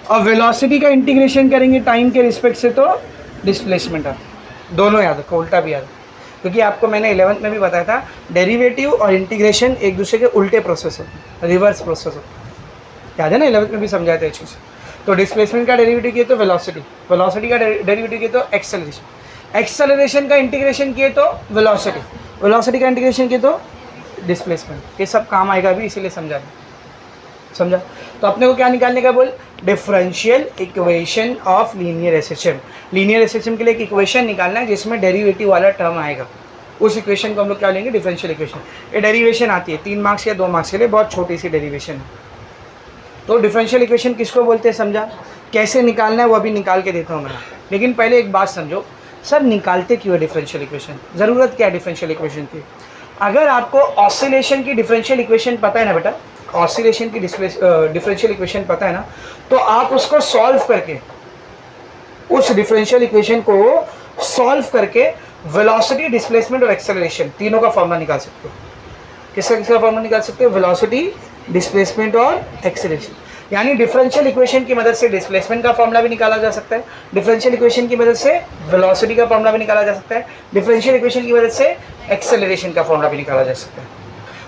और वेलोसिटी का इंटीग्रेशन करेंगे टाइम के रिस्पेक्ट से तो डिस्प्लेसमेंट आता है। दोनों याद रखो, उल्टा भी याद रखो, क्योंकि आपको मैंने 11th में भी बताया था डेरिवेटिव और इंटीग्रेशन एक दूसरे के उल्टे प्रोसेस होते हैं, रिवर्स प्रोसेस होते हैं, याद है ना 11th में भी समझाया था ये चीज़। तो डिस्प्लेसमेंट का डेरिवेटिव किए तो वेलोसिटी, वेलोसिटी का डेरिवेटिव किए तो एक्सेलरेशन, एक्सेलरेशन का इंटीग्रेशन किए तो वेलोसिटी, वेलोसिटी का इंटीग्रेशन किए तो डिस्प्लेसमेंट। ये सब काम आएगा अभी, इसीलिए समझा समझा। तो अपने को क्या निकालने का बोल, differential equation of linear SHM. Linear SHM के लिए एक इक्वेशन निकालना है जिसमें डेरिवेटिव वाला टर्म आएगा, उस इक्वेशन को हम लोग क्या लेंगे डिफरेंशियल इक्वेशन। ये डेरिवेशन आती है 3 मार्क्स या 2 मार्क्स के लिए, बहुत छोटी सी डेरिवेशन है। तो डिफरेंशियल इक्वेशन किसको बोलते हैं समझा, कैसे निकालना है वो अभी निकाल के देता हूँ मैं। लेकिन पहले एक बात समझो, सर निकालते क्यों है डिफरेंशियल इक्वेशन, ज़रूरत क्या है डिफरेंशियल इक्वेशन की। अगर आपको ऑसिलेशन की डिफरेंशियल इक्वेशन पता है ना बेटा, ऑसिलेशन की डिफरेंशियल इक्वेशन पता है ना, तो आप उसको सॉल्व करके, उस डिफरेंशियल इक्वेशन को सॉल्व करके वेलोसिटी, डिस्प्लेसमेंट और एक्सेलरेशन तीनों का फॉर्मूला निकाल सकते हो। किसका फॉर्मूला निकाल सकते हो, वेलोसिटी, डिस्प्लेसमेंट और एक्सेलरेशन। यानी डिफरेंशियल इक्वेशन की मदद से डिस्प्लेसमेंट का फॉर्मूला भी निकाला जा सकता है, डिफरेंशियल इक्वेशन की मदद से वेलोसिटी का फॉर्मूला भी निकाला जा सकता है, डिफरेंशियल इक्वेशन की मदद से एक्सेलरेशन का फॉर्मूला भी निकाला जा सकता है।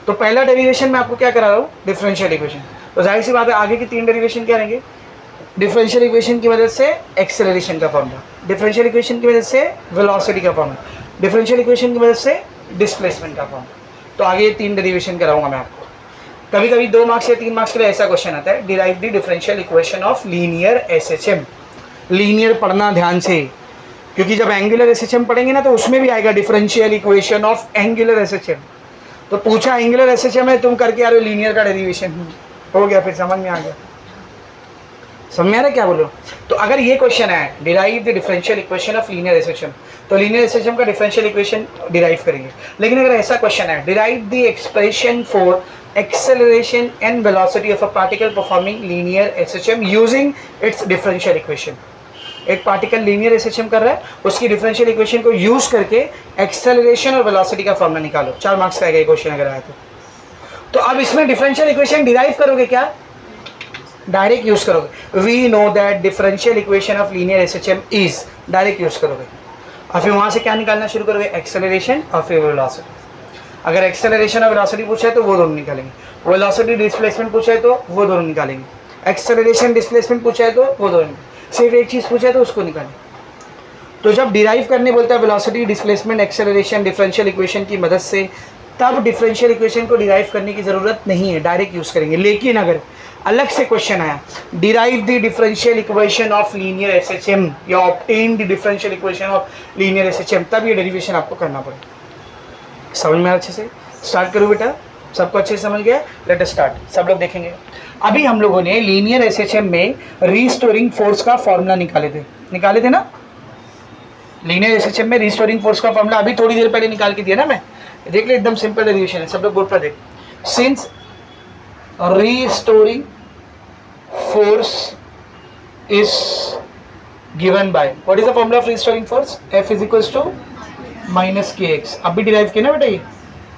तो पहला डेरिवेशन मैं आपको क्या करा रहा हूँ, डिफरेंशियल इक्वेशन। तो जाहिर सी बात है आगे की 3 डेरिवेशन क्या रहेंगे, डिफरेंशियल इक्वेशन की मदद से एक्सेलरेशन का फॉर्मूला, डिफरेंशियल इक्वेशन की मदद से वेलोसिटी का फॉर्मूला, डिफरेंशियल इक्वेशन की मदद से डिस्प्लेसमेंट का फॉर्मूला। तो आगे ये 3 डेरिवेशन कराऊंगा मैं आपको। कभी कभी 2 मार्क्स या 3 मार्क्स के लिए ऐसा क्वेश्चन आता है, derive the differential equation of linear SHM. Linear पढ़ना ध्यान से, क्योंकि जब एंगुलर एसएचएम पढ़ेंगे ना तो उसमें भी आएगा differential equation of angular SHM. तो पूछा एंगुलर एसएचएम है, तुम करके आ रहे हो लीनियर का डेरिवेशन, हो गया, फिर समझ में आ गया। समझ में आ रहा है क्या बोलो। तो अगर ये क्वेश्चन है derive the differential equation of linear SHM, तो लीनियर एसएचएम का डिफरेंशियल इक्वेशन डिराइव करेंगे। लेकिन अगर ऐसा क्वेश्चन है derive the expression for acceleration and velocity of a particle performing linear SHM using its differential equation। एक particle linear SHM कर रहा है, उसकी डिफरेंशियल इक्वेशन को यूज करके एक्सेलरेशन और वेलोसिटी का फॉर्मूला निकालो। 4 मार्क्स का आएगा ये क्वेश्चन अगर आया तो अब इसमें डिफरेंशियल इक्वेशन डिराइव करोगे क्या, डायरेक्ट यूज करोगे। We know that differential equation of linear SHM is, direct use करोगे और फिर वहां से क्या निकालना शुरू करोगे, एक्सेलरेशन और फिर वेलोसिटी। अगर एक्सेलरेशन और वेलोसिटी पूछा है तो वो दोनों निकालेंगे, वेलोसिटी डिस्प्लेसमेंट पूछा है तो वो दोनों निकालेंगे, एक्सेलरेशन डिस्प्लेसमेंट पूछा है तो वो दोनों, सिर्फ एक चीज़ पूछा है तो उसको निकालेंगे। तो जब डिराइव करने बोलता है velocity displacement acceleration differential equation की मदद से, तब डिफरेंशियल इक्वेशन को डिराइव करने की ज़रूरत नहीं है, डायरेक्ट यूज़ करेंगे। लेकिन अगर अलग से क्वेश्चन आया derive the differential equation of linear SHM या obtain the differential equation of linear SHM, तब ये डेरिवेशन आपको करना पड़ेगा। समझ में अच्छे से स्टार्ट करो बेटा, सबको अच्छे से समझ गया। लेट अस स्टार्ट, सब लोग देखेंगे। अभी हम लोगों ने लीनियर एसएचएम में रीस्टोरिंग फोर्स का फॉर्मूला निकाले थे ना। लीनियर एसएचएम में रीस्टोरिंग फोर्स का फॉर्मूला अभी थोड़ी देर पहले निकाल के दिया ना मैं, देख ले, एकदम सिंपल डेरिवेशन है, सब लोग बोर्ड पर देख। Since restoring force is given by, what is the formula of restoring force, F is equals to minus K X. अब भी डिराइव किया ना बेटा, ये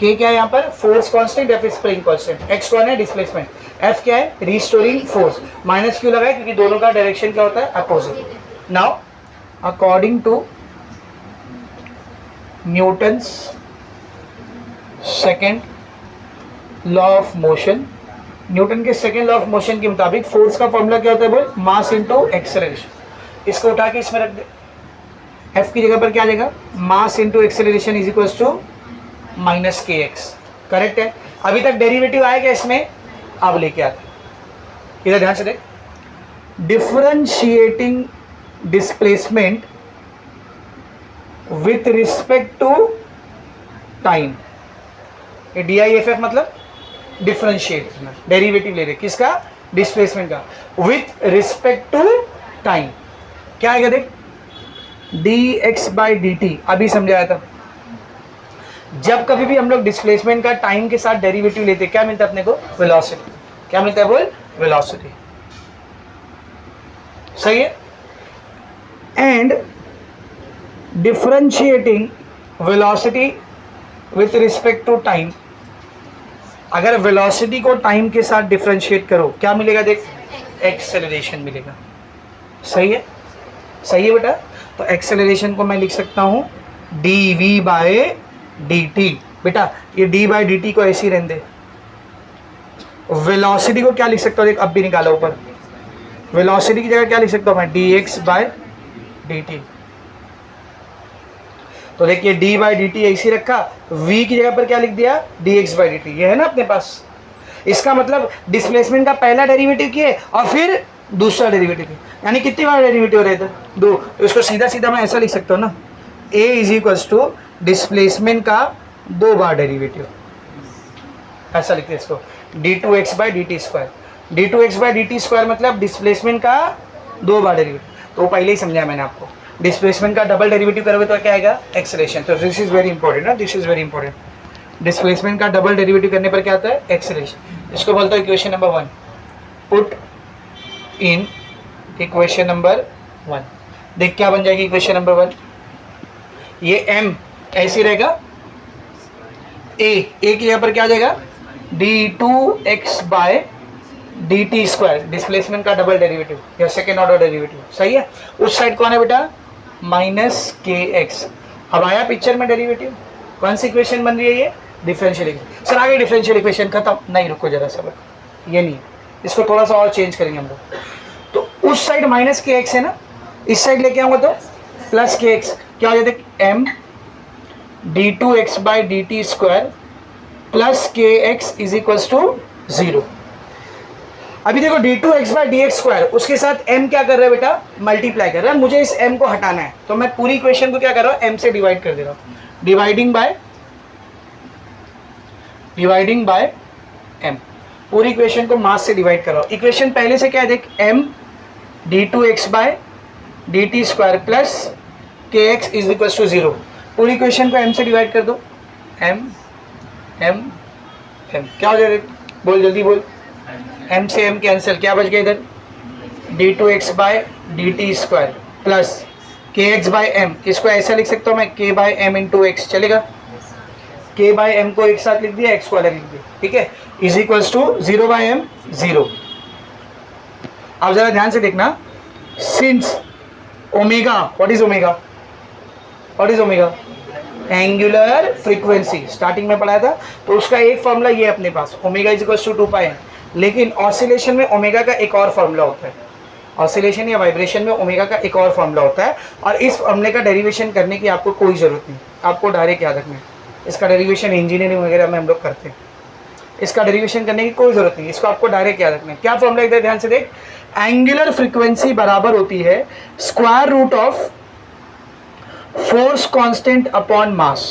के क्या है यहाँ पर, force constant, F spring constant, x कौन है, डिस्प्लेसमेंट, एफ क्या है, रीस्टोरिंग फोर्स। माइनस क्यों लगा है, क्योंकि दोनों का डायरेक्शन क्या होता है, opposite. Now according to Newton's second law of motion, Newton के सेकेंड लॉ ऑफ मोशन के मुताबिक फोर्स का फॉर्मूला क्या होता है बोल, मास इंटू एक्सेलरेशन। इसको उठा के इसमें रख दे, F की जगह पर क्या आ जाएगा, mass into acceleration is equals to minus K X. Correct है। अभी तक डेरिवेटिव आएगा इसमें, अब लेके आते, इधर ध्यान से देख। Differentiating displacement with respect to time, ये DIFF मतलब डिफरेंशिएट, डेरिवेटिव ले रहे किसका, डिस्प्लेसमेंट का, विथ रिस्पेक्ट टू टाइम। क्या आएगा देख, dx/dt, अभी समझाया था। जब कभी भी हम लोग डिस्प्लेसमेंट का टाइम के साथ डेरिवेटिव लेते क्या मिलता है अपने को, वेलोसिटी। क्या मिलता है बोल, वेलोसिटी। सही है। And differentiating velocity with respect to time, अगर वेलोसिटी को टाइम के साथ डिफरेंशिएट करो क्या मिलेगा देख, एक्सेलरेशन मिलेगा। सही है, सही है बेटा। तो एक्सेलरेशन को मैं लिख सकता हूं dv/dt। बेटा ये d/dt को ऐसे ही रहने दे। वेलोसिटी को क्या लिख सकता हूं देख, अब भी निकाला ऊपर, वेलोसिटी की जगह क्या लिख सकता हूं मैं, dx/dt। तो देखिए d/dt ऐसे ही रखा, v की जगह पर क्या लिख दिया, dx/dt। ये है ना अपने पास। इसका मतलब डिस्प्लेसमेंट का पहला डेरिवेटिव किए और फिर दूसरा डेरिवेटिव, यानी कितनी बार डेरिवेटिव रहे थे, 2। तो इसको सीधा सीधा मैं ऐसा लिख सकता हूँ ना, a is equals to displacement का 2 बार डेरिवेटिव, ऐसा लिखते हैं इसको, d2x/dt²। d2x/dt² मतलब डिस्प्लेसमेंट का 2 बार डेरिवेटिव। तो पहले ही समझाया मैंने आपको, डिस्प्लेसमेंट का डबल डेरिवेटिव करोगे तो क्या आएगा, एक्सेलरेशन। तो दिस इज वेरी इंपॉर्टेंट ना, this is very important. Displacement का डबल डेरिवेटिव करने पर क्या आता है, एक्सेलरेशन। इसको बोलते हैं equation number 1। Put in equation number 1, देख क्या बन जाएगी इक्वेशन नंबर 1। ये m ऐसे रहेगा, a की जगह पर क्या आ जाएगा, d2x/dt², डिस्प्लेसमेंट का डबल डेरिवेटिव या सेकेंड ऑर्डर डेरिवेटिव। सही है। उस साइड कौन है बेटा, -kx। अब आया पिक्चर में डेरिवेटिव, कौन सी इक्वेशन बन रही है ये, डिफरेंशियल इक्वेशन। सर आगे डिफरेंशियल इक्वेशन खत्म, नहीं रुको जरा सब, ये नहीं, इसको थोड़ा सा और चेंज करेंगे हम लोग। तो उस साइड माइनस के एक्स है ना, इस साइड लेके आऊँगा तो प्लस के एक्स, क्या हो जाता है, M D two X by D T square plus K X is equals to 0। अभी देखो D two X by D x square, उसके साथ m क्या कर रहा है बेटा, मल्टीप्लाई कर रहा है। मुझे इस m को हटाना है, तो मैं पूरी इक्वेशन को क्या कर रहा हूँ, m से डिवाइड कर दे रहा हूँ, डिवाइडिंग बाय m, पूरी इक्वेशन को मास से डिवाइड कर रहा हूँ। इक्वेशन पहले से क्या है देख, m D two X by D T square plus K X is equal to 0, पूरी इक्वेशन को m से डिवाइड कर दो, m क्या हो जाएगा, बोल जल्दी बोल, m से m कैंसिल, क्या बच गया इधर, D two X by D T square plus K X by M, इसको ऐसा लिख सकता हूँ मैं, k by M into X, चलेगा, k बाई एम को एक साथ लिख दिया, x को अलग लिख दिया, ठीक है, is equals to 0 by M 0। अब जरा ध्यान से देखना, since omega, what is omega, angular frequency, starting में पढ़ाया था, तो उसका एक फॉर्मूला ये है अपने पास, ओमेगा इज इक्वल्स टू 2 पाई, लेकिन ऑसिलेशन में ओमेगा का एक और फॉर्मूला होता है, ऑसिलेशन या वाइब्रेशन में ओमेगा का एक और फॉर्मूला होता है, और इस फॉर्मूले का डेरिवेशन करने की आपको कोई ज़रूरत नहीं, आपको डायरेक्ट याद रखना है। इसका डेरिवेशन इंजीनियरिंग वगैरह में हम लोग करते हैं, इसका डेरिवेशन करने की कोई ज़रूरत नहीं, इसको आपको डायरेक्ट याद रखना है। क्या फॉर्मूला इधर ध्यान से देख, एंगुलर फ्रीक्वेंसी बराबर होती है square root of force constant upon mass,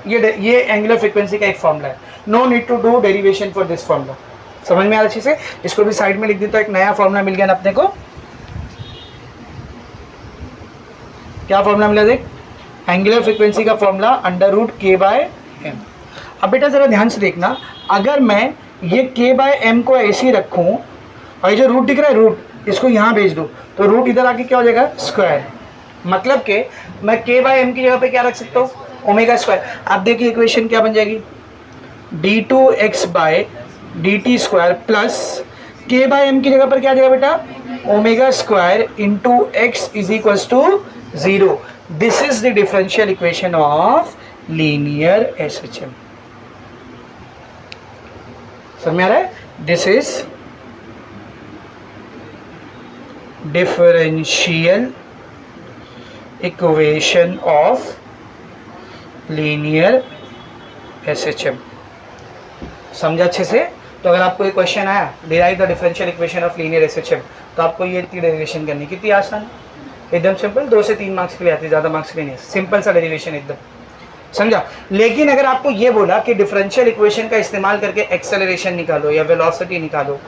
ये एंगुलर फ्रीक्वेंसी का एक फॉर्मूला है। No need to do derivation for this formula, समझ में आ रहा अच्छे से, इसको भी साइड में लिख दी तो एक नया फॉर्मूला मिल गया ना अपने को। क्या फॉर्मूला मिला देख, एंगुलर फ्रीक्वेंसी का फॉर्मूला अंडर रूट के बाय एम। अब बेटा जरा ध्यान से देखना, अगर मैं ये के बाय एम को ऐसे ही रखूं और ये जो रूट दिख रहा है रूट, इसको यहाँ भेज दूँ तो रूट इधर आके क्या हो जाएगा, स्क्वायर, मतलब कि मैं के बाय एम की जगह पे क्या रख सकता हूँ, ओमेगा स्क्वायर। आप देखिए इक्वेशन क्या बन जाएगी, D two X by D T square plus K by M की जगह पर क्या आ जाएगा बेटा, omega square into X is equals to 0। This is the differential equation of linear SHM. समझ में आ रहा है, this is differential equation of linear SHM. समझा अच्छे से। तो अगर आपको ये क्वेश्चन आया, derive the differential equation of linear SHM, तो आपको ये इतनी डेरिवेशन करनी, कितनी आसान है, एकदम सिंपल, 2 से 3 मार्क्स के लिए आती है, ज़्यादा मार्क्स के लिए नहीं, सिंपल सा डेरिवेशन एकदम, समझा। लेकिन अगर आपको ये बोला कि डिफरेंशियल इक्वेशन का इस्तेमाल करके एक्सेलरेशन निकालो या वेलोसिटी निकालो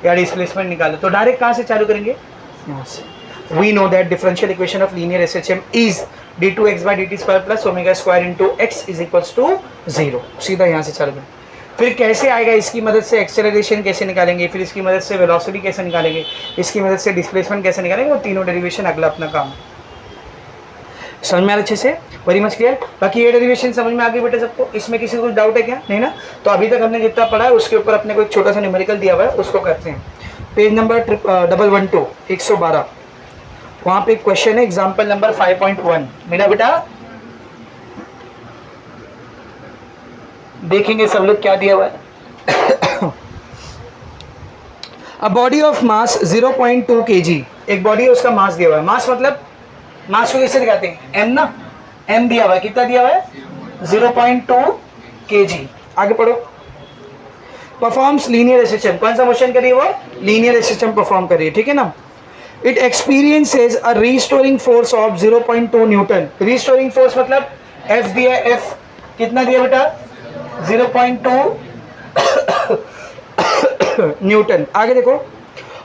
या डिस्प्लेसमेंट निकालो, तो डायरेक्ट कहाँ से चालू करेंगे, यहाँ से। We know that differential equation of linear SHM is d2x by dt square plus omega square into x is equals to 0। सीधा यहाँ से चालू करें। फिर कैसे आएगा, इसकी मदद से एक्सेलरेशन कैसे निकालेंगे, फिर इसकी मदद से वेलोसिटी कैसे निकालेंगे, इसकी मदद से डिस्प्लेसमेंट कैसे निकालेंगे, वो तीनों डेरिवेशन अगला अपना काम है। समझ में आ रहा अच्छे से, वेरी मच क्लियर। बाकी ये डेरिवेशन समझ में आ गई बेटे सबको, इसमें किसी को कुछ डाउट है क्या, नहीं ना। तो अभी तक हमने जितना पढ़ा है उसके ऊपर अपने को एक छोटा सा न्यूमेरिकल दिया हुआ है, उसको करते हैं। पेज नंबर 112 112, वहाँ पे क्वेश्चन है एग्जाम्पल नंबर 5.1 मेरा बेटा, देखेंगे सब लोग क्या दिया हुआ है। A body of mass 0.2 kg, एक बॉडी है उसका मास दिया हुआ है। मास मतलब, मास को कैसे दिखाते हैं, एम ना, एम दिया हुआ है, कितना दिया हुआ है 0.2 kg। आगे पढ़ो। परफॉर्म्स लीनियर एसएचएम, कौन सा मोशन करिए वो, लीनियर एसएचएम परफॉर्म करिए, ठीक है ना। It experiences a restoring force of 0.2 Newton. Restoring force मतलब एफ दिया, एफ कितना दिया बेटा 0.2 न्यूटन। आगे देखो,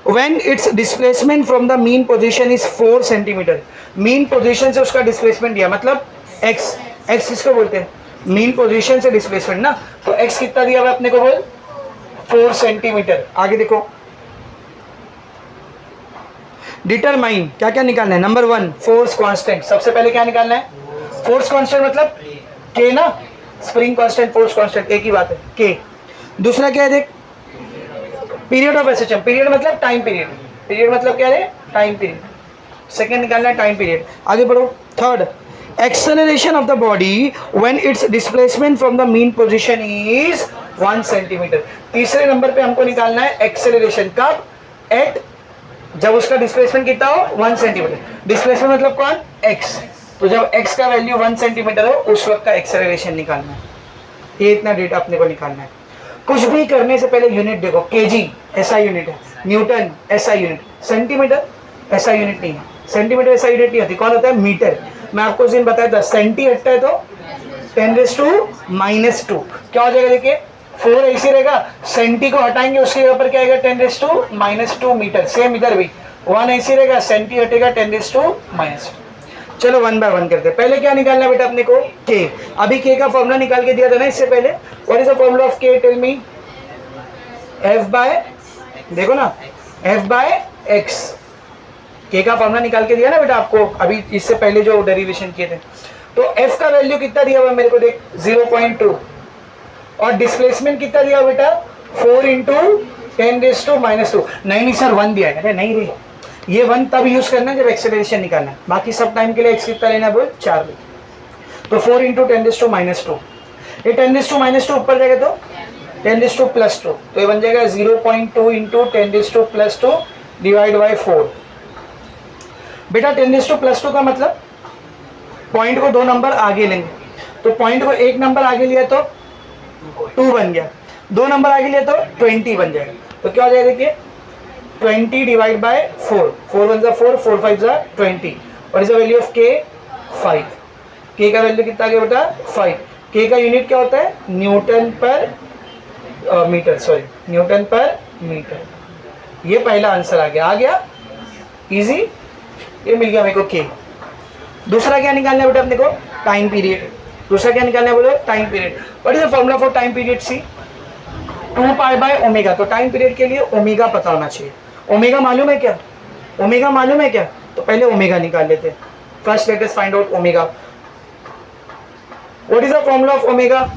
when it's displacement from the mean position is 4 centimetre. Mean position से उसका डिस्प्लेसमेंट दिया, मतलब एक्स, एक्स किसको बोलते हैं, मीन पोजीशन से डिस्प्लेसमेंट ना, तो एक्स कितना दिया हुआ अपने को बोल 4 सेंटीमीटर। आगे देखो, डिटरमाइन, क्या क्या निकालना है, नंबर 1 फोर्स कांस्टेंट। सबसे पहले क्या निकालना है, फोर्स कांस्टेंट मतलब के ना, स्प्रिंग कांस्टेंट फोर्स कांस्टेंट एक ही बात है, के। दूसरा क्या है देख, पीरियड ऑफ एसएचएम, पीरियड मतलब टाइम पीरियड, पीरियड मतलब क्या है, टाइम पीरियड। सेकंड निकालना है टाइम पीरियड। आगे बढ़ो, third acceleration of the body when its displacement from the mean position is 1 centimetre. तीसरे नंबर पे हमको निकालना है एक्सेलरेशन कब, एट जब उसका डिस्प्लेसमेंट कितना हो 1 सेंटीमीटर। डिस्प्लेसमेंट मतलब कौन, x। तो जब x का वैल्यू 1 सेंटीमीटर हो उस वक्त का एक्सेलरेशन निकालना है। ये इतना डेटा अपने को निकालना है। कुछ भी करने से पहले यूनिट देखो, केजी ऐसा यूनिट है, न्यूटन ऐसा यूनिट, सेंटीमीटर ऐसा यूनिट नहीं है, सेंटीमीटर ऐसा यूनिट नहीं होती। कौन होता है, मीटर। मैं आपको उस दिन बताया था, सेंटी हटता है तो 10⁻²। क्या हो जाएगा देखिए, 4 ऐसे रहेगा, सेंटी को हटाएंगे उसके जगह पर क्या आएगा 10⁻² मीटर। सेम इधर भी 1 ऐसे रहेगा, सेंटी हटेगा 10⁻²। चलो 1 बाय 1 करते हैं। पहले क्या निकालना है बेटा अपने को, के। अभी के का फॉर्मूला निकाल के दिया था ना इससे पहले। What is the formula of के, टेल मी। एफ बाय, देखो ना, एफ बाय एक्स। के का फॉर्मूला निकाल के दिया ना बेटा आपको अभी इससे पहले जो डेरिवेशन किए थे। तो एफ का वैल्यू कितना दिया हुआ मेरे को देख, 0.2। और डिस्प्लेसमेंट कितना दिया बेटा, 4 × 10⁻²। नहीं सर 1 दिया है। अरे नहीं रे, ये 1 तब यूज करना है जब एक्सेलरेशन निकालना है, बाकी सब टाइम के लिए एक्स कितना लेना है बोल, 4 ले। तो 4 × 10⁻²। ये 10⁻² ऊपर जाएगा तो 10⁻²। तो ये बन जाएगा 0.2 × 10⁻² डिवाइड बाई 4। बेटा 10⁻² का मतलब पॉइंट को 2 नंबर आगे लेंगे। तो पॉइंट को 1 नंबर आगे लिया तो 2 बन गया, 2 नंबर आगे लिया तो 20 बन जाएगा। तो क्या हो जाएगा देखिए, 20 डिवाइड बाय 4, 4 1 4, 4 5 20। और इज द वैल्यू ऑफ के, 5। के का वैल्यू कितना आ गया बेटा, 5। के का यूनिट क्या होता है, न्यूटन पर मीटर, सॉरी न्यूटन पर मीटर। ये पहला आंसर आ गया इजी, ये मिल गया मेरे को के। दूसरा क्या निकालना है बेटा अपने को, टाइम पीरियड। दूसरा क्या निकालना है बोलो, time period. What is the formula for time period, सी 2π/ω। तो टाइम पीरियड के लिए ओमेगा पता होना चाहिए। ओमेगा मालूम है क्या, ओमेगा मालूम है क्या, तो पहले ओमेगा निकाल लेते हैं। First let us find out omega. What is the formula of omega,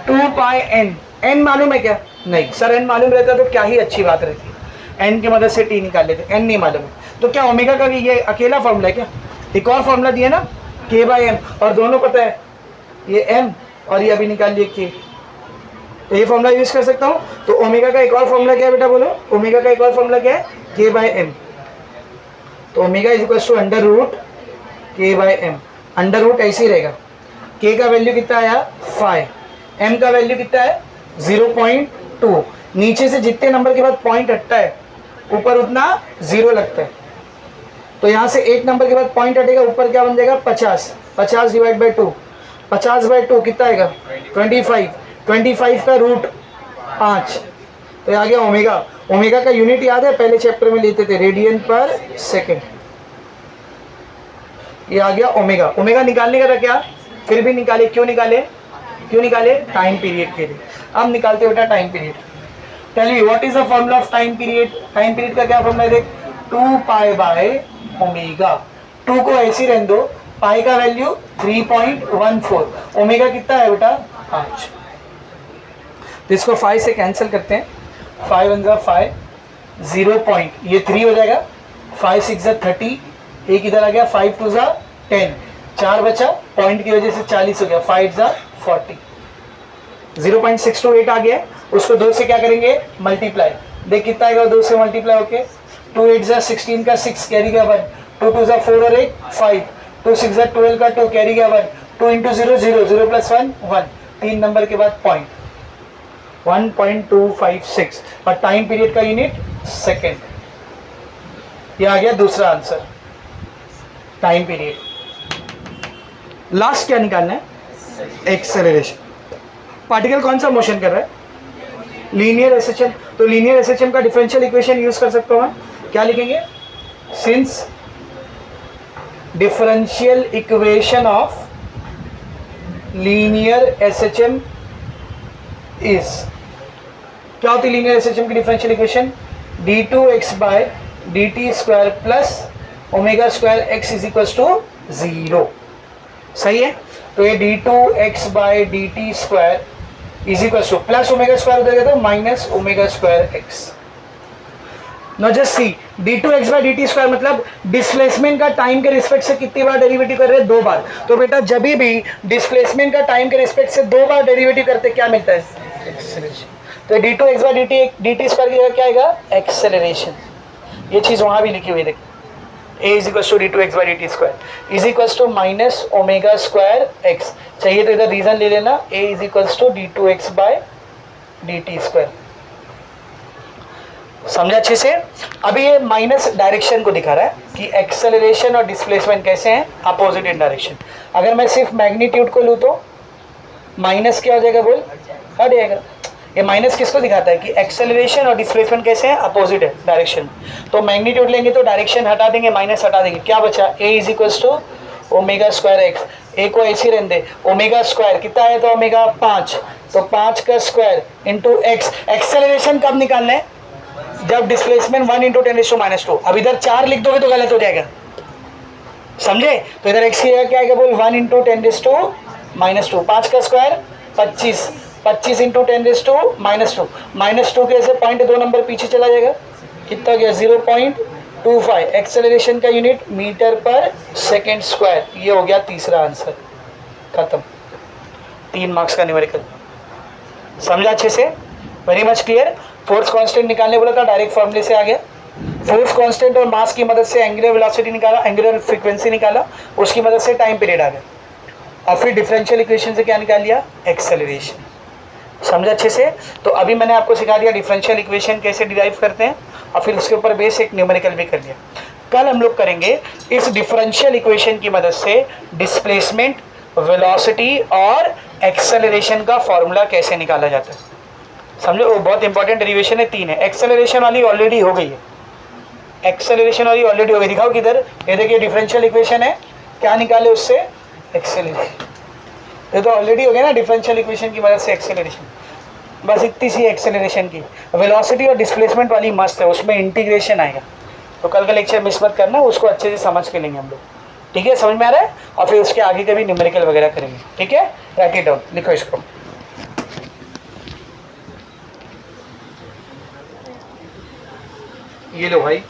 2πn। n मालूम है क्या, नहीं सर n मालूम रहता तो क्या ही अच्छी बात रहती, n की मदद से t निकाल लेते, n नहीं मालूम है। तो क्या ओमेगा का ये अकेला फॉर्मूला है क्या, एक और फॉर्मूला दिया ना k/m, और दोनों पता है, ये m और ये अभी निकाल लिए k। तो ये फॉर्मूला यूज कर सकता हूँ। तो ओमेगा का एक और फॉर्मूला क्या है बेटा बोलो, ओमेगा का एक और फॉर्मूला क्या है, k/m। तो omega is equal to √k/m। Under root ऐसे ही रहेगा। k का वैल्यू कितना आया 5, m का वैल्यू कितना है 0.2। नीचे से जितने नंबर के बाद पॉइंट हटता है ऊपर उतना 0 लगता है। तो यहाँ से 1 नंबर के बाद पॉइंट हटेगा, ऊपर क्या बन जाएगा 50। 50 डिवाइड बाई 2, 50/2 कितना आएगा 25। 25 का √5। तो ये आ गया ओमेगा। ओमेगा का यूनिट याद है, पहले चैप्टर में लेते थे, रेडियन पर सेकेंड। ये आ गया ओमेगा। ओमेगा निकालने का था क्या, फिर भी निकाले। क्यों निकाले, टाइम पीरियड के लिए। अब निकालते बेटा time period. Tell me what is the formula of time period. Time period का क्या फॉर्मूला है देख, 2π/ω। 2 को ऐसे रहने दो, पाई का वैल्यू 3.14, ओमेगा कितना है बेटा 5। तो इसको 5 से कैंसिल करते हैं, 5 1 5, 0 पॉइंट, ये 3 हो जाएगा, 5 6 30, एक इधर आ गया, 5 2 10, 4 बचा, पॉइंट की वजह से 40 हो गया, 5 40, 0.628 आ गया। उसको 2 से क्या करेंगे मल्टीप्लाई, देख कितना आएगा 2 से मल्टीप्लाई होके, 2 8 16 का 6 कैरी का 1, 2 2 4 और 1 5, 2 6 12 का 2 कैरी का 1, 2 × 0 0, 0 + 1 1, 3 नंबर के बाद पॉइंट 1.256 और टाइम पीरियड का यूनिट सेकेंड। ये आ गया दूसरा आंसर, टाइम पीरियड। लास्ट क्या निकालना है, एक्सेलरेशन। पार्टिकल कौन सा मोशन कर रहा है, लीनियर एसएचएम। तो लीनियर एसएचएम का डिफरेंशियल इक्वेशन यूज कर सकता हूं मैं, क्या लिखेंगे, since differential equation of linear SHM is, क्या होती है लीनियर एसएचएम की differential equation, d2x/dt² plus ω²x = 0। सही है। तो ये d2x/dt² = प्लस ω² हो जाएगा तो -ω²x। Know just see d2x by dt square मतलब डिस्प्लेसमेंट का टाइम के रिस्पेक्ट से कितनी बार डेरिवेटिव कर रहे हैं, 2 बार। तो बेटा जब भी डिस्प्लेसमेंट का टाइम के रिस्पेक्ट से 2 बार डेरिवेटिव करते क्या मिलता है, एक्सेलरेशन। तो d2x बाई dt स्क्वायर की जगह क्या आएगा, एक्सेलरेशन। ये चीज वहां भी लिखी हुई है, देखिए a is equal to d2x by dt square is equal to minus omega square x। चाहिए तो इधर रीजन ले लेना, a is equal to d2x by dt square. समझा अच्छे से। अभी ये माइनस डायरेक्शन को दिखा रहा है कि एक्सेलरेशन और डिस्प्लेसमेंट कैसे हैं, अपोजिट इन डायरेक्शन। अगर मैं सिर्फ मैग्नीट्यूड को लूँ तो माइनस क्या हो जाएगा, बोल, हट जाएगा। ये माइनस किसको दिखाता है कि एक्सेलरेशन और डिस्प्लेसमेंट कैसे हैं, अपोजिट है डायरेक्शन। तो मैग्नीट्यूड लेंगे तो डायरेक्शन हटा देंगे, माइनस हटा देंगे, क्या बचा, a is equal to omega square x. A को ऐसे रहने दे, ओमेगा स्क्वायर कितना है तो ओमेगा 5, तो 5 का स्क्वायर इंटू एक्स। एक्सेलरेशन कब निकालना है, जब डिस्प्लेसमेंट 1 इंटू 10⁻²। अब इधर 4 लिख दोगे तो गलत हो जाएगा, समझे। तो इधर x की जगह क्या आएगा, बोल 1 इंटू 10⁻²। 5 का स्क्वायर 25, 25 इंटू 10⁻²। -2 के से 0.2 नंबर पीछे चला जाएगा, कितना गया 0.25। एक्सेलरेशन का unit metre per second square. ये हो गया तीसरा आंसर, खत्म। 3 मार्क्स का न्यूमेरिकल। समझा अच्छे से, very much clear. Force constant निकालने बोला था, डायरेक्ट फॉर्मूले से आ गया। फोर्स कांस्टेंट और मास की मदद से एंगुलर वेलोसिटी निकाला, एंगुलर फ्रीक्वेंसी निकाला, उसकी मदद से टाइम पीरियड आ गया, और फिर डिफरेंशियल इक्वेशन से क्या निकाल लिया, एक्सेलरेशन। समझा अच्छे से। तो अभी मैंने आपको सिखा दिया डिफरेंशियल इक्वेशन कैसे डिराइव करते हैं, और फिर उसके ऊपर बेस एक न्यूमेरिकल भी कर दिया। कल हम लोग करेंगे इस डिफरेंशियल इक्वेशन की मदद से डिस्प्लेसमेंट, वेलोसिटी और एक्सेलरेशन का फॉर्मूला कैसे निकाला जाता है। समझो, वो बहुत इंपॉर्टेंट डेरिवेशन है, 3 है। एक्सेलरेशन वाली ऑलरेडी हो गई है, एक्सेलरेशन वाली ऑलरेडी हो गई, दिखाओ किधर, ये देखिए डिफरेंशियल इक्वेशन है, क्या निकाले उससे, एक्सेलरेशन। ये तो ऑलरेडी हो गया ना, डिफरेंशियल इक्वेशन की मदद से एक्सेलरेशन। बस इतनी सी एक्सेलरेशन की। वेलोसिटी और डिस्प्लेसमेंट वाली मस्त है, उसमें इंटीग्रेशन आएगा। तो कल का लेक्चर मिस मत करना, उसको अच्छे से समझ के लेंगे हम लोग, ठीक है, समझ में आ रहा है। और फिर उसके आगे के भी न्यूमेरिकल वगैरह करेंगे, ठीक है। राइट इट डाउन, लिखो इसको। ये लो भाई।